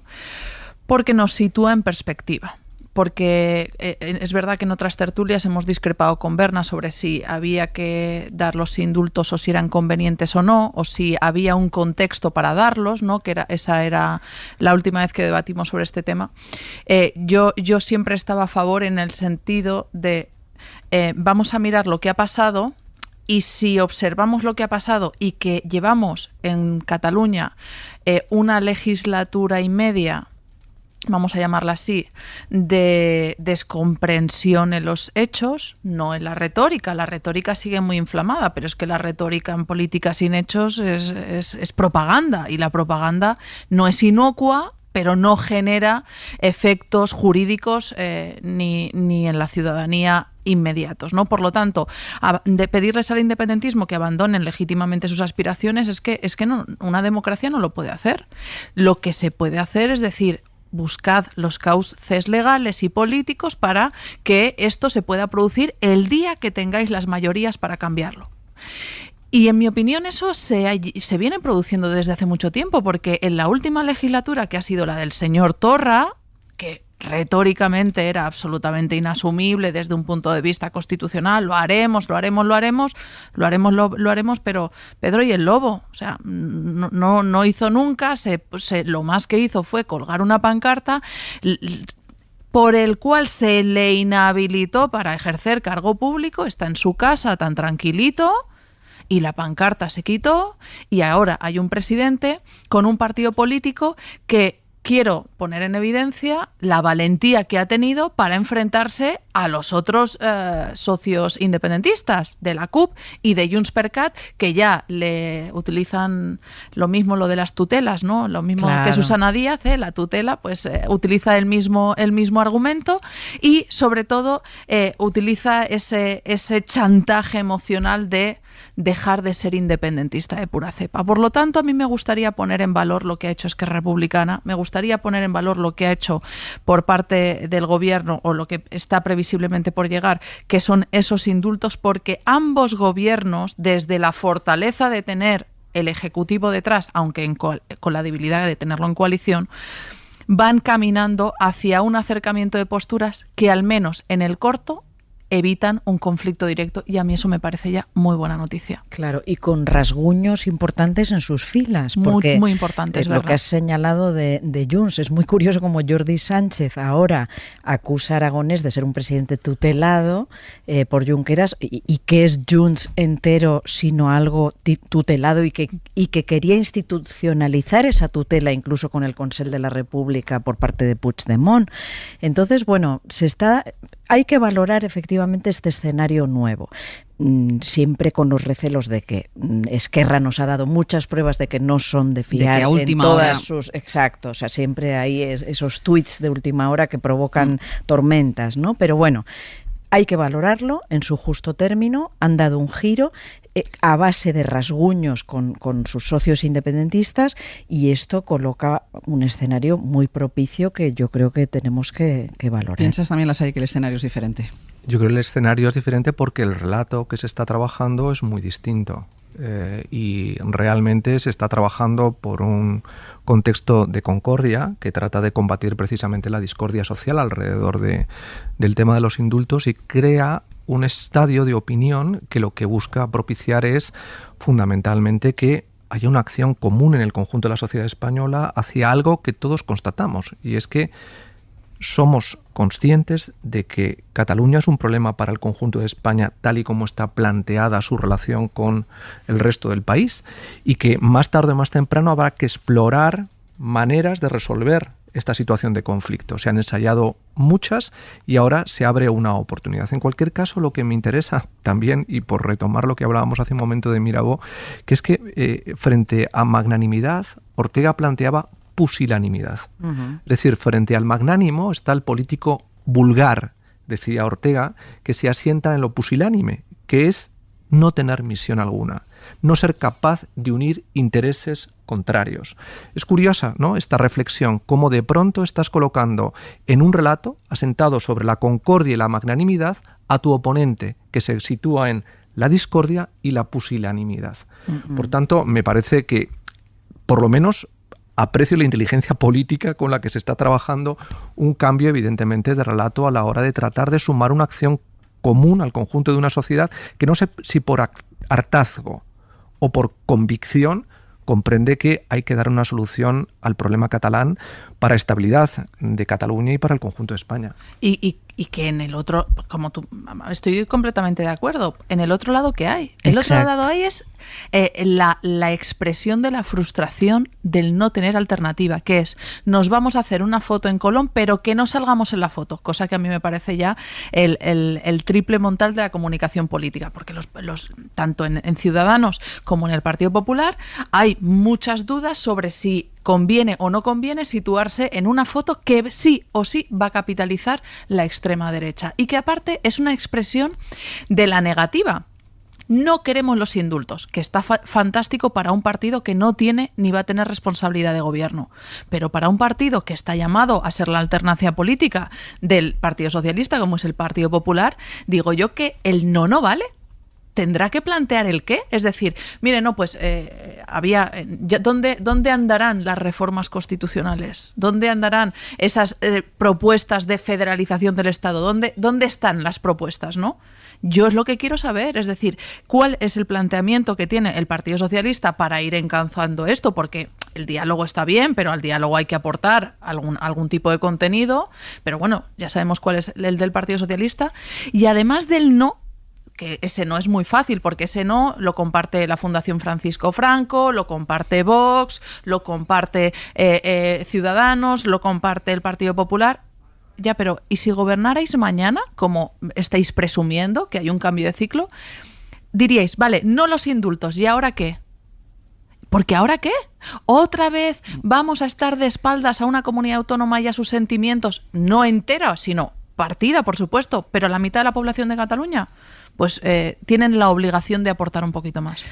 porque nos sitúa en perspectiva. Porque es verdad que en otras tertulias hemos discrepado con Berna sobre si había que dar los indultos o si eran convenientes o no, o si había un contexto para darlos, ¿no? Esa era la última vez que debatimos sobre este tema. Yo siempre estaba a favor en el sentido de vamos a mirar lo que ha pasado, y si observamos lo que ha pasado y que llevamos en Cataluña una legislatura y media, vamos a llamarla así, de descomprensión en los hechos, no en la retórica. La retórica sigue muy inflamada, pero es que la retórica en política sin hechos es propaganda, y la propaganda no es inocua, pero no genera efectos jurídicos ni en la ciudadanía inmediatos, ¿no? Por lo tanto, de pedirles al independentismo que abandonen legítimamente sus aspiraciones es que no, una democracia no lo puede hacer. Lo que se puede hacer es decir, buscad los cauces legales y políticos para que esto se pueda producir el día que tengáis las mayorías para cambiarlo. Y en mi opinión eso se viene produciendo desde hace mucho tiempo, porque en la última legislatura, que ha sido la del señor Torra, que retóricamente era absolutamente inasumible desde un punto de vista constitucional, lo haremos, pero Pedro y el Lobo, o sea, no hizo nunca, lo más que hizo fue colgar una pancarta por el cual se le inhabilitó para ejercer cargo público, está en su casa tan tranquilito, y la pancarta se quitó, y ahora hay un presidente con un partido político que quiero poner en evidencia la valentía que ha tenido para enfrentarse a los otros socios independentistas de la CUP y de Junts per Cat, que ya le utilizan lo mismo, lo de las tutelas, ¿no? Lo mismo claro. Que Susana Díaz, la tutela, pues utiliza el mismo argumento, y sobre todo utiliza ese chantaje emocional de dejar de ser independentista de pura cepa. Por lo tanto, a mí me gustaría poner en valor lo que ha hecho Esquerra Republicana, me gustaría poner en valor lo que ha hecho por parte del Gobierno o lo que está previsiblemente por llegar, que son esos indultos, porque ambos gobiernos, desde la fortaleza de tener el Ejecutivo detrás, aunque con la debilidad de tenerlo en coalición, van caminando hacia un acercamiento de posturas que al menos en el corto evitan un conflicto directo, y a mí eso me parece ya muy buena noticia. Claro, y con rasguños importantes en sus filas, porque muy importantes, lo que has señalado de Junts, es muy curioso como Jordi Sánchez ahora acusa a Aragonés de ser un presidente tutelado por Junqueras, y que es Junts entero sino algo tutelado, y que quería institucionalizar esa tutela incluso con el Consell de la República por parte de Puigdemont. Entonces, bueno, hay que valorar efectivamente este escenario nuevo, siempre con los recelos de que Esquerra nos ha dado muchas pruebas de que no son de fiar, de que a última en todas hora... sus... Exacto, o sea, siempre hay esos tuits de última hora que provocan tormentas, ¿no? Pero bueno, hay que valorarlo en su justo término, han dado un giro a base de rasguños con sus socios independentistas, y esto coloca un escenario muy propicio que yo creo que tenemos que valorar. ¿Piensas también, Lasai, que el escenario es diferente? Yo creo que el escenario es diferente porque el relato que se está trabajando es muy distinto. Y realmente se está trabajando por un contexto de concordia que trata de combatir precisamente la discordia social alrededor del tema de los indultos, y crea un estadio de opinión que lo que busca propiciar es fundamentalmente que haya una acción común en el conjunto de la sociedad española hacia algo que todos constatamos, y es que somos conscientes de que Cataluña es un problema para el conjunto de España tal y como está planteada su relación con el resto del país, y que más tarde o más temprano habrá que explorar maneras de resolver esta situación de conflicto. Se han ensayado muchas y ahora se abre una oportunidad. En cualquier caso, lo que me interesa también, y por retomar lo que hablábamos hace un momento de Mirabeau, que es que frente a magnanimidad, Ortega planteaba pusilanimidad. Es decir, frente al magnánimo está el político vulgar, decía Ortega, que se asienta en lo pusilánime, que es no tener misión alguna, no ser capaz de unir intereses contrarios. Es curiosa, ¿no?, esta reflexión, cómo de pronto estás colocando en un relato asentado sobre la concordia y la magnanimidad a tu oponente, que se sitúa en la discordia y la pusilanimidad. Por tanto, me parece que, por lo menos, aprecio la inteligencia política con la que se está trabajando un cambio, evidentemente, de relato a la hora de tratar de sumar una acción común al conjunto de una sociedad que, no sé si por hartazgo o por convicción, comprende que hay que dar una solución al problema catalán para estabilidad de Cataluña y para el conjunto de España. Y que en el otro, como tú, estoy completamente de acuerdo, en el otro lado, ¿qué hay? El otro lado hay es la expresión de la frustración del no tener alternativa, que es, nos vamos a hacer una foto en Colón, pero que no salgamos en la foto, cosa que a mí me parece ya el triple montal de la comunicación política, porque tanto en Ciudadanos como en el Partido Popular hay muchas dudas sobre si conviene o no conviene situarse en una foto que sí o sí va a capitalizar la extrema derecha, y que aparte es una expresión de la negativa. No queremos los indultos, que está fantástico para un partido que no tiene ni va a tener responsabilidad de gobierno, pero para un partido que está llamado a ser la alternancia política del Partido Socialista, como es el Partido Popular, digo yo que el no vale. Tendrá que plantear el qué, es decir, mire, no, pues ¿dónde andarán las reformas constitucionales? ¿Dónde andarán esas propuestas de federalización del Estado? ¿Dónde están las propuestas, no? Yo es lo que quiero saber, es decir, ¿cuál es el planteamiento que tiene el Partido Socialista para ir encauzando esto? Porque el diálogo está bien, pero al diálogo hay que aportar algún tipo de contenido, pero bueno, ya sabemos cuál es el del Partido Socialista, y además del no, que ese no es muy fácil, porque ese no lo comparte la Fundación Francisco Franco, lo comparte Vox, lo comparte Ciudadanos, lo comparte el Partido Popular. Ya, pero ¿y si gobernarais mañana, como estáis presumiendo que hay un cambio de ciclo? Diríais, vale, no los indultos, ¿y ahora qué? Porque ¿ahora qué? ¿Otra vez vamos a estar de espaldas a una comunidad autónoma y a sus sentimientos, no entera, sino partida, por supuesto, pero la mitad de la población de Cataluña? pues tienen la obligación de aportar un poquito más.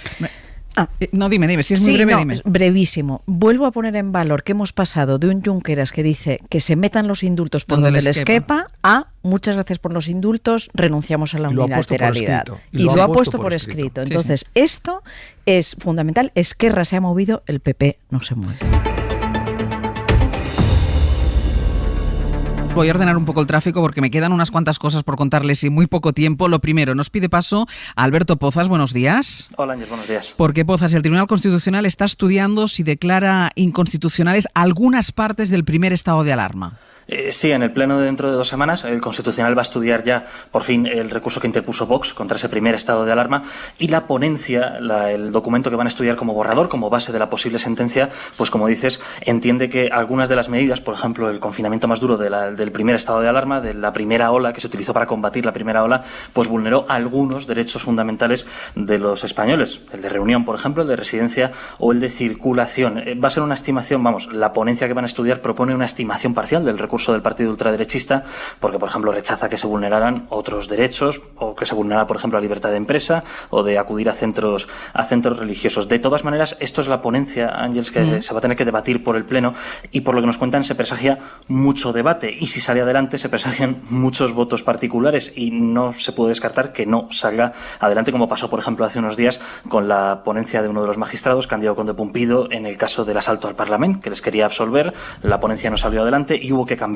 No, dime, si es muy breve, dime. Brevísimo. Vuelvo a poner en valor que hemos pasado de un Junqueras que dice que se metan los indultos por donde les quepa a muchas gracias por los indultos, renunciamos a la unilateralidad. Y lo ha puesto por escrito. Entonces, esto es fundamental. Esquerra se ha movido, el PP no se mueve. Voy a ordenar un poco el tráfico porque me quedan unas cuantas cosas por contarles y muy poco tiempo. Lo primero, nos pide paso Alberto Pozas. Buenos días. Hola, Ángel, buenos días. Porque Pozas, el Tribunal Constitucional está estudiando si declara inconstitucionales algunas partes del primer estado de alarma. Sí, en el pleno de dentro de 2 semanas el Constitucional va a estudiar ya por fin el recurso que interpuso Vox contra ese primer estado de alarma y la ponencia, el documento que van a estudiar como borrador, como base de la posible sentencia, pues como dices, entiende que algunas de las medidas, por ejemplo, el confinamiento más duro del primer estado de alarma, de la primera ola que se utilizó para combatir la primera ola, pues vulneró algunos derechos fundamentales de los españoles, el de reunión, por ejemplo, el de residencia o el de circulación. Va a ser una estimación, la ponencia que van a estudiar propone una estimación parcial del recurso del partido ultraderechista, porque, por ejemplo, rechaza que se vulneraran otros derechos o que se vulnerara, por ejemplo, la libertad de empresa o de acudir a centros religiosos. De todas maneras, esto es la ponencia, Ángeles, que se va a tener que debatir por el Pleno y por lo que nos cuentan se presagia mucho debate y si sale adelante se presagian muchos votos particulares y no se puede descartar que no salga adelante, como pasó, por ejemplo, hace unos días con la ponencia de uno de los magistrados, Cándido Conde Pumpido, en el caso del asalto al Parlamento, que les quería absolver. La ponencia no salió adelante y hubo que cambiar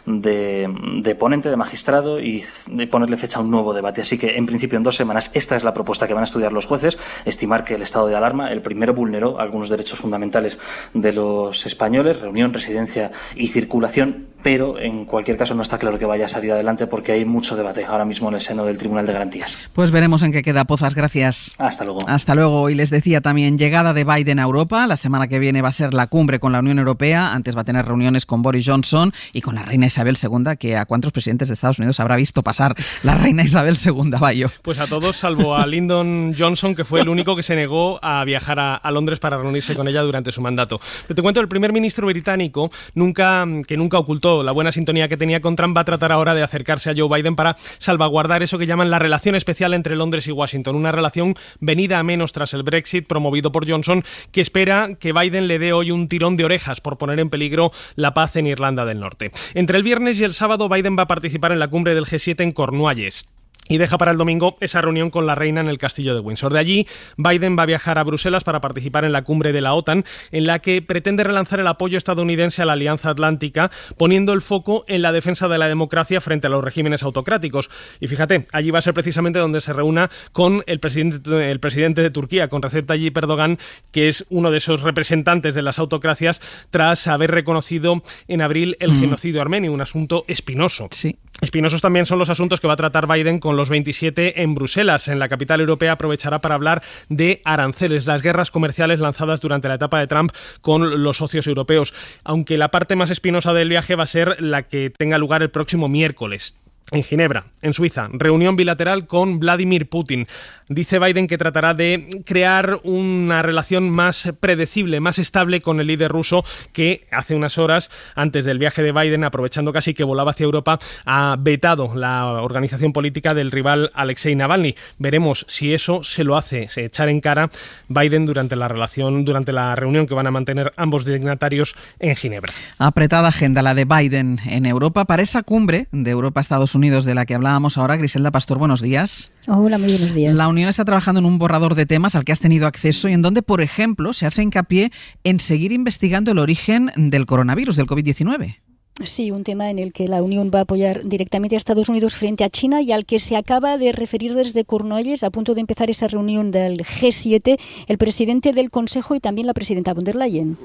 de ponente, de magistrado y ponerle fecha a un nuevo debate. Así que, en principio, en 2 semanas, esta es la propuesta que van a estudiar los jueces, estimar que el estado de alarma, el primero, vulneró algunos derechos fundamentales de los españoles, reunión, residencia y circulación, pero en cualquier caso no está claro que vaya a salir adelante porque hay mucho debate ahora mismo en el seno del Tribunal de Garantías. Pues veremos en qué queda, Pozas. Gracias. Hasta luego. Hasta luego. Y les decía también, llegada de Biden a Europa. La semana que viene va a ser la cumbre con la Unión Europea. Antes va a tener reuniones con Boris Johnson y con la reina Isabel II, que a cuántos presidentes de Estados Unidos habrá visto pasar la reina Isabel II, Bayo. Pues a todos, salvo a Lyndon Johnson, que fue el único que se negó a viajar a Londres para reunirse con ella durante su mandato. Pero te cuento, el primer ministro británico, que nunca ocultó la buena sintonía que tenía con Trump, va a tratar ahora de acercarse a Joe Biden para salvaguardar eso que llaman la relación especial entre Londres y Washington, una relación venida a menos tras el Brexit promovido por Johnson, que espera que Biden le dé hoy un tirón de orejas por poner en peligro la paz en Irlanda del Norte. Entre el viernes y el sábado, Biden va a participar en la cumbre del G7 en Cornualles. Y deja para el domingo esa reunión con la reina en el castillo de Windsor. De allí, Biden va a viajar a Bruselas para participar en la cumbre de la OTAN, en la que pretende relanzar el apoyo estadounidense a la Alianza Atlántica, poniendo el foco en la defensa de la democracia frente a los regímenes autocráticos. Y fíjate, allí va a ser precisamente donde se reúna con el presidente de Turquía, con Recep Tayyip Erdogan, que es uno de esos representantes de las autocracias tras haber reconocido en abril el genocidio armenio, un asunto espinoso. Sí. Espinosos también son los asuntos que va a tratar Biden con los 27 en Bruselas. En la capital europea aprovechará para hablar de aranceles, las guerras comerciales lanzadas durante la etapa de Trump con los socios europeos. Aunque la parte más espinosa del viaje va a ser la que tenga lugar el próximo miércoles. En Ginebra, en Suiza, reunión bilateral con Vladimir Putin. Dice Biden que tratará de crear una relación más predecible, más estable con el líder ruso, que hace unas horas, antes del viaje de Biden, aprovechando casi que volaba hacia Europa, ha vetado la organización política del rival Alexei Navalny. Veremos si eso se lo hace, se echar en cara Biden durante la reunión que van a mantener ambos dignatarios en Ginebra. Apretada agenda la de Biden en Europa. Para esa cumbre de Europa-Estados Unidos de la que hablábamos ahora, Griselda Pastor, buenos días. Hola, muy buenos días. La Unión está trabajando en un borrador de temas al que has tenido acceso y en donde, por ejemplo, se hace hincapié en seguir investigando el origen del coronavirus, del COVID-19. Sí, un tema en el que la Unión va a apoyar directamente a Estados Unidos frente a China y al que se acaba de referir desde Cornualles, a punto de empezar esa reunión del G7, el presidente del Consejo y también la presidenta von der Leyen.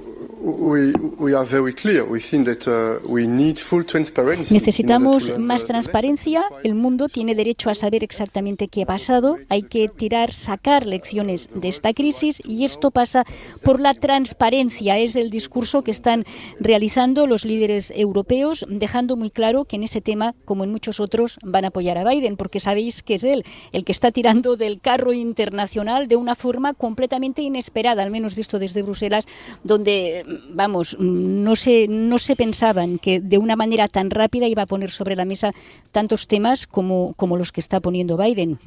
Necesitamos más transparencia. El mundo tiene derecho a saber exactamente qué ha pasado. Hay que sacar lecciones de esta crisis y esto pasa por la transparencia. Es el discurso que están realizando los líderes europeos, dejando muy claro que en ese tema, como en muchos otros, van a apoyar a Biden, porque sabéis que es él el que está tirando del carro internacional de una forma completamente inesperada, al menos visto desde Bruselas, donde vamos, no se pensaban que de una manera tan rápida iba a poner sobre la mesa tantos temas como los que está poniendo Biden.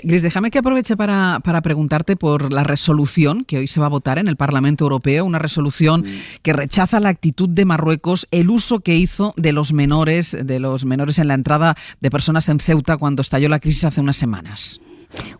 Gris, déjame que aproveche para preguntarte por la resolución que hoy se va a votar en el Parlamento Europeo, una resolución que rechaza la actitud de Marruecos, el uso que hizo de los menores en la entrada de personas en Ceuta cuando estalló la crisis hace unas semanas.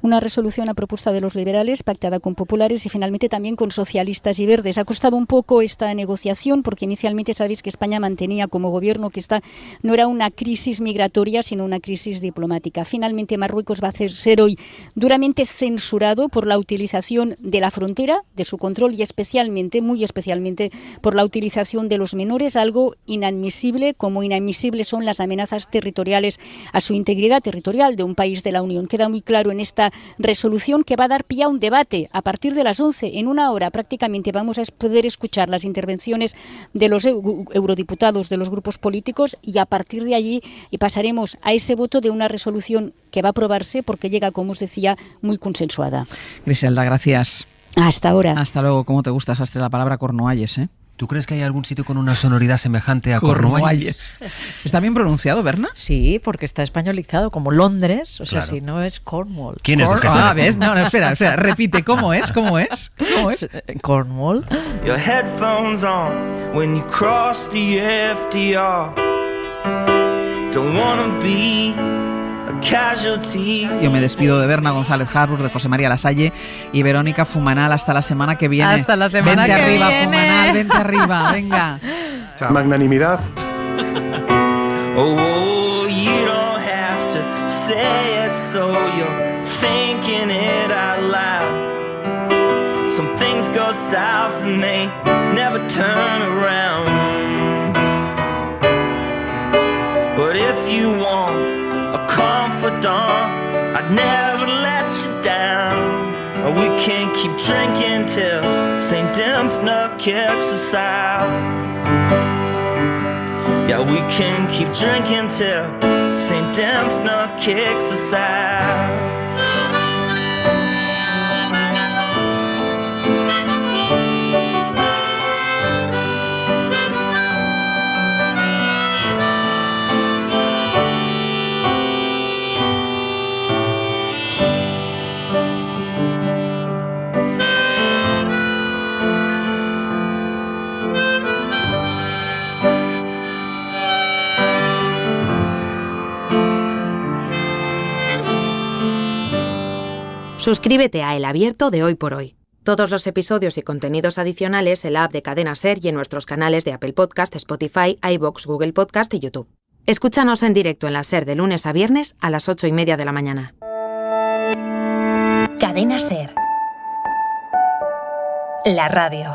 Una resolución a propuesta de los liberales, pactada con populares y finalmente también con socialistas y verdes. Ha costado un poco esta negociación porque inicialmente sabéis que España mantenía como gobierno que esta no era una crisis migratoria sino una crisis diplomática. Finalmente Marruecos va a ser hoy duramente censurado por la utilización de la frontera, de su control y especialmente, muy especialmente, por la utilización de los menores, algo inadmisible, como inadmisibles son las amenazas territoriales a su integridad territorial de un país de la Unión. Queda muy claro en esta resolución que va a dar pie a un debate a partir de las 11. En una hora prácticamente vamos a poder escuchar las intervenciones de los eurodiputados de los grupos políticos y a partir de allí pasaremos a ese voto de una resolución que va a aprobarse porque llega, como os decía, muy consensuada. Griselda, gracias. Hasta ahora. Hasta luego. ¿Cómo te gusta, Sastre, la palabra Cornualles, eh? ¿Tú crees que hay algún sitio con una sonoridad semejante a Cornualles? ¿Está bien pronunciado, Berna? Sí, porque está españolizado como Londres, o sea, Claro. si no es Cornwall. ¿Quién es duquesa? ¿Ves? No, espera, repite, ¿cómo es? Cornwall. Your headphones on when you cross the FDR. Don't wanna be a casualty. Yo me despido de Berna González Harbour, de José María Lasalle y Verónica Fumanal hasta la semana que viene. Hasta la semana vente que arriba, viene. Fumanal, vente arriba, venga. Chao. Magnanimidad. Oh, you don't have to say it so you're thinking it out loud. Some things go south and they never turn around. But if you want a confidant, I'd never let you down. We can't keep drinking till St. Dymphna kicks us out. Yeah, we can keep drinking till St. Dymphna kicks us out. Suscríbete a El Abierto de Hoy por Hoy. Todos los episodios y contenidos adicionales en la app de Cadena SER y en nuestros canales de Apple Podcast, Spotify, iVoox, Google Podcast y YouTube. Escúchanos en directo en la SER de lunes a viernes a las 8:30 de la mañana. Cadena SER. La radio.